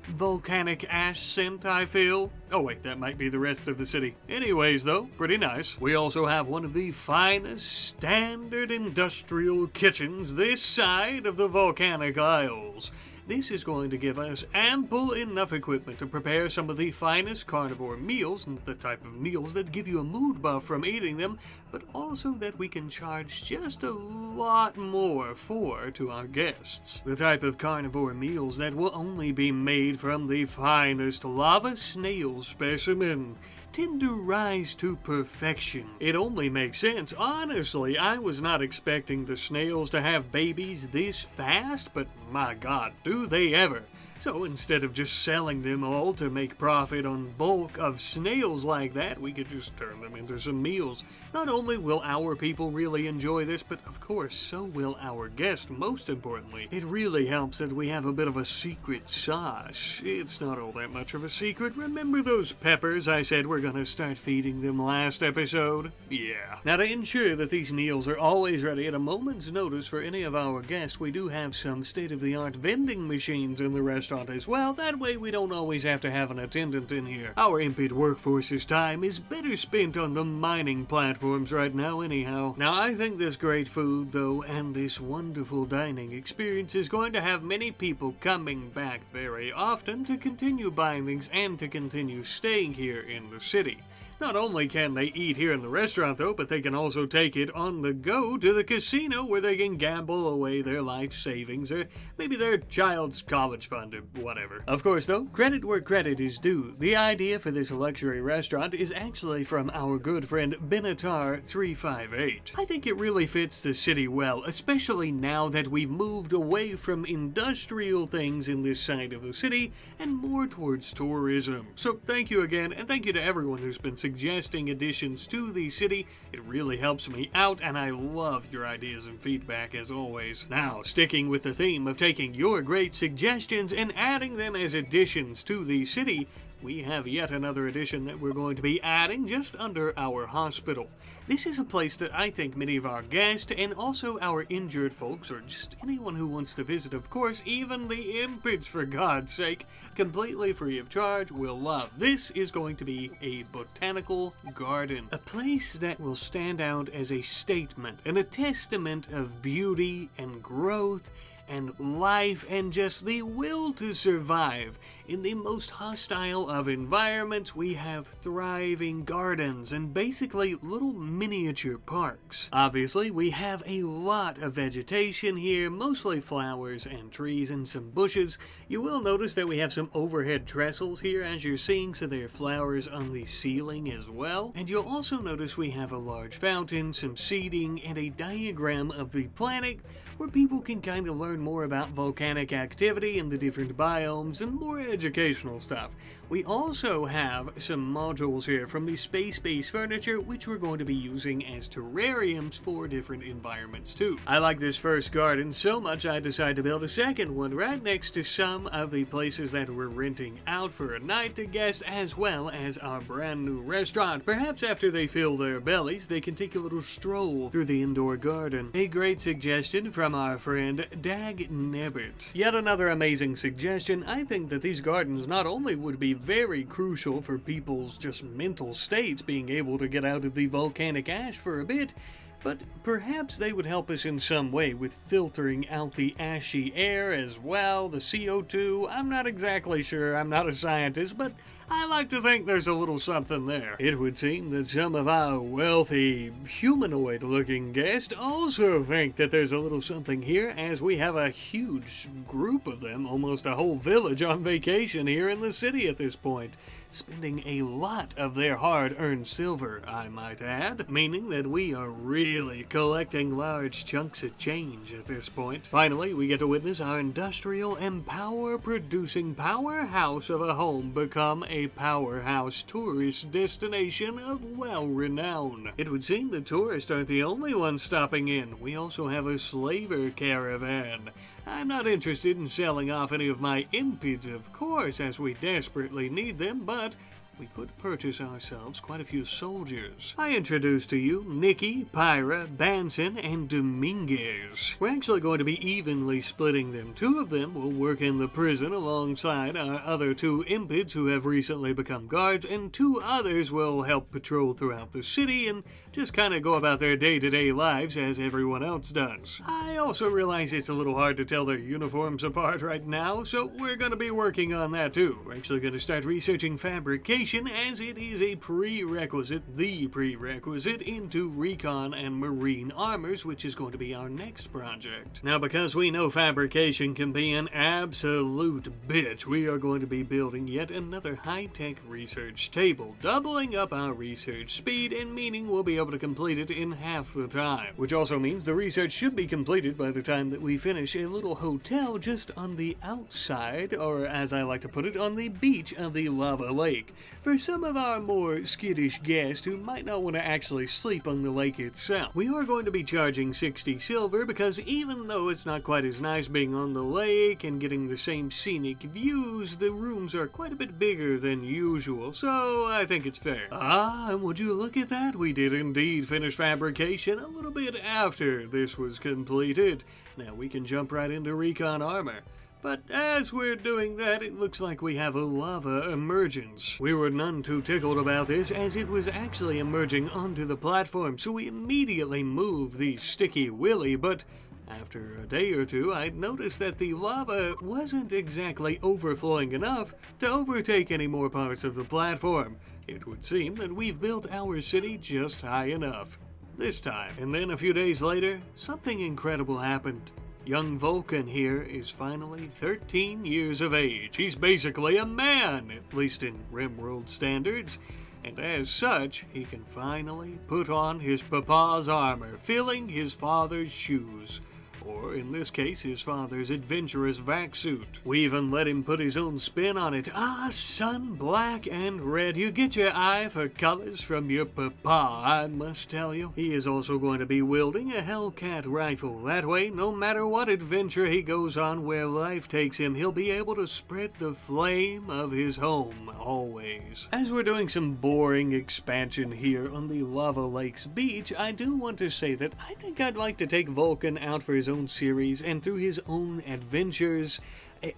volcanic ash scent, I feel. Oh wait, that might be the rest of the city. Anyways though, pretty nice. We also have one of the finest standard industrial kitchens this side of the volcanic isles. This is going to give us ample enough equipment to prepare some of the finest carnivore meals, and the type of meals that give you a mood buff from eating them, but also that we can charge just a lot more for to our guests. The type of carnivore meals that will only be made from the finest lava snail specimen, tend to rise to perfection. It only makes sense. Honestly, I was not expecting the snails to have babies this fast, but my god, do they ever. So instead of just selling them all to make profit on bulk of snails like that, we could just turn them into some meals. Not only will our people really enjoy this, but of course so will our guests, most importantly. It really helps that we have a bit of a secret sauce. It's not all that much of a secret. Remember those peppers I said we're gonna start feeding them last episode? Yeah. Now, to ensure that these meals are always ready at a moment's notice for any of our guests, we do have some state-of-the-art vending machines in the restaurant as well. That way we don't always have to have an attendant in here. Our impid workforce's time is better spent on the mining platforms right now anyhow. Now, I think this great food though and this wonderful dining experience is going to have many people coming back very often to continue buying things and to continue staying here in the city. Not only can they eat here in the restaurant though, but they can also take it on the go to the casino where they can gamble away their life savings or maybe their child's college fund or whatever. Of course though, credit where credit is due. The idea for this luxury restaurant is actually from our good friend Benatar358. I think it really fits the city well, especially now that we've moved away from industrial things in this side of the city and more towards tourism. So thank you again, and thank you to everyone who's been suggesting additions to the city. It really helps me out, and I love your ideas and feedback as always. Now, sticking with the theme of taking your great suggestions and adding them as additions to the city, we have yet another addition that we're going to be adding just under our hospital. This is a place that I think many of our guests and also our injured folks, or just anyone who wants to visit, of course, even the impids for God's sake, completely free of charge, will love. This is going to be a botanical garden. A place that will stand out as a statement and a testament of beauty and growth and life and just the will to survive. In the most hostile of environments, we have thriving gardens and basically little miniature parks. Obviously, we have a lot of vegetation here, mostly flowers and trees and some bushes. You will notice that we have some overhead trestles here, as you're seeing, so there are flowers on the ceiling as well. And you'll also notice we have a large fountain, some seating, and a diagram of the planet where people can kind of learn more about volcanic activity and the different biomes and more educational stuff. We also have some modules here from the space-based furniture, which we're going to be using as terrariums for different environments too. I like this first garden so much I decided to build a second one right next to some of the places that we're renting out for a night to guests, as well as our brand new restaurant. Perhaps after they fill their bellies, they can take a little stroll through the indoor garden. A great suggestion from our friend Dag Nebbert. Yet another amazing suggestion. I think that these gardens not only would be very crucial for people's just mental states, being able to get out of the volcanic ash for a bit, but perhaps they would help us in some way with filtering out the ashy air as well, the CO2. I'm not exactly sure, I'm not a scientist, but I like to think there's a little something there. It would seem that some of our wealthy, humanoid-looking guests also think that there's a little something here, as we have a huge group of them, almost a whole village on vacation here in the city at this point, spending a lot of their hard-earned silver, I might add, meaning that we are really collecting large chunks of change at this point. Finally, we get to witness our industrial and power-producing powerhouse of a home become a powerhouse tourist destination of well renown. It would seem the tourists aren't the only ones stopping in. We also have a slaver caravan. I'm not interested in selling off any of my impids, of course, as we desperately need them, but we could purchase ourselves quite a few soldiers. I introduce to you Nikki, Pyra, Banson, and Dominguez. We're actually going to be evenly splitting them. 2 of them will work in the prison alongside our other 2 impids who have recently become guards, and 2 others will help patrol throughout the city and just kind of go about their day-to-day lives as everyone else does. I also realize it's a little hard to tell their uniforms apart right now, so we're going to be working on that too. We're actually going to start researching fabrication, as it is a prerequisite, the prerequisite, into recon and marine armors, which is going to be our next project. Now, because we know fabrication can be an absolute bitch, we are going to be building yet another high-tech research table, doubling up our research speed and meaning we'll be able to complete it in half the time. Which also means the research should be completed by the time that we finish a little hotel just on the outside, or as I like to put it, on the beach of the lava lake, for some of our more skittish guests who might not want to actually sleep on the lake itself. We are going to be charging 60 silver because even though it's not quite as nice being on the lake and getting the same scenic views, the rooms are quite a bit bigger than usual, so I think it's fair. Ah, and would you look at that? We did indeed finish fabrication a little bit after this was completed. Now we can jump right into recon armor. But as we're doing that, it looks like we have a lava emergence. We were none too tickled about this, as it was actually emerging onto the platform, so we immediately moved the sticky willy, but after a day or 2, I noticed that the lava wasn't exactly overflowing enough to overtake any more parts of the platform. It would seem that we've built our city just high enough this time. And then a few days later, something incredible happened. Young Vulcan here is finally 13 years of age. He's basically a man, at least in RimWorld standards, and as such, he can finally put on his papa's armor, filling his father's shoes. Or, in this case, his father's adventurous vac suit. We even let him put his own spin on it. Ah, sun, black, and red. You get your eye for colors from your papa, I must tell you. He is also going to be wielding a Hellcat rifle. That way, no matter what adventure he goes on where life takes him, he'll be able to spread the flame of his home, always. As we're doing some boring expansion here on the Lava Lakes beach, I do want to say that I think I'd like to take Vulcan out for his own series and through his own adventures,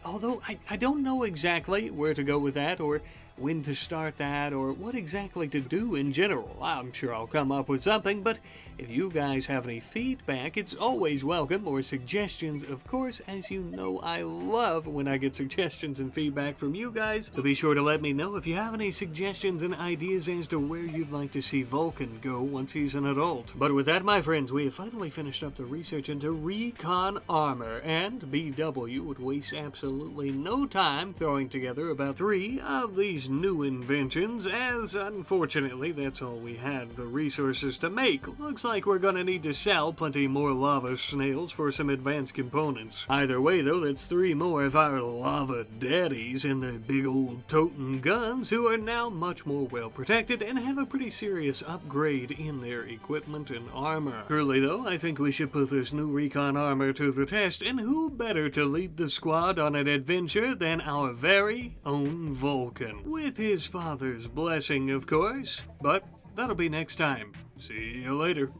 although I don't know exactly where to go with that, or when to start that, or what exactly to do in general. I'm sure I'll come up with something, but if you guys have any feedback, it's always welcome, or suggestions, of course. As you know, I love when I get suggestions and feedback from you guys, so be sure to let me know if you have any suggestions and ideas as to where you'd like to see Vulcan go once he's an adult. But with that, my friends, we have finally finished up the research into recon armor, and BW would waste absolutely no time throwing together about 3 of these new inventions, as unfortunately that's all we had the resources to make. Looks like we're gonna need to sell plenty more lava snails for some advanced components. Either way though, that's 3 more of our lava daddies and the big old totin' guns, who are now much more well protected and have a pretty serious upgrade in their equipment and armor. Truly though, I think we should put this new recon armor to the test, and who better to lead the squad on an adventure than our very own Vulcan. With his father's blessing, of course. But that'll be next time. See you later.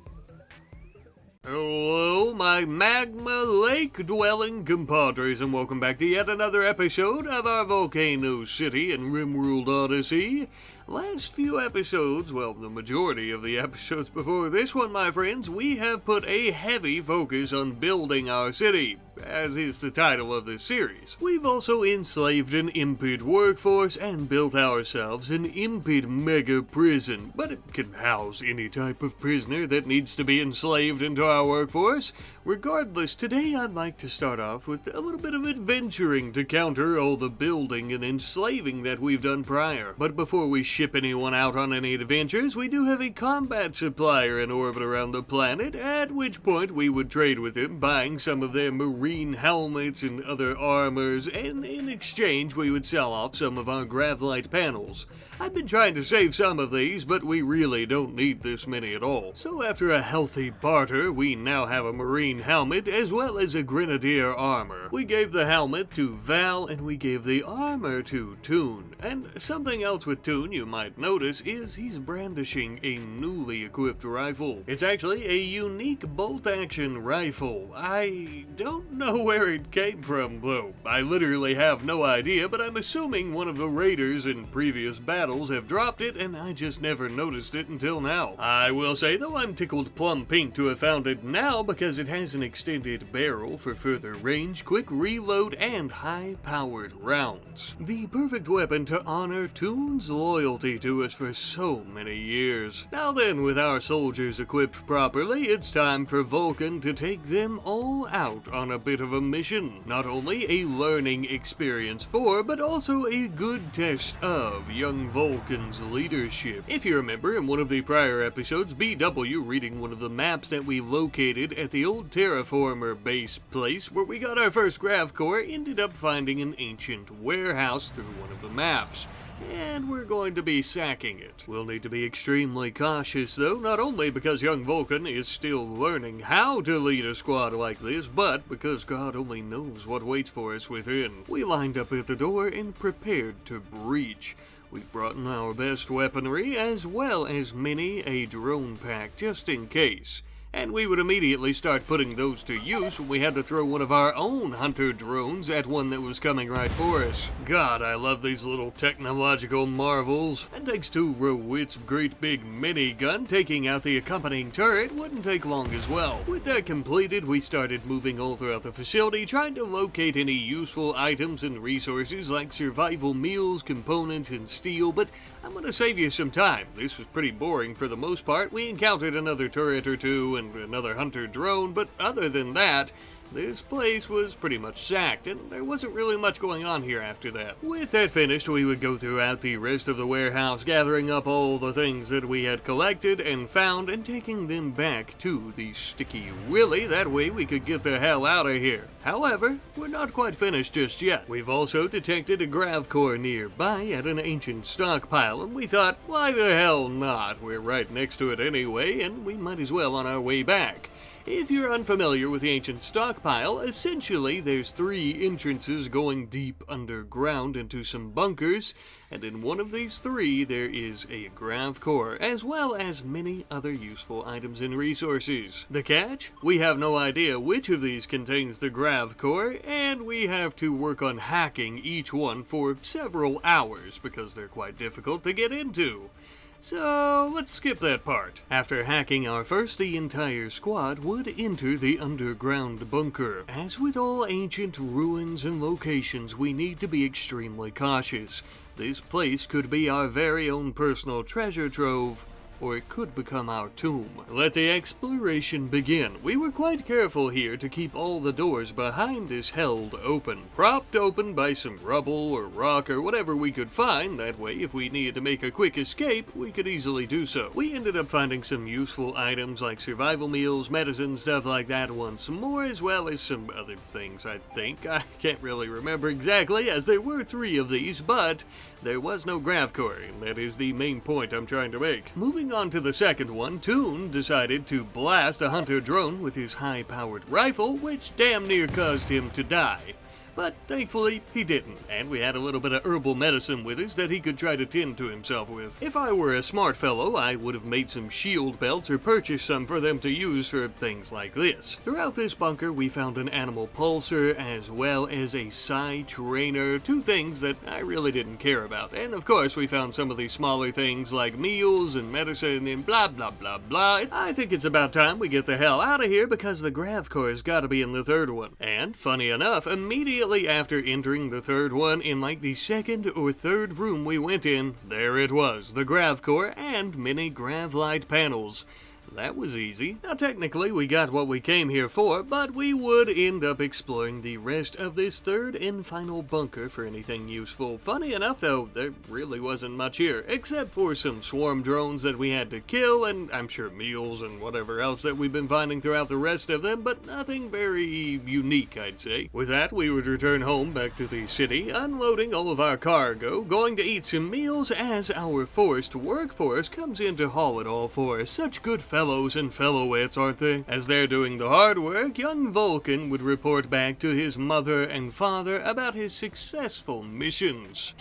Hello, my magma lake-dwelling compadres, and welcome back to yet another episode of our Volcano City in RimWorld Odyssey. Last few episodes, well, the majority of the episodes before this one, my friends, we have put a heavy focus on building our city, as is the title of this series. We've also enslaved an impid workforce and built ourselves an impid mega prison, but it can house any type of prisoner that needs to be enslaved into our workforce. Regardless, today I'd like to start off with a little bit of adventuring to counter all the building and enslaving that we've done prior. But before we ship anyone out on any adventures, we do have a combat supplier in orbit around the planet, at which point we would trade with him, buying some of their marine marine helmets and other armors, and in exchange we would sell off some of our gravlite panels. I've been trying to save some of these, but we really don't need this many at all. So after a healthy barter, we now have a marine helmet as well as a grenadier armor. We gave the helmet to Val and we gave the armor to Toon. And something else with Toon you might notice is he's brandishing a newly equipped rifle. It's actually a unique bolt-action rifle. I don't know where it came from though. I literally have no idea, but I'm assuming one of the raiders in previous battles have dropped it and I just never noticed it until now. I will say though I'm tickled plum pink to have found it now because it has an extended barrel for further range, quick reload, and high-powered rounds. The perfect weapon to honor Toon's loyalty to us for so many years. Now then, with our soldiers equipped properly, it's time for Vulcan to take them all out on a bit of a mission. Not only a learning experience for, but also a good test of young Vulcan's leadership. If you remember in one of the prior episodes, BW reading one of the maps that we located at the old terraformer base place where we got our first grav core, ended up finding an ancient warehouse through one of the maps. And we're going to be sacking it. We'll need to be extremely cautious though, not only because young Vulcan is still learning how to lead a squad like this, but because God only knows what waits for us within. We lined up at the door and prepared to breach. We've brought in our best weaponry as well as many a drone pack just in case. And we would immediately start putting those to use when we had to throw one of our own hunter drones at one that was coming right for us. God, I love these little technological marvels. And thanks to Rowit's great big minigun, taking out the accompanying turret wouldn't take long as well. With that completed, we started moving all throughout the facility, trying to locate any useful items and resources like survival meals, components, and steel, but I'm gonna save you some time. This was pretty boring for the most part. We encountered another turret or two and another hunter drone, but other than that, this place was pretty much sacked, and there wasn't really much going on here after that. With that finished, we would go throughout the rest of the warehouse, gathering up all the things that we had collected and found, and taking them back to the Sticky Willy. That way we could get the hell out of here. However, we're not quite finished just yet. We've also detected a grav core nearby at an ancient stockpile, and we thought, why the hell not? We're right next to it anyway, and we might as well on our way back. If you're unfamiliar with the ancient stockpile, essentially there's 3 entrances going deep underground into some bunkers, and in one of these 3 there is a grav core, as well as many other useful items and resources. The catch? We have no idea which of these contains the grav core, and we have to work on hacking each one for several hours because they're quite difficult to get into. So, let's skip that part. After hacking our first, the entire squad would enter the underground bunker. As with all ancient ruins and locations, we need to be extremely cautious. This place could be our very own personal treasure trove, or it could become our tomb. Let the exploration begin. We were quite careful here to keep all the doors behind us held open, propped open by some rubble or rock or whatever we could find. That way, if we needed to make a quick escape, we could easily do so. We ended up finding some useful items like survival meals, medicine, stuff like that once more, as well as some other things, I think. I can't really remember exactly, as there were 3 of these, but there was no grav core, and that is the main point I'm trying to make. Moving on to the second one, Toon decided to blast a hunter drone with his high-powered rifle, which damn near caused him to die. But thankfully, he didn't, and we had a little bit of herbal medicine with us that he could try to tend to himself with. If I were a smart fellow, I would have made some shield belts or purchased some for them to use for things like this. Throughout this bunker, we found an animal pulsar as well as a psi trainer, 2 things that I really didn't care about. And of course, we found some of these smaller things like meals and medicine and blah blah blah blah. I think it's about time we get the hell out of here because the grav core's gotta be in the 3rd one. And, funny enough, immediately after entering the 3rd one, in like the 2nd or 3rd room we went in, there it was, the grav core and many gravlite panels. That was easy. Now technically we got what we came here for, but we would end up exploring the rest of this third and final bunker for anything useful. Funny enough though, there really wasn't much here, except for some swarm drones that we had to kill, and I'm sure meals and whatever else that we've been finding throughout the rest of them, but nothing very unique, I'd say. With that, we would return home back to the city, unloading all of our cargo, going to eat some meals as our forced workforce comes in to haul it all for us. Such good fellows and fellowettes, aren't they? As they're doing the hard work, young Vulcan would report back to his mother and father about his successful missions.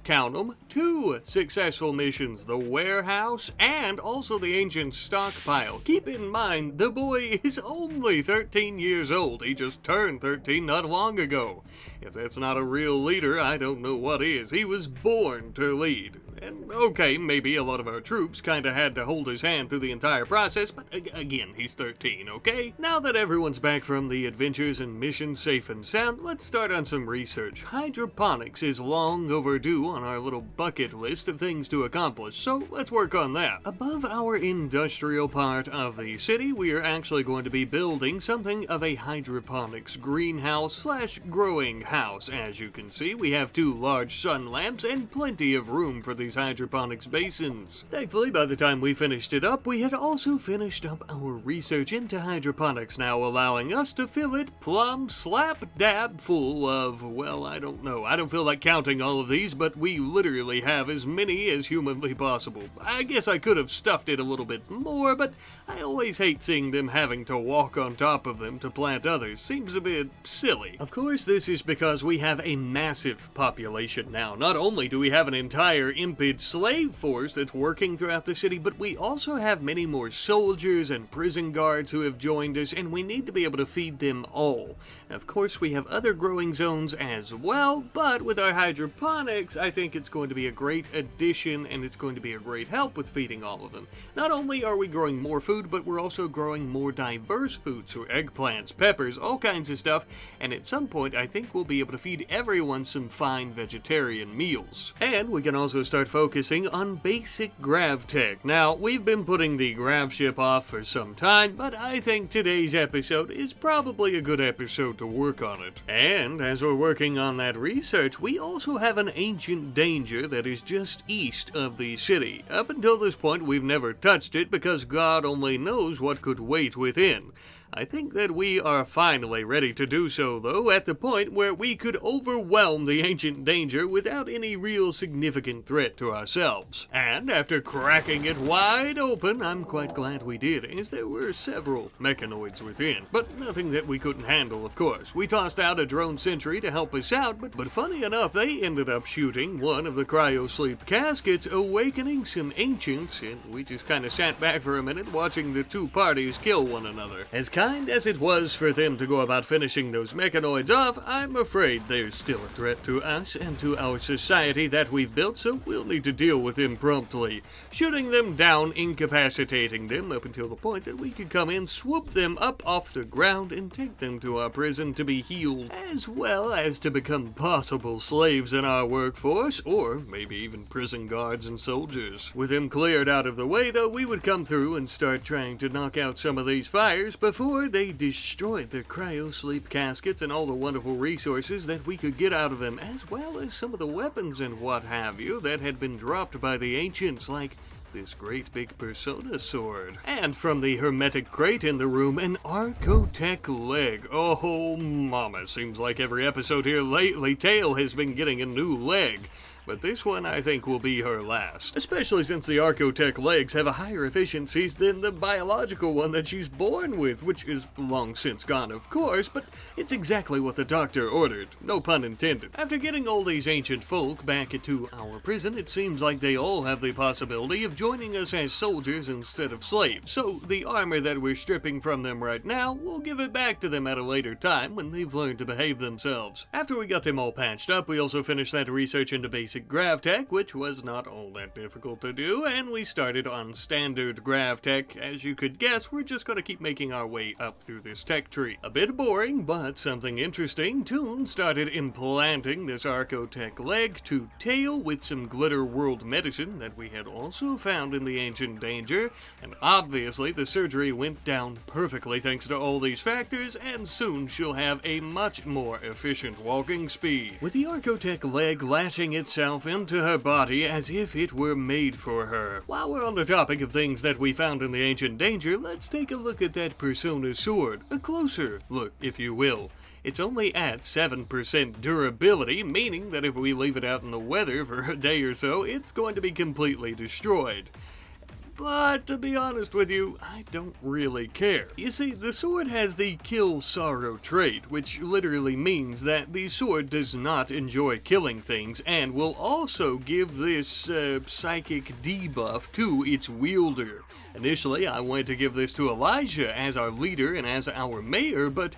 Count 'em, two successful missions, the warehouse and also the ancient stockpile. Keep in mind, the boy is only 13 years old. He just turned 13 not long ago. If that's not a real leader, I don't know what is. He was born to lead. And okay, maybe a lot of our troops kinda had to hold his hand through the entire process, but again, he's 13, okay? Now that everyone's back from the adventures and missions safe and sound, let's start on some research. Hydroponics is long overdue on our little bucket list of things to accomplish, so let's work on that. Above our industrial part of the city, we are actually going to be building something of a hydroponics greenhouse slash growing house. As you can see, we have 2 large sun lamps and plenty of room for these hydroponics basins. Thankfully, by the time we finished it up, we had also finished up our research into hydroponics, now allowing us to fill it plumb slap dab full of, well, I don't know. I don't feel like counting all of these, but we literally have as many as humanly possible. I guess I could have stuffed it a little bit more, but I always hate seeing them having to walk on top of them to plant others. Seems a bit silly. Of course, this is because we have a massive population now. Not only do we have an entire impid slave force that's working throughout the city, but we also have many more soldiers and prison guards who have joined us, and we need to be able to feed them all. Of course, we have other growing zones as well, but with our hydroponics, I think it's going to be a great addition, and it's going to be a great help with feeding all of them. Not only are we growing more food, but we're also growing more diverse foods, so eggplants, peppers, all kinds of stuff, and at some point, I think we'll be able to feed everyone some fine vegetarian meals. And we can also start focusing on basic grav tech. Now, we've been putting the grav ship off for some time, but I think today's episode is probably a good episode to work on it. And as we're working on that research, we also have an ancient danger that is just east of the city. Up until this point, we've never touched it because God only knows what could wait within. I think that we are finally ready to do so, though, at the point where we could overwhelm the ancient danger without any real significant threat to ourselves. And after cracking it wide open, I'm quite glad we did, as there were several mechanoids within. But nothing that we couldn't handle, of course. We tossed out a drone sentry to help us out, but funny enough, they ended up shooting one of the cryo-sleep caskets, awakening some ancients, and we just kinda sat back for a minute watching the 2 parties kill one another. As kind as it was for them to go about finishing those mechanoids off, I'm afraid there's still a threat to us and to our society that we've built, so we'll need to deal with them promptly. Shooting them down, incapacitating them up until the point that we could come in, swoop them up off the ground, and take them to our prison to be healed, as well as to become possible slaves in our workforce, or maybe even prison guards and soldiers. With them cleared out of the way, though, we would come through and start trying to knock out some of these fires before they destroyed the cryo-sleep caskets and all the wonderful resources that we could get out of them, as well as some of the weapons and what have you that had been dropped by the ancients, like this great big Persona sword. And from the hermetic crate in the room, an Archotech leg. Oh, mama, seems like every episode here lately, Tail has been getting a new leg. But this one I think will be her last, especially since the Archotech legs have a higher efficiencies than the biological one that she's born with, which is long since gone, of course, but it's exactly what the doctor ordered, no pun intended. After getting all these ancient folk back into our prison, it seems like they all have the possibility of joining us as soldiers instead of slaves, so the armor that we're stripping from them right now, we'll give it back to them at a later time when they've learned to behave themselves. After we got them all patched up, we also finished that research into basic basic grav tech, which was not all that difficult to do, and we started on standard grav tech. As you could guess, we're just gonna keep making our way up through this tech tree. A bit boring, but something interesting. Toon started implanting this Archotech leg to tail with some glitter world medicine that we had also found in the ancient danger, and obviously the surgery went down perfectly thanks to all these factors, and soon she'll have a much more efficient walking speed, with the Archotech leg lashing itself into her body as if it were made for her. While we're on the topic of things that we found in the ancient danger, let's take a look at that Persona sword. A closer look, if you will. It's only at 7% durability, meaning that if we leave it out in the weather for a day or so, it's going to be completely destroyed. But to be honest with you, I don't really care. You see, the sword has the kill sorrow trait, which literally means that the sword does not enjoy killing things and will also give this psychic debuff to its wielder. Initially, I wanted to give this to Elijah as our leader and as our mayor, but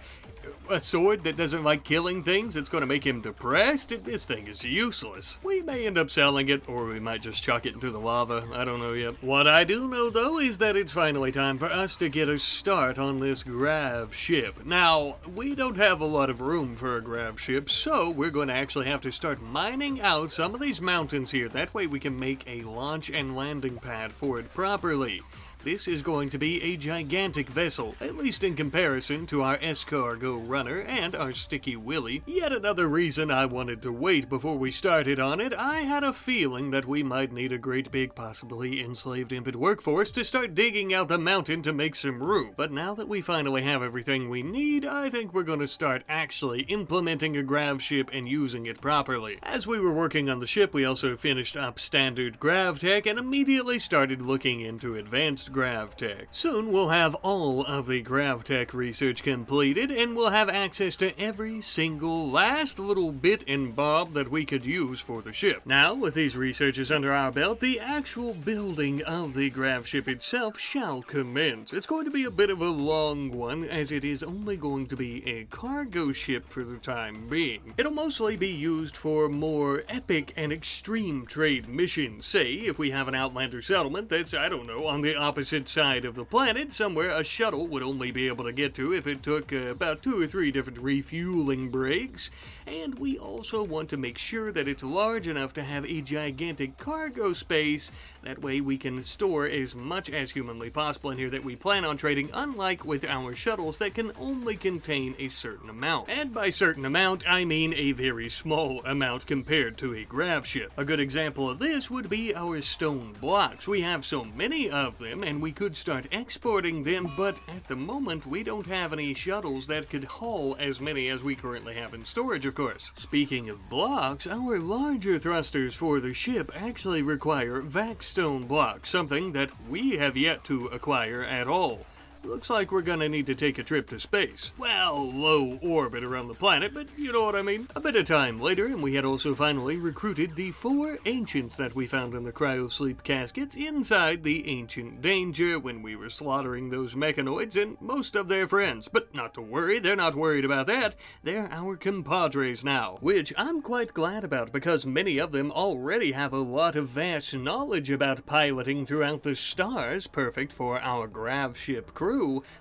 a sword that doesn't like killing things, it's going to make him depressed? This thing is useless. We may end up selling it, or we might just chuck it into the lava. I don't know yet. What I do know, though, is that it's finally time for us to get a start on this grav ship. Now, we don't have a lot of room for a grav ship, so we're going to actually have to start mining out some of these mountains here. That way we can make a launch and landing pad for it properly. This is going to be a gigantic vessel, at least in comparison to our escargot runner and our Sticky Willy. Yet another reason I wanted to wait before we started on it, I had a feeling that we might need a great big, possibly enslaved infant workforce to start digging out the mountain to make some room. But now that we finally have everything we need, I think we're going to start actually implementing a grav ship and using it properly. As we were working on the ship, we also finished up standard grav tech and immediately started looking into advanced grav tech. Soon we'll have all of the grav tech research completed, and we'll have access to every single last little bit and bob that we could use for the ship. Now, with these researches under our belt, the actual building of the grav ship itself shall commence. It's going to be a bit of a long one, as it is only going to be a cargo ship for the time being. It'll mostly be used for more epic and extreme trade missions. Say, if we have an Outlander settlement that's, I don't know, on the opposite side of the planet, somewhere a shuttle would only be able to get to if it took about 2 or 3 different refueling breaks. And we also want to make sure that it's large enough to have a gigantic cargo space. That way we can store as much as humanly possible in here that we plan on trading, unlike with our shuttles that can only contain a certain amount. And by certain amount, I mean a very small amount compared to a grav ship. A good example of this would be our stone blocks. We have so many of them, and we could start exporting them, but at the moment we don't have any shuttles that could haul as many as we currently have in storage, of course. Speaking of blocks, our larger thrusters for the ship actually require vaxstone blocks, something that we have yet to acquire at all. Looks like we're gonna need to take a trip to space. Well, low orbit around the planet, but you know what I mean. A bit of time later, and we had also finally recruited the 4 ancients that we found in the cryosleep caskets inside the ancient danger when we were slaughtering those mechanoids and most of their friends. But not to worry, they're not worried about that. They're our compadres now, which I'm quite glad about because many of them already have a lot of vast knowledge about piloting throughout the stars, perfect for our grav ship crew.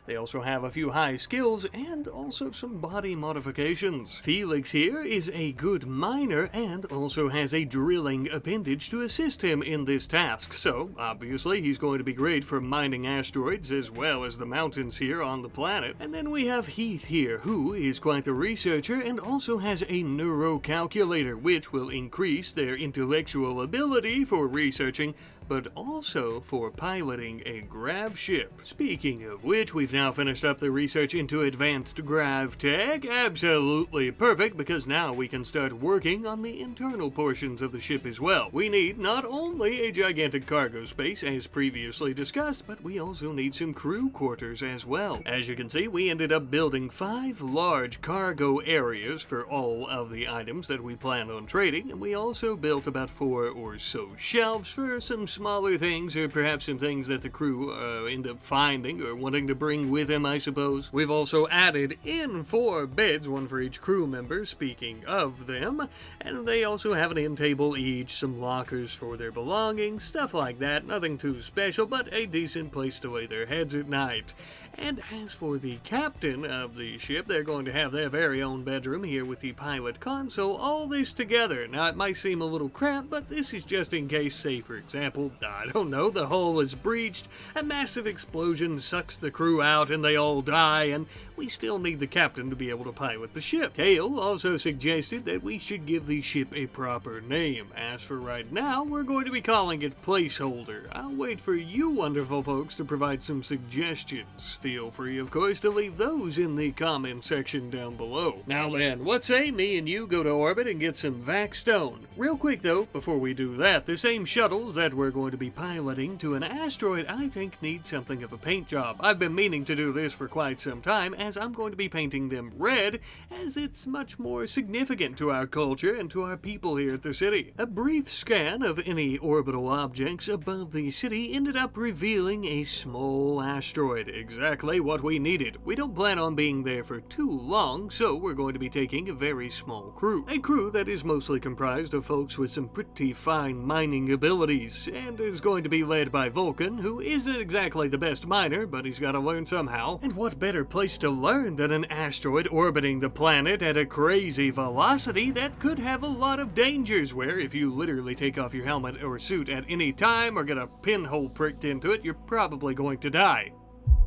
They also have a few high skills and also some body modifications. Felix here is a good miner and also has a drilling appendage to assist him in this task, so obviously he's going to be great for mining asteroids as well as the mountains here on the planet. And then we have Heath here, who is quite the researcher and also has a neurocalculator, which will increase their intellectual ability for researching, but also for piloting a grav ship. Speaking of which, we've now finished up the research into advanced grav tech. Absolutely perfect, because now we can start working on the internal portions of the ship as well. We need not only a gigantic cargo space, as previously discussed, but we also need some crew quarters as well. As you can see, we ended up building 5 large cargo areas for all of the items that we plan on trading, and we also built about 4 or so shelves for some smaller things, or perhaps some things that the crew end up finding or want wanting to bring with him, I suppose. We've also added in 4 beds, one for each crew member, speaking of them, and they also have an end table each, some lockers for their belongings, stuff like that. Nothing too special, but a decent place to lay their heads at night. And as for the captain of the ship, they're going to have their very own bedroom here with the pilot console, all this together. Now, it might seem a little cramped, but this is just in case, say, for example, I don't know, the hull is breached, a massive explosion sucks the crew out, and they all die, and we still need the captain to be able to pilot the ship. Tail also suggested that we should give the ship a proper name. As for right now, we're going to be calling it Placeholder. I'll wait for you wonderful folks to provide some suggestions. Feel free, of course, to leave those in the comment section down below. Now then, what say me and you go to orbit and get some vac stone? Real quick though, before we do that, the same shuttles that we're going to be piloting to an asteroid I think need something of a paint job. I've been meaning to do this for quite some time, as I'm going to be painting them red, as it's much more significant to our culture and to our people here at the city. A brief scan of any orbital objects above the city ended up revealing a small asteroid. Exactly what we needed. We don't plan on being there for too long, so we're going to be taking a very small crew. A crew that is mostly comprised of folks with some pretty fine mining abilities, and is going to be led by Vulcan, who isn't exactly the best miner, but he's got to learn somehow. And what better place to learn than an asteroid orbiting the planet at a crazy velocity that could have a lot of dangers, where if you literally take off your helmet or suit at any time or get a pinhole pricked into it, you're probably going to die.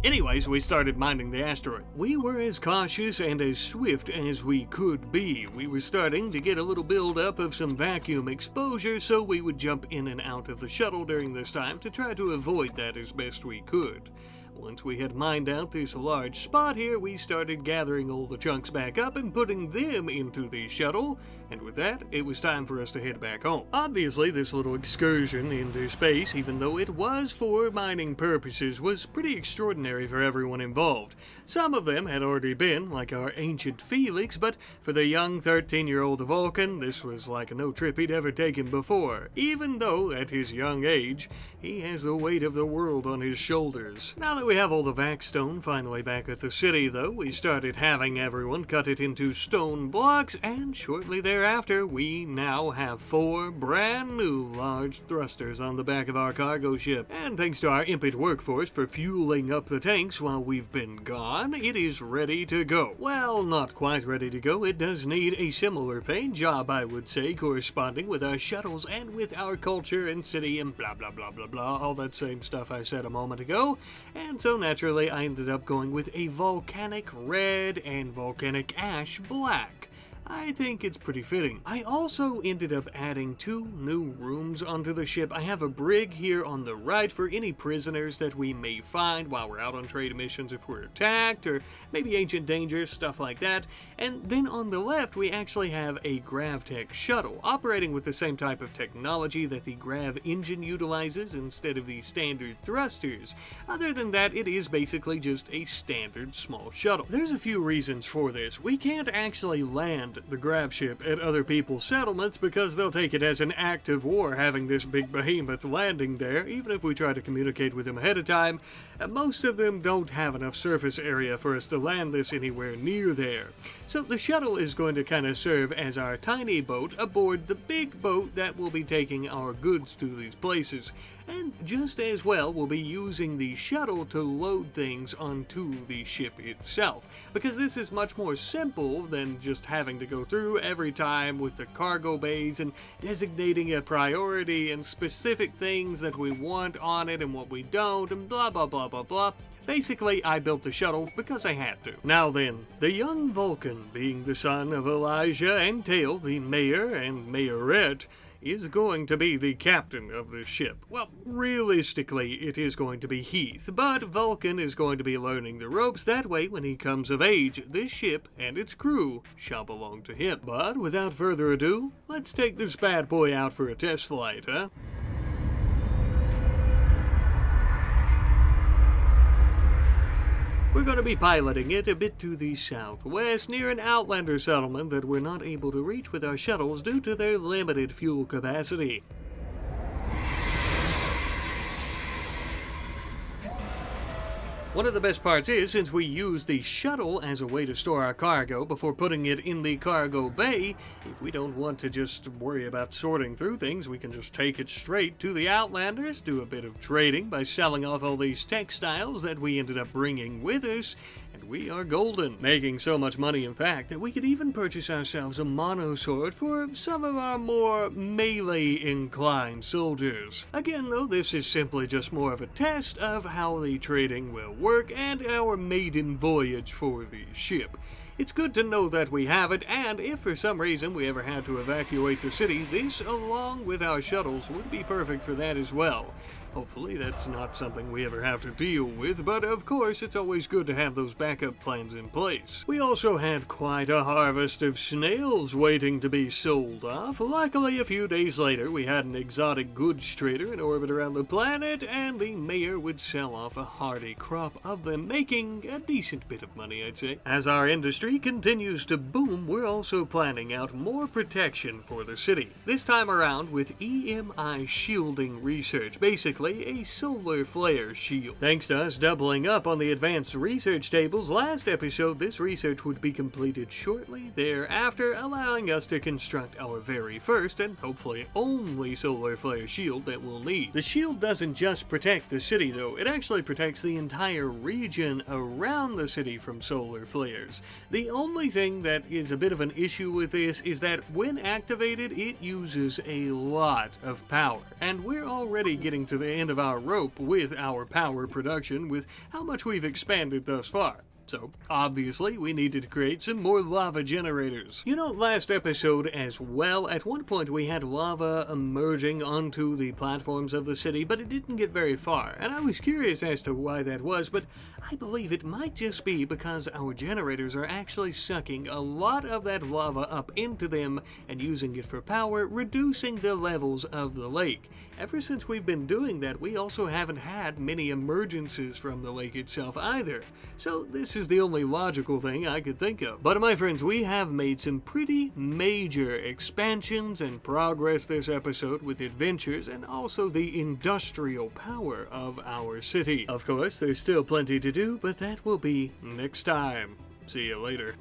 Anyways, we started mining the asteroid. We were as cautious and as swift as we could be. We were starting to get a little buildup of some vacuum exposure, so we would jump in and out of the shuttle during this time to try to avoid that as best we could. Once we had mined out this large spot here, we started gathering all the chunks back up and putting them into the shuttle, and with that, it was time for us to head back home. Obviously, this little excursion into space, even though it was for mining purposes, was pretty extraordinary for everyone involved. Some of them had already been, like our ancient Felix, but for the young 13-year-old Vulcan, this was like no trip he'd ever taken before, even though, at his young age, he has the weight of the world on his shoulders. Now that we have all the vac stone finally back at the city, though, we started having everyone cut it into stone blocks, and shortly thereafter, we now have 4 brand new large thrusters on the back of our cargo ship. And thanks to our impet workforce for fueling up the tanks while we've been gone, it is ready to go. Well, not quite ready to go. It does need a similar paint job, I would say, corresponding with our shuttles and with our culture and city and blah blah blah blah blah, all that same stuff I said a moment ago. And so naturally, I ended up going with a volcanic red and volcanic ash black. I think it's pretty fitting. I also ended up adding 2 new rooms onto the ship. I have a brig here on the right for any prisoners that we may find while we're out on trade missions if we're attacked, or maybe ancient dangers, stuff like that. And then on the left, we actually have a GravTech shuttle, operating with the same type of technology that the Grav engine utilizes instead of the standard thrusters. Other than that, it is basically just a standard small shuttle. There's a few reasons for this. We can't actually land the Grav ship at other people's settlements because they'll take it as an act of war having this big behemoth landing there, even if we try to communicate with them ahead of time. Most of them don't have enough surface area for us to land this anywhere near there. So the shuttle is going to kind of serve as our tiny boat aboard the big boat that will be taking our goods to these places. And just as well, we'll be using the shuttle to load things onto the ship itself, because this is much more simple than just having to go through every time with the cargo bays and designating a priority and specific things that we want on it and what we don't and blah blah blah blah blah. Basically, I built the shuttle because I had to. Now then, the young Vulcan, being the son of Elijah and Tail, the mayor and mayorette, is going to be the captain of the ship. Well, realistically, it is going to be Heath, but Vulcan is going to be learning the ropes. That way, when he comes of age, this ship and its crew shall belong to him. But without further ado, let's take this bad boy out for a test flight, huh? We're going to be piloting it a bit to the southwest near an Outlander settlement that we're not able to reach with our shuttles due to their limited fuel capacity. One of the best parts is, since we use the shuttle as a way to store our cargo before putting it in the cargo bay, if we don't want to just worry about sorting through things, we can just take it straight to the Outlanders, do a bit of trading by selling off all these textiles that we ended up bringing with us, and we are golden. Making so much money, in fact, that we could even purchase ourselves a monosword for some of our more melee-inclined soldiers. Again, though, this is simply just more of a test of how the trading will work and our maiden voyage for the ship. It's good to know that we have it, and if for some reason we ever had to evacuate the city, this, along with our shuttles, would be perfect for that as well. Hopefully that's not something we ever have to deal with, but of course it's always good to have those backup plans in place. We also had quite a harvest of snails waiting to be sold off. Luckily, a few days later, we had an exotic goods trader in orbit around the planet, and the mayor would sell off a hearty crop of them, making a decent bit of money, I'd say. As our industry continues to boom, we're also planning out more protection for the city. This time around with EMI shielding research, basically a solar flare shield. Thanks to us doubling up on the advanced research tables last episode, this research would be completed shortly thereafter, allowing us to construct our very first and hopefully only solar flare shield that we'll need. The shield doesn't just protect the city though, it actually protects the entire region around the city from solar flares. The only thing that is a bit of an issue with this is that when activated, it uses a lot of power, and we're already getting to the end of our rope with our power production with how much we've expanded thus far. So, obviously, we needed to create some more lava generators. You know, last episode as well, at one point we had lava emerging onto the platforms of the city, but it didn't get very far, and I was curious as to why that was, but I believe it might just be because our generators are actually sucking a lot of that lava up into them and using it for power, reducing the levels of the lake. Ever since we've been doing that, we also haven't had many emergencies from the lake itself either, so this is the only logical thing I could think of. But my friends, we have made some pretty major expansions and progress this episode with adventures and also the industrial power of our city. Of course, there's still plenty to do, but that will be next time. See you later.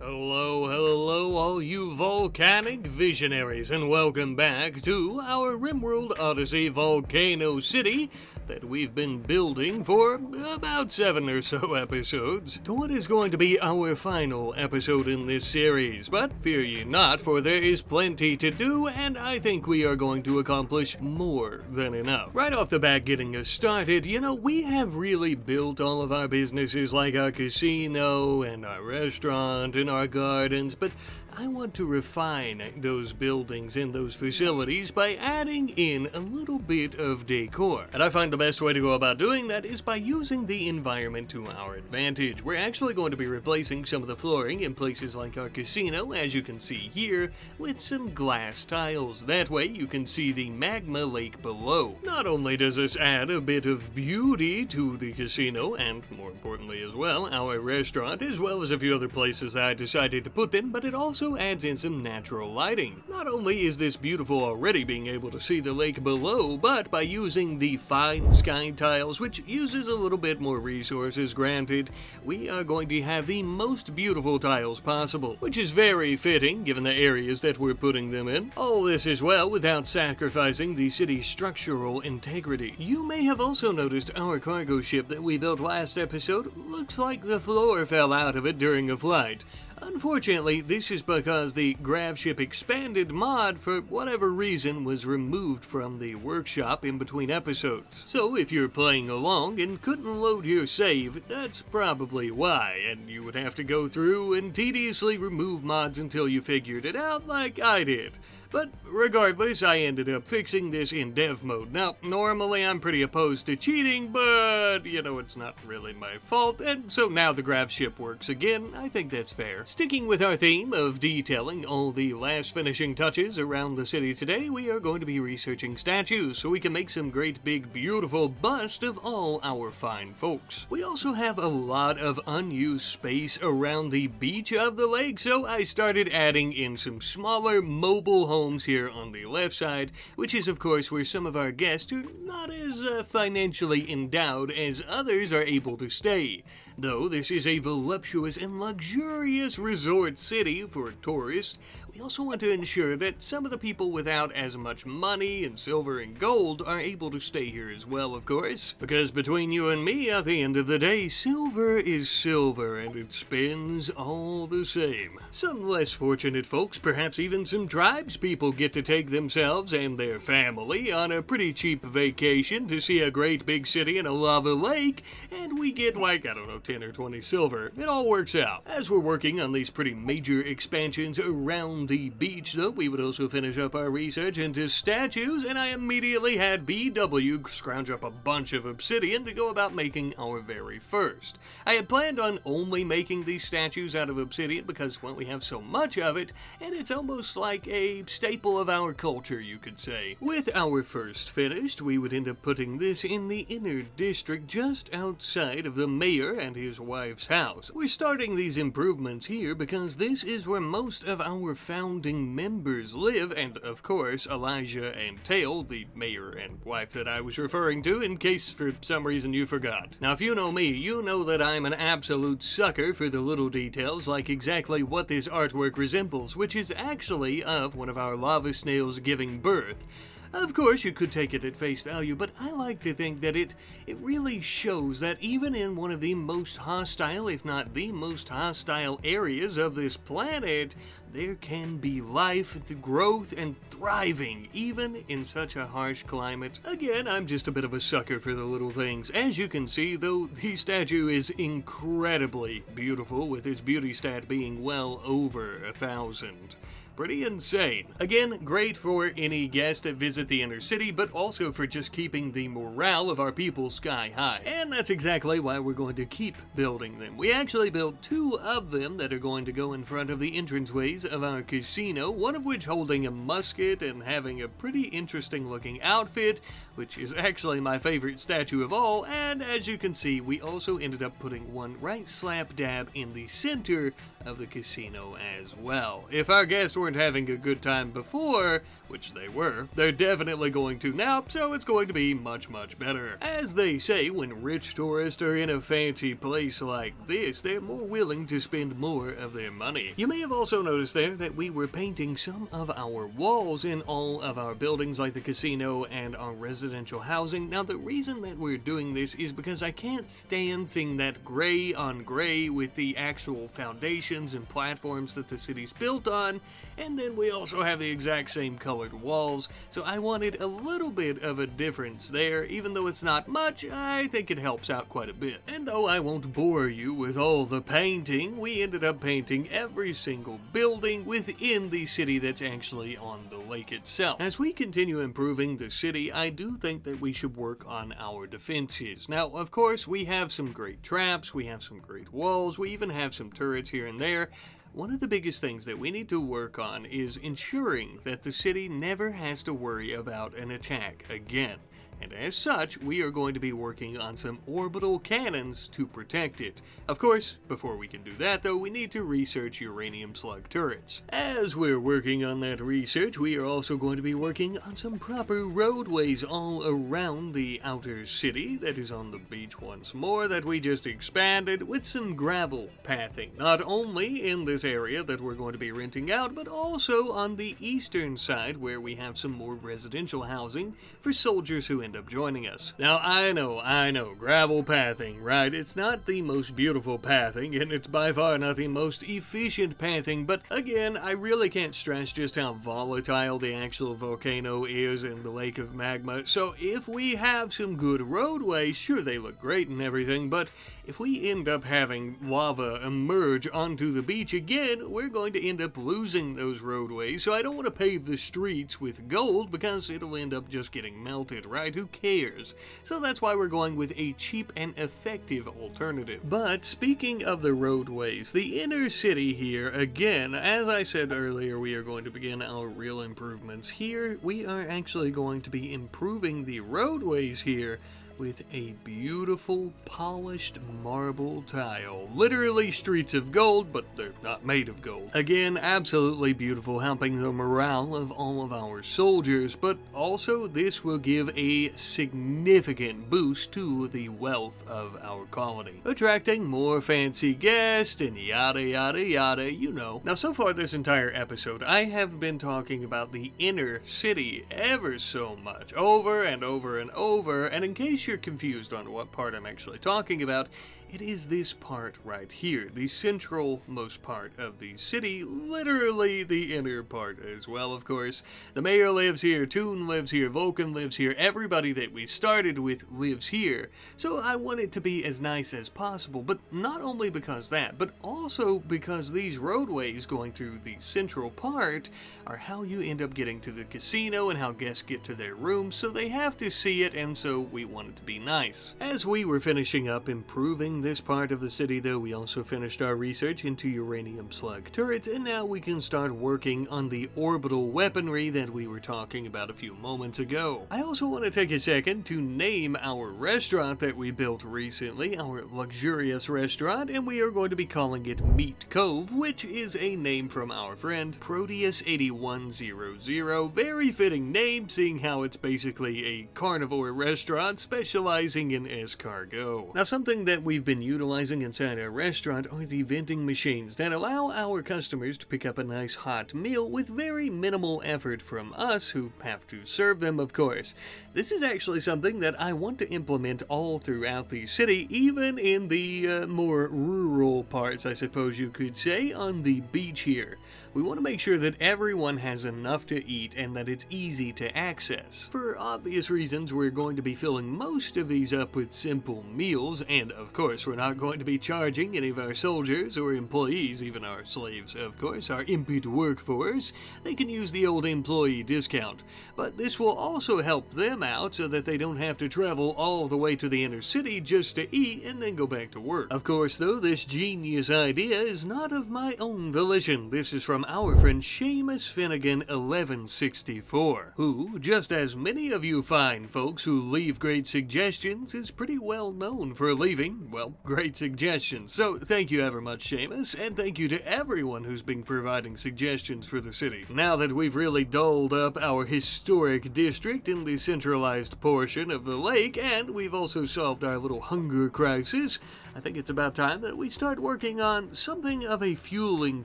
Hello, all you volcanic visionaries, and welcome back to our RimWorld Odyssey Volcano City that we've been building for about 7 or so episodes to what is going to be our final episode in this series. But fear ye not, for there is plenty to do, and I think we are going to accomplish more than enough. Right off the bat, getting us started, you know, we have really built all of our businesses like our casino and our restaurant and our gardens, but I want to refine those buildings and those facilities by adding in a little bit of decor. And I find the best way to go about doing that is by using the environment to our advantage. We're actually going to be replacing some of the flooring in places like our casino, as you can see here, with some glass tiles. That way you can see the magma lake below. Not only does this add a bit of beauty to the casino, and more importantly as well, our restaurant, as well as a few other places I decided to put them, but it also adds in some natural lighting. Not only is this beautiful already being able to see the lake below, but by using the fine sky tiles, which uses a little bit more resources granted, we are going to have the most beautiful tiles possible, which is very fitting given the areas that we're putting them in. All this as well without sacrificing the city's structural integrity. You may have also noticed our cargo ship that we built last episode looks like the floor fell out of it during a flight. Unfortunately, this is because the GravShip Expanded mod, for whatever reason, was removed from the workshop in between episodes. So if you're playing along and couldn't load your save, that's probably why, and you would have to go through and tediously remove mods until you figured it out like I did. But regardless, I ended up fixing this in dev mode. Now, normally I'm pretty opposed to cheating, but, you know, it's not really my fault, and so now the GravShip works again. I think that's fair. Sticking with our theme of detailing all the last finishing touches around the city today, we are going to be researching statues so we can make some great big beautiful bust of all our fine folks. We also have a lot of unused space around the beach of the lake, so I started adding in some smaller mobile homes homes here on the left side, which is of course where some of our guests are not as financially endowed as others are able to stay. Though this is a voluptuous and luxurious resort city for tourists, we also want to ensure that some of the people without as much money and silver and gold are able to stay here as well, of course. Because between you and me, at the end of the day, silver is silver and it spins all the same. Some less fortunate folks, perhaps even some tribes people, get to take themselves and their family on a pretty cheap vacation to see a great big city and a lava lake, and we get like, I don't know, 10 or 20 silver. It all works out. As we're working on these pretty major expansions around the beach, though, we would also finish up our research into statues, and I immediately had BW scrounge up a bunch of obsidian to go about making our very first. I had planned on only making these statues out of obsidian because, well, we have so much of it, and it's almost like a staple of our culture, you could say. With our first finished, we would end up putting this in the inner district just outside of the mayor and his wife's house. We're starting these improvements here because this is where most of our founding members live, and of course Elijah and Tail, the mayor and wife that I was referring to, in case for some reason you forgot. Now if you know me, you know that I'm an absolute sucker for the little details, like exactly what this artwork resembles, which is actually of one of our lava snails giving birth. Of course, you could take it at face value, but I like to think that it really shows that even in one of the most hostile, if not the most hostile areas of this planet, there can be life, growth, and thriving, even in such a harsh climate. Again, I'm just a bit of a sucker for the little things. As you can see, though, the statue is incredibly beautiful, with its beauty stat being well over 1,000. Pretty insane. Again, great for any guests that visit the inner city, but also for just keeping the morale of our people sky high. And that's exactly why we're going to keep building them. We actually built 2 of them that are going to go in front of the entranceways of our casino, one of which holding a musket and having a pretty interesting looking outfit, which is actually my favorite statue of all, and as you can see, we also ended up putting one right slap dab in the center of the casino as well. If our guests weren't having a good time before, which they were, they're definitely going to now, so it's going to be much, much better. As they say, when rich tourists are in a fancy place like this, they're more willing to spend more of their money. You may have also noticed there that we were painting some of our walls in all of our buildings like the casino and our residential housing. Now the reason that we're doing this is because I can't stand seeing that gray on gray with the actual foundations and platforms that the city's built on, and then we also have the exact same colored walls, so I wanted a little bit of a difference there. Even though it's not much, I think it helps out quite a bit. And though I won't bore you with all the painting, we ended up painting every single building within the city that's actually on the lake itself. As we continue improving the city, I do think that we should work on our defenses. Now, of course, we have some great traps, we have some great walls, we even have some turrets here and there. One of the biggest things that we need to work on is ensuring that the city never has to worry about an attack again. And as such, we are going to be working on some orbital cannons to protect it. Of course, before we can do that though, we need to research uranium slug turrets. As we're working on that research, we are also going to be working on some proper roadways all around the outer city that is on the beach once more, that we just expanded with some gravel pathing. Not only in this area that we're going to be renting out, but also on the eastern side where we have some more residential housing for soldiers who end up joining us. Now, I know, gravel pathing, right? It's not the most beautiful pathing, and it's by far not the most efficient pathing, but again, I really can't stress just how volatile the actual volcano is in the lake of magma, so if we have some good roadways, sure, they look great and everything, but if we end up having lava emerge onto the beach again, we're going to end up losing those roadways, so I don't want to pave the streets with gold because it'll end up just getting melted, right? Who cares? So that's why we're going with a cheap and effective alternative. But speaking of the roadways, the inner city here, again, as I said earlier, we are going to begin our real improvements here. We are actually going to be improving the roadways here with a beautiful polished marble tile. Literally streets of gold, but they're not made of gold. Again, absolutely beautiful, helping the morale of all of our soldiers, but also this will give a significant boost to the wealth of our colony, attracting more fancy guests and yada yada yada, you know. Now, so far this entire episode, I have been talking about the inner city ever so much, over and over and over, and in case you're confused on what part I'm actually talking about, it is this part right here, the central-most part of the city, literally the inner part as well, of course. The mayor lives here, Toon lives here, Vulcan lives here, everybody that we started with lives here. So I want it to be as nice as possible, but not only because that, but also because these roadways going through the central part are how you end up getting to the casino and how guests get to their rooms, so they have to see it, and so we want it to be nice. As we were finishing up improving this part of the city, though, we also finished our research into uranium slug turrets, and now we can start working on the orbital weaponry that we were talking about a few moments ago. I also want to take a second to name our restaurant that we built recently, our luxurious restaurant, and we are going to be calling it Meat Cove, which is a name from our friend Proteus8100. Very fitting name, seeing how it's basically a carnivore restaurant specializing in escargot. Now, something that we've been utilizing inside our restaurant are the vending machines that allow our customers to pick up a nice hot meal with very minimal effort from us who have to serve them, of course. This is actually something that I want to implement all throughout the city, even in the more rural parts, I suppose you could say, on the beach here. We want to make sure that everyone has enough to eat and that it's easy to access. For obvious reasons, we're going to be filling most of these up with simple meals, and of course we're not going to be charging any of our soldiers or employees, even our slaves, of course, our impid workforce. They can use the old employee discount. But this will also help them out so that they don't have to travel all the way to the inner city just to eat and then go back to work. Of course, though, this genius idea is not of my own volition. This is from our friend Seamus Finnegan 1164, who, just as many of you fine folks who leave great suggestions, is pretty well known for leaving, well, great suggestions. So thank you ever much, Seamus, and thank you to everyone who's been providing suggestions for the city. Now that we've really dolled up our historic district in the centralized portion of the lake, and we've also solved our little hunger crisis, I think it's about time that we start working on something of a fueling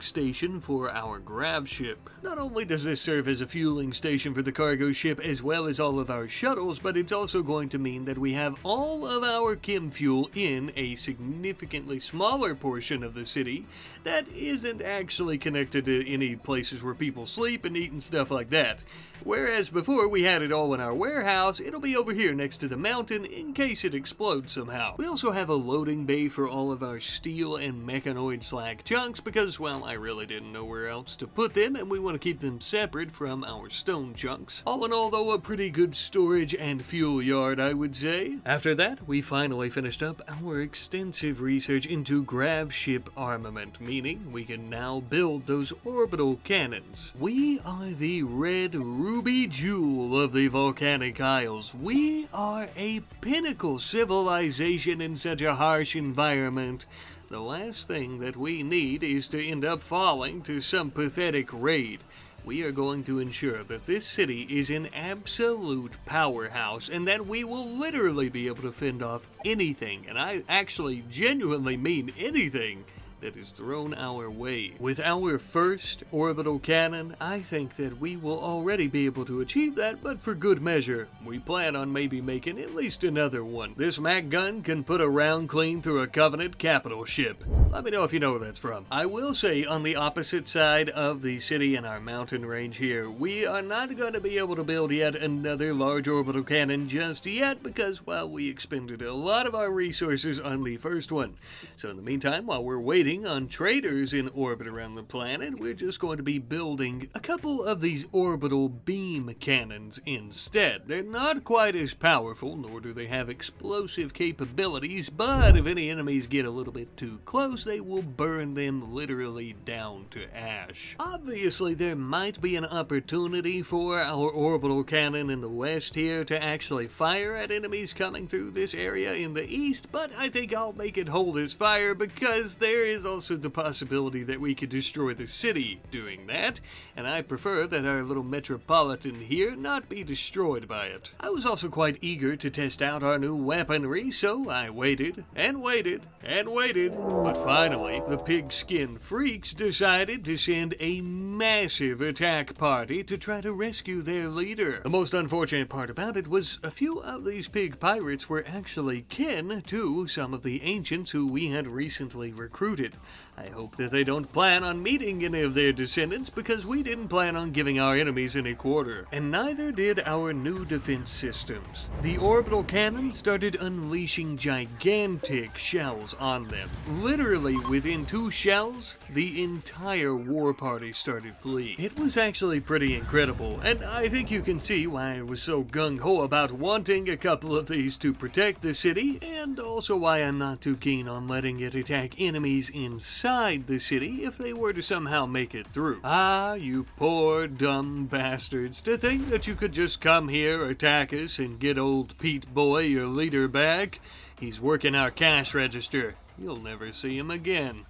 station for our grav ship. Not only does this serve as a fueling station for the cargo ship as well as all of our shuttles, but it's also going to mean that we have all of our chem fuel in a significantly smaller portion of the city that isn't actually connected to any places where people sleep and eat and stuff like that. Whereas before we had it all in our warehouse, it'll be over here next to the mountain in case it explodes somehow. We also have a loading bay for all of our steel and mechanoid slag chunks because, well, I really didn't know where else to put them and we want to keep them separate from our stone chunks. All in all, though, a pretty good storage and fuel yard, I would say. After that, we finally finished up our extensive research into grav ship armament, meaning we can now build those orbital cannons. We are the red ruby jewel of the volcanic isles. We are a pinnacle civilization in such a harsh environment. The last thing that we need is to end up falling to some pathetic raid. We are going to ensure that this city is an absolute powerhouse and that we will literally be able to fend off anything, and I actually genuinely mean anything, that is thrown our way. With our first orbital cannon, I think that we will already be able to achieve that, but for good measure, we plan on maybe making at least another one. This Mac gun can put a round clean through a Covenant capital ship. Let me know if you know where that's from. I will say, on the opposite side of the city in our mountain range here, we are not going to be able to build yet another large orbital cannon just yet because, well, we expended a lot of our resources on the first one. So in the meantime, while we're waiting, planning on traders in orbit around the planet, we're just going to be building a couple of these orbital beam cannons instead. They're not quite as powerful, nor do they have explosive capabilities, but if any enemies get a little bit too close, they will burn them literally down to ash. Obviously, there might be an opportunity for our orbital cannon in the west here to actually fire at enemies coming through this area in the east, but I think I'll make it hold its fire because there is also the possibility that we could destroy the city doing that, and I prefer that our little metropolitan here not be destroyed by it. I was also quite eager to test out our new weaponry, so I waited and waited and waited, but finally the pigskin freaks decided to send a massive attack party to try to rescue their leader. The most unfortunate part about it was a few of these pig pirates were actually kin to some of the ancients who we had recently recruited. I hope that they don't plan on meeting any of their descendants because we didn't plan on giving our enemies any quarter. And neither did our new defense systems. The orbital cannon started unleashing gigantic shells on them. Literally within 2 shells, the entire war party started fleeing. It was actually pretty incredible, and I think you can see why I was so gung-ho about wanting a couple of these to protect the city, and also why I'm not too keen on letting it attack enemies inside the city if they were to somehow make it through. Ah, you poor dumb bastards, to think that you could just come here, attack us, and get old Pete Boy, your leader, back. He's working our cash register. You'll never see him again.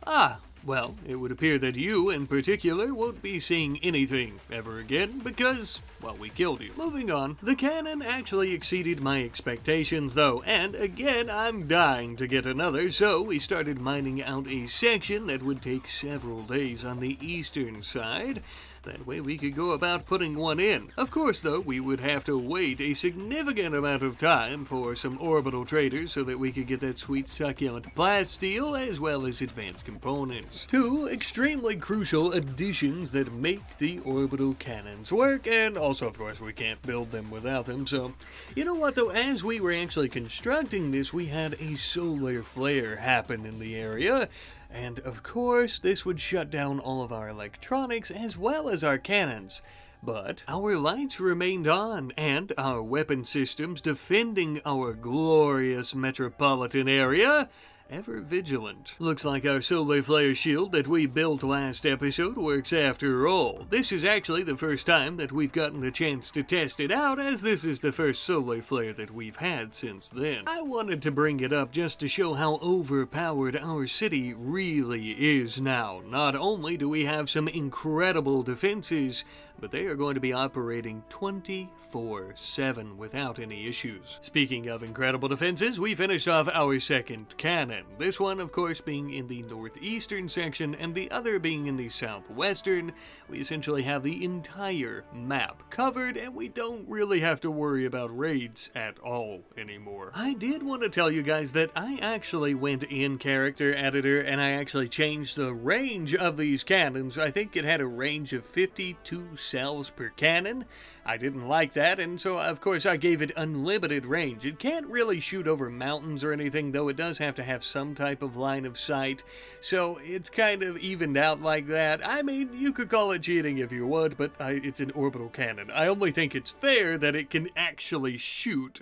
Well, it would appear that you, in particular, won't be seeing anything ever again because, well, we killed you. Moving on, the cannon actually exceeded my expectations, though, and again, I'm dying to get another, so we started mining out a section that would take several days on the eastern side. That way we could go about putting one in. Of course, though, we would have to wait a significant amount of time for some orbital traders so that we could get that sweet succulent plasteel as well as advanced components. 2 extremely crucial additions that make the orbital cannons work, and also, of course, we can't build them without them, so... You know what, though, as we were actually constructing this, we had a solar flare happen in the area. And of course, this would shut down all of our electronics as well as our cannons. But our lights remained on, and our weapon systems defending our glorious metropolitan area ever vigilant. Looks like our solar flare shield that we built last episode works after all. This is actually the first time that we've gotten the chance to test it out, as this is the first solar flare that we've had since then. I wanted to bring it up just to show how overpowered our city really is now. Not only do we have some incredible defenses, but they are going to be operating 24/7 without any issues. Speaking of incredible defenses, we finished off our second cannon. This one, of course, being in the northeastern section and the other being in the southwestern. We essentially have the entire map covered, and we don't really have to worry about raids at all anymore. I did want to tell you guys that I actually went in character editor and I actually changed the range of these cannons. I think it had a range of 52 cells per cannon. I didn't like that, and so of course I gave it unlimited range. It can't really shoot over mountains or anything, though it does have to have some type of line of sight, so it's kind of evened out like that. I mean, you could call it cheating if you would, but it's an orbital cannon. I only think it's fair that it can actually shoot,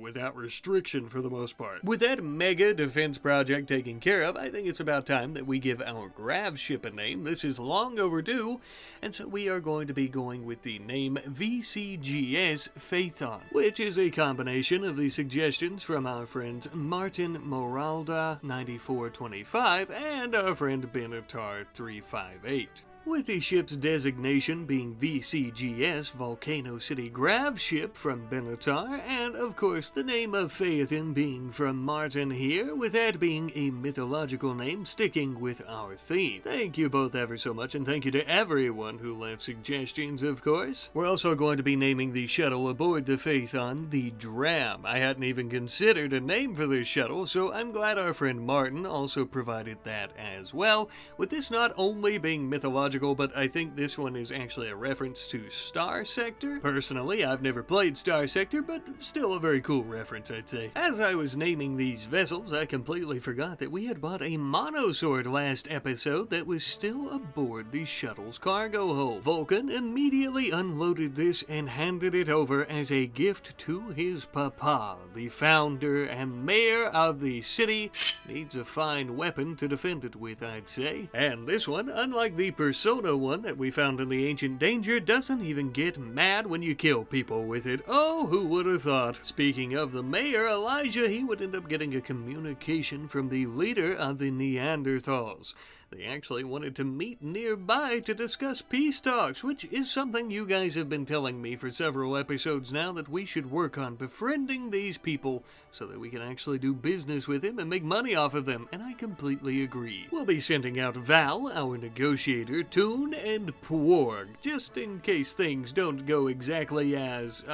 without restriction for the most part. With that mega defense project taken care of, I think it's about time that we give our grav ship a name. This is long overdue, and so we are going to be going with the name VCGS Phaethon, which is a combination of the suggestions from our friends Martin Moralda 9425 and our friend Benatar 358. With the ship's designation being VCGS, Volcano City Grav Ship from Benatar, and of course the name of Phaethon being from Martin here, with that being a mythological name sticking with our theme. Thank you both ever so much, and thank you to everyone who left suggestions, of course. We're also going to be naming the shuttle aboard the Phaethon the Dram. I hadn't even considered a name for this shuttle, so I'm glad our friend Martin also provided that as well, with this not only being mythological logical, but I think this one is actually a reference to Star Sector. Personally, I've never played Star Sector, but still a very cool reference, I'd say. As I was naming these vessels, I completely forgot that we had bought a monosword last episode that was still aboard the shuttle's cargo hold. Vulcan immediately unloaded this and handed it over as a gift to his papa. The founder and mayor of the city needs a fine weapon to defend it with, I'd say. And this one, unlike the Persona one that we found in the Ancient Danger, doesn't even get mad when you kill people with it. Oh, who would have thought? Speaking of the mayor, Elijah, he would end up getting a communication from the leader of the Neanderthals. They actually wanted to meet nearby to discuss peace talks, which is something you guys have been telling me for several episodes now, that we should work on befriending these people so that we can actually do business with them and make money off of them, and I completely agree. We'll be sending out Val, our negotiator, Toon, and Porg, just in case things don't go exactly as,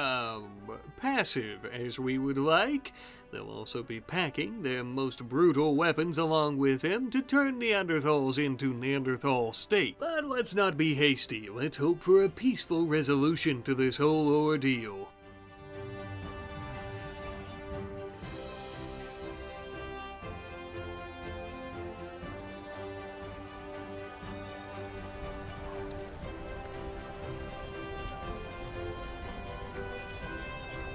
passive as we would like. They'll also be packing their most brutal weapons along with them to turn Neanderthals into Neanderthal state. But let's not be hasty. Let's hope for a peaceful resolution to this whole ordeal.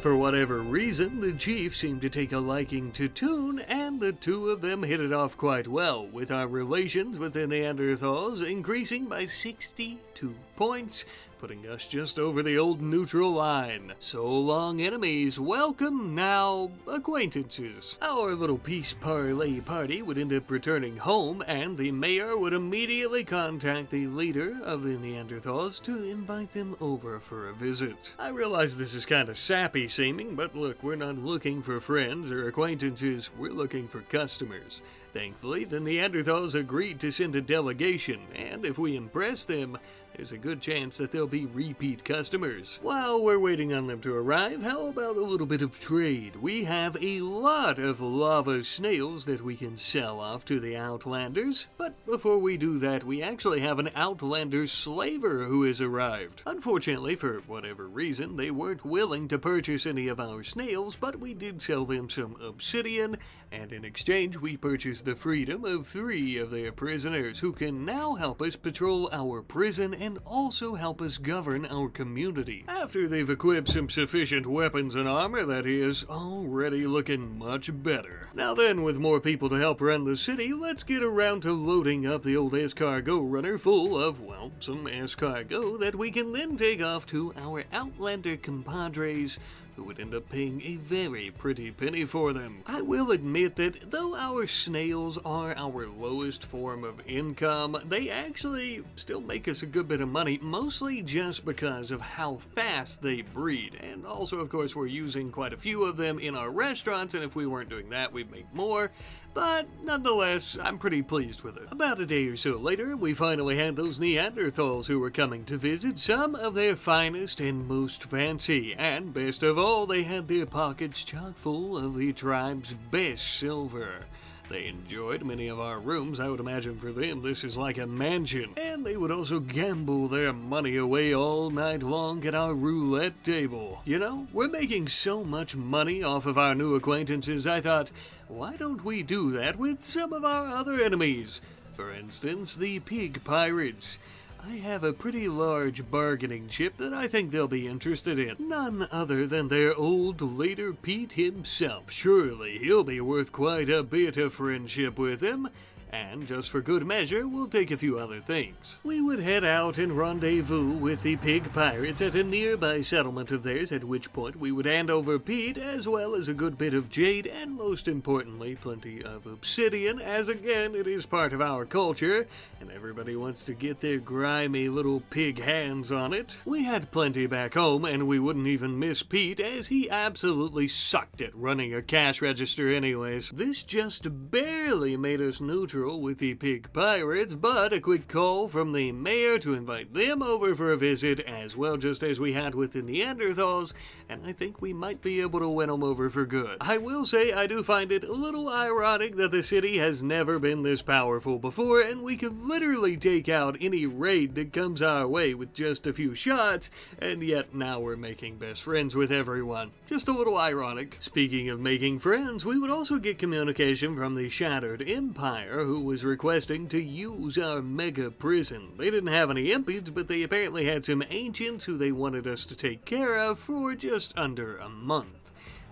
For whatever reason, the chief seemed to take a liking to Toon, and the two of them hit it off quite well, with our relations with the Neanderthals increasing by 62 points, putting us just over the old neutral line. So long, enemies. Welcome now, acquaintances. Our little peace parlay party would end up returning home, and the mayor would immediately contact the leader of the Neanderthals to invite them over for a visit. I realize this is kind of sappy seeming, but look, we're not looking for friends or acquaintances, we're looking for customers. Thankfully, the Neanderthals agreed to send a delegation, and if we impress them, there's a good chance that they'll be repeat customers. While we're waiting on them to arrive, how about a little bit of trade? We have a lot of lava snails that we can sell off to the Outlanders, but before we do that, we actually have an Outlander slaver who has arrived. Unfortunately, for whatever reason, they weren't willing to purchase any of our snails, but we did sell them some obsidian, and in exchange we purchased the freedom of 3 of their prisoners, who can now help us patrol our prison and also help us govern our community. After they've equipped some sufficient weapons and armor, that is, already looking much better. Now then, with more people to help run the city, let's get around to loading up the old escargot runner full of, well, some escargot that we can then take off to our Outlander compadres, who would end up paying a very pretty penny for them. I will admit that though our snails are our lowest form of income, they actually still make us a good bit of money, mostly just because of how fast they breed. And also, of course, we're using quite a few of them in our restaurants, and if we weren't doing that, we'd make more. But nonetheless, I'm pretty pleased with it. About a day or so later, we finally had those Neanderthals who were coming to visit, some of their finest and most fancy, and best of all, they had their pockets chock full of the tribe's best silver. They enjoyed many of our rooms. I would imagine for them this is like a mansion. And they would also gamble their money away all night long at our roulette table. You know, we're making so much money off of our new acquaintances, I thought, why don't we do that with some of our other enemies? For instance, the pig pirates. I have a pretty large bargaining chip that I think they'll be interested in. None other than their old leader Pete himself. Surely he'll be worth quite a bit of friendship with him. And just for good measure, we'll take a few other things. We would head out and rendezvous with the pig pirates at a nearby settlement of theirs, at which point we would hand over Pete, as well as a good bit of jade, and most importantly, plenty of obsidian, as again, it is part of our culture, and everybody wants to get their grimy little pig hands on it. We had plenty back home, and we wouldn't even miss Pete, as he absolutely sucked at running a cash register anyways. This just barely made us neutral neutral with the pig pirates, but a quick call from the mayor to invite them over for a visit as well, just as we had with the Neanderthals, and I think we might be able to win them over for good. I will say I do find it a little ironic that the city has never been this powerful before, and we could literally take out any raid that comes our way with just a few shots, and yet now we're making best friends with everyone. Just a little ironic. Speaking of making friends, we would also get communication from the Shattered Empire, who was requesting to use our mega prison. They didn't have any impids, but they apparently had some ancients who they wanted us to take care of for just under a month.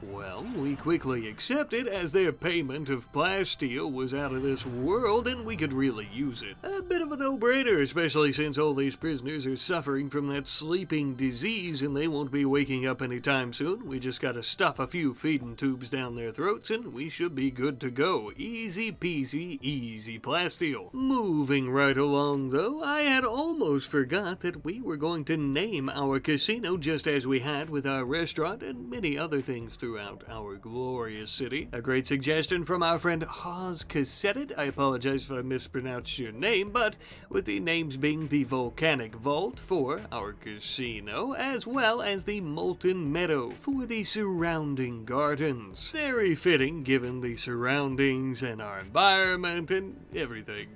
Well, we quickly accepted as their payment of plasteel was out of this world and we could really use it. A bit of a no-brainer, especially since all these prisoners are suffering from that sleeping disease and they won't be waking up anytime soon. We just gotta stuff a few feeding tubes down their throats and we should be good to go. Easy peasy, easy plasteel. Moving right along though, I had almost forgot that we were going to name our casino just as we had with our restaurant and many other things throughout our glorious city. A great suggestion from our friend Haas Cassetted. I apologize if I mispronounced your name, but with the names being the Volcanic Vault for our casino, as well as the Molten Meadow for the surrounding gardens. Very fitting given the surroundings and our environment and everything.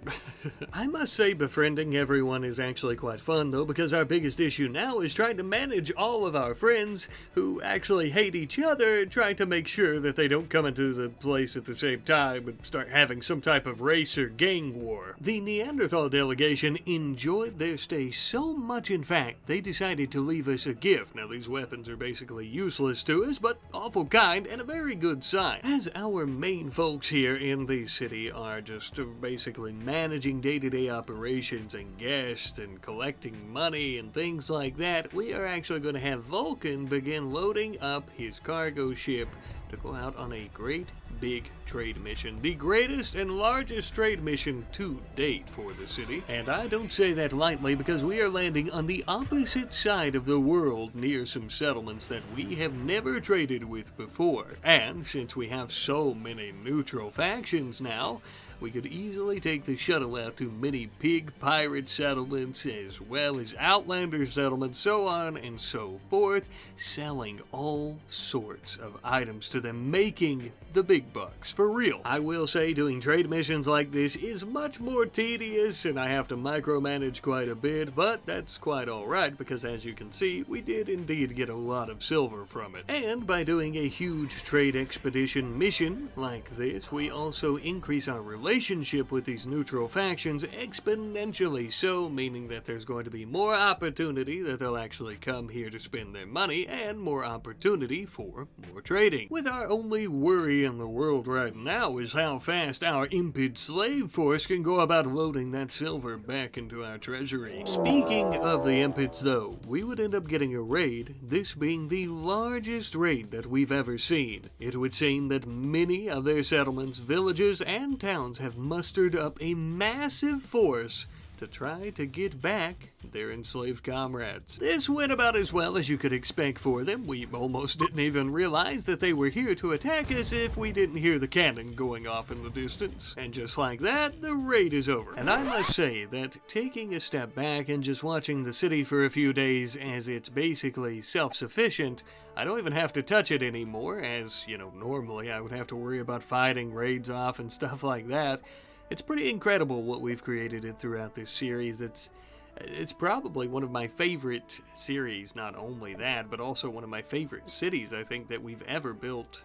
I must say befriending everyone is actually quite fun though, because our biggest issue now is trying to manage all of our friends who actually hate each other, trying to make sure that they don't come into the place at the same time and start having some type of race or gang war. The Neanderthal delegation enjoyed their stay so much, in fact, they decided to leave us a gift. Now, these weapons are basically useless to us, but awful kind and a very good sign. As our main folks here in the city are just basically managing day-to-day operations and guests and collecting money and things like that, we are actually going to have Vulcan begin loading up his cargo ship to go out on a great big trade mission. The greatest and largest trade mission to date for the city. And I don't say that lightly because we are landing on the opposite side of the world near some settlements that we have never traded with before. And since we have so many neutral factions now, we could easily take the shuttle out to many pig pirate settlements as well as outlander settlements, so on and so forth, selling all sorts of items to them, making the big bucks for real. I will say doing trade missions like this is much more tedious and I have to micromanage quite a bit, but that's quite alright because as you can see, we did indeed get a lot of silver from it. And by doing a huge trade expedition mission like this, we also increase our relationship with these neutral factions exponentially, so meaning that there's going to be more opportunity that they'll actually come here to spend their money and more opportunity for more trading. With our only worry in the world right now is how fast our impid slave force can go about loading that silver back into our treasury. Speaking of the impids though, we would end up getting a raid, this being the largest raid that we've ever seen. It would seem that many of their settlements, villages, and towns have mustered up a massive force to try to get back their enslaved comrades. This went about as well as you could expect for them. We almost didn't even realize that they were here to attack us if we didn't hear the cannon going off in the distance. And just like that, the raid is over. And I must say that taking a step back and just watching the city for a few days as it's basically self-sufficient, I don't even have to touch it anymore, as, you know, normally I would have to worry about fighting raids off and stuff like that. It's pretty incredible what we've created throughout this series. It's probably one of my favorite series, not only that, but also one of my favorite cities I think that we've ever built.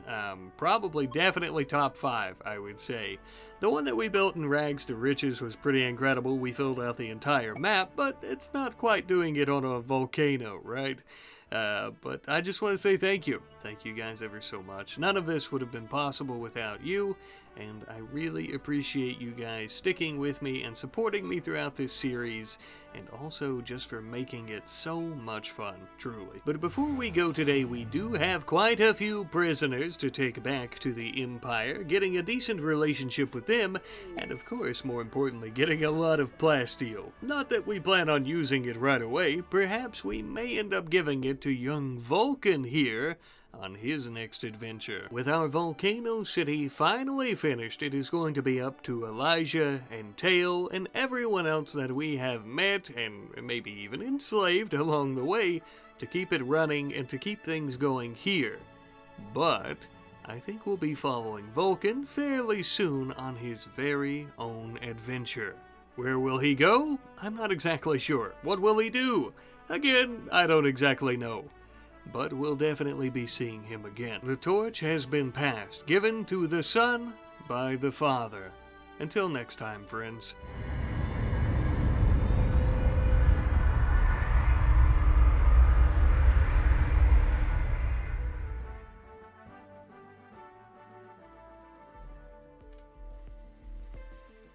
Probably definitely top 5, I would say. The one that we built in Rags to Riches was pretty incredible. We filled out the entire map, but it's not quite doing it on a volcano, right? But I just want to say thank you. Thank you guys ever so much. None of this would have been possible without you, and I really appreciate you guys sticking with me and supporting me throughout this series, and also just for making it so much fun, truly. But before we go today, we do have quite a few prisoners to take back to the Empire, getting a decent relationship with them, and of course, more importantly, getting a lot of plasteel. Not that we plan on using it right away, perhaps we may end up giving it to young Vulcan here, on his next adventure. With our Volcano City finally finished, it is going to be up to Elijah and Tail and everyone else that we have met and maybe even enslaved along the way to keep it running and to keep things going here. But I think we'll be following Vulcan fairly soon on his very own adventure. Where will he go? I'm not exactly sure. What will he do? Again, I don't exactly know. But we'll definitely be seeing him again. The torch has been passed, given to the Son by the Father. Until next time, friends.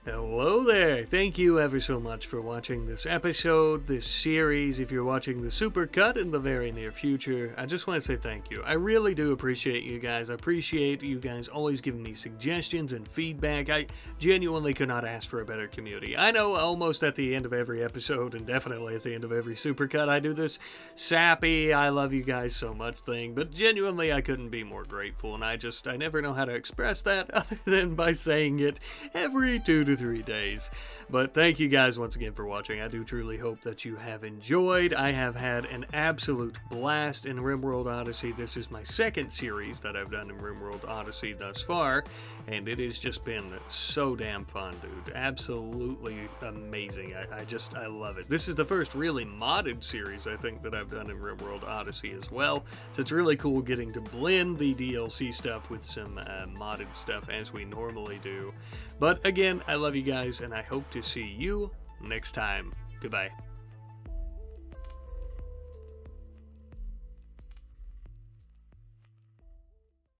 Hello there! Thank you ever so much for watching this episode, this series. If you're watching the supercut in the very near future, I just want to say thank you. I really do appreciate you guys. I appreciate you guys always giving me suggestions and feedback. I genuinely could not ask for a better community. I know almost at the end of every episode, and definitely at the end of every supercut, I do this sappy, I love you guys so much thing, but genuinely I couldn't be more grateful, and I never know how to express that other than by saying it every 2 to 3 days. But thank you guys once again for watching. I do truly hope that you have enjoyed. I have had an absolute blast in RimWorld Odyssey. This is my second series that I've done in RimWorld Odyssey thus far, and it has just been so damn fun, dude. Absolutely amazing. I love it. This is the first really modded series I think that I've done in RimWorld Odyssey as well, so it's really cool getting to blend the DLC stuff with some modded stuff as we normally do. But again, I love you guys, and I hope to see you next time. Goodbye.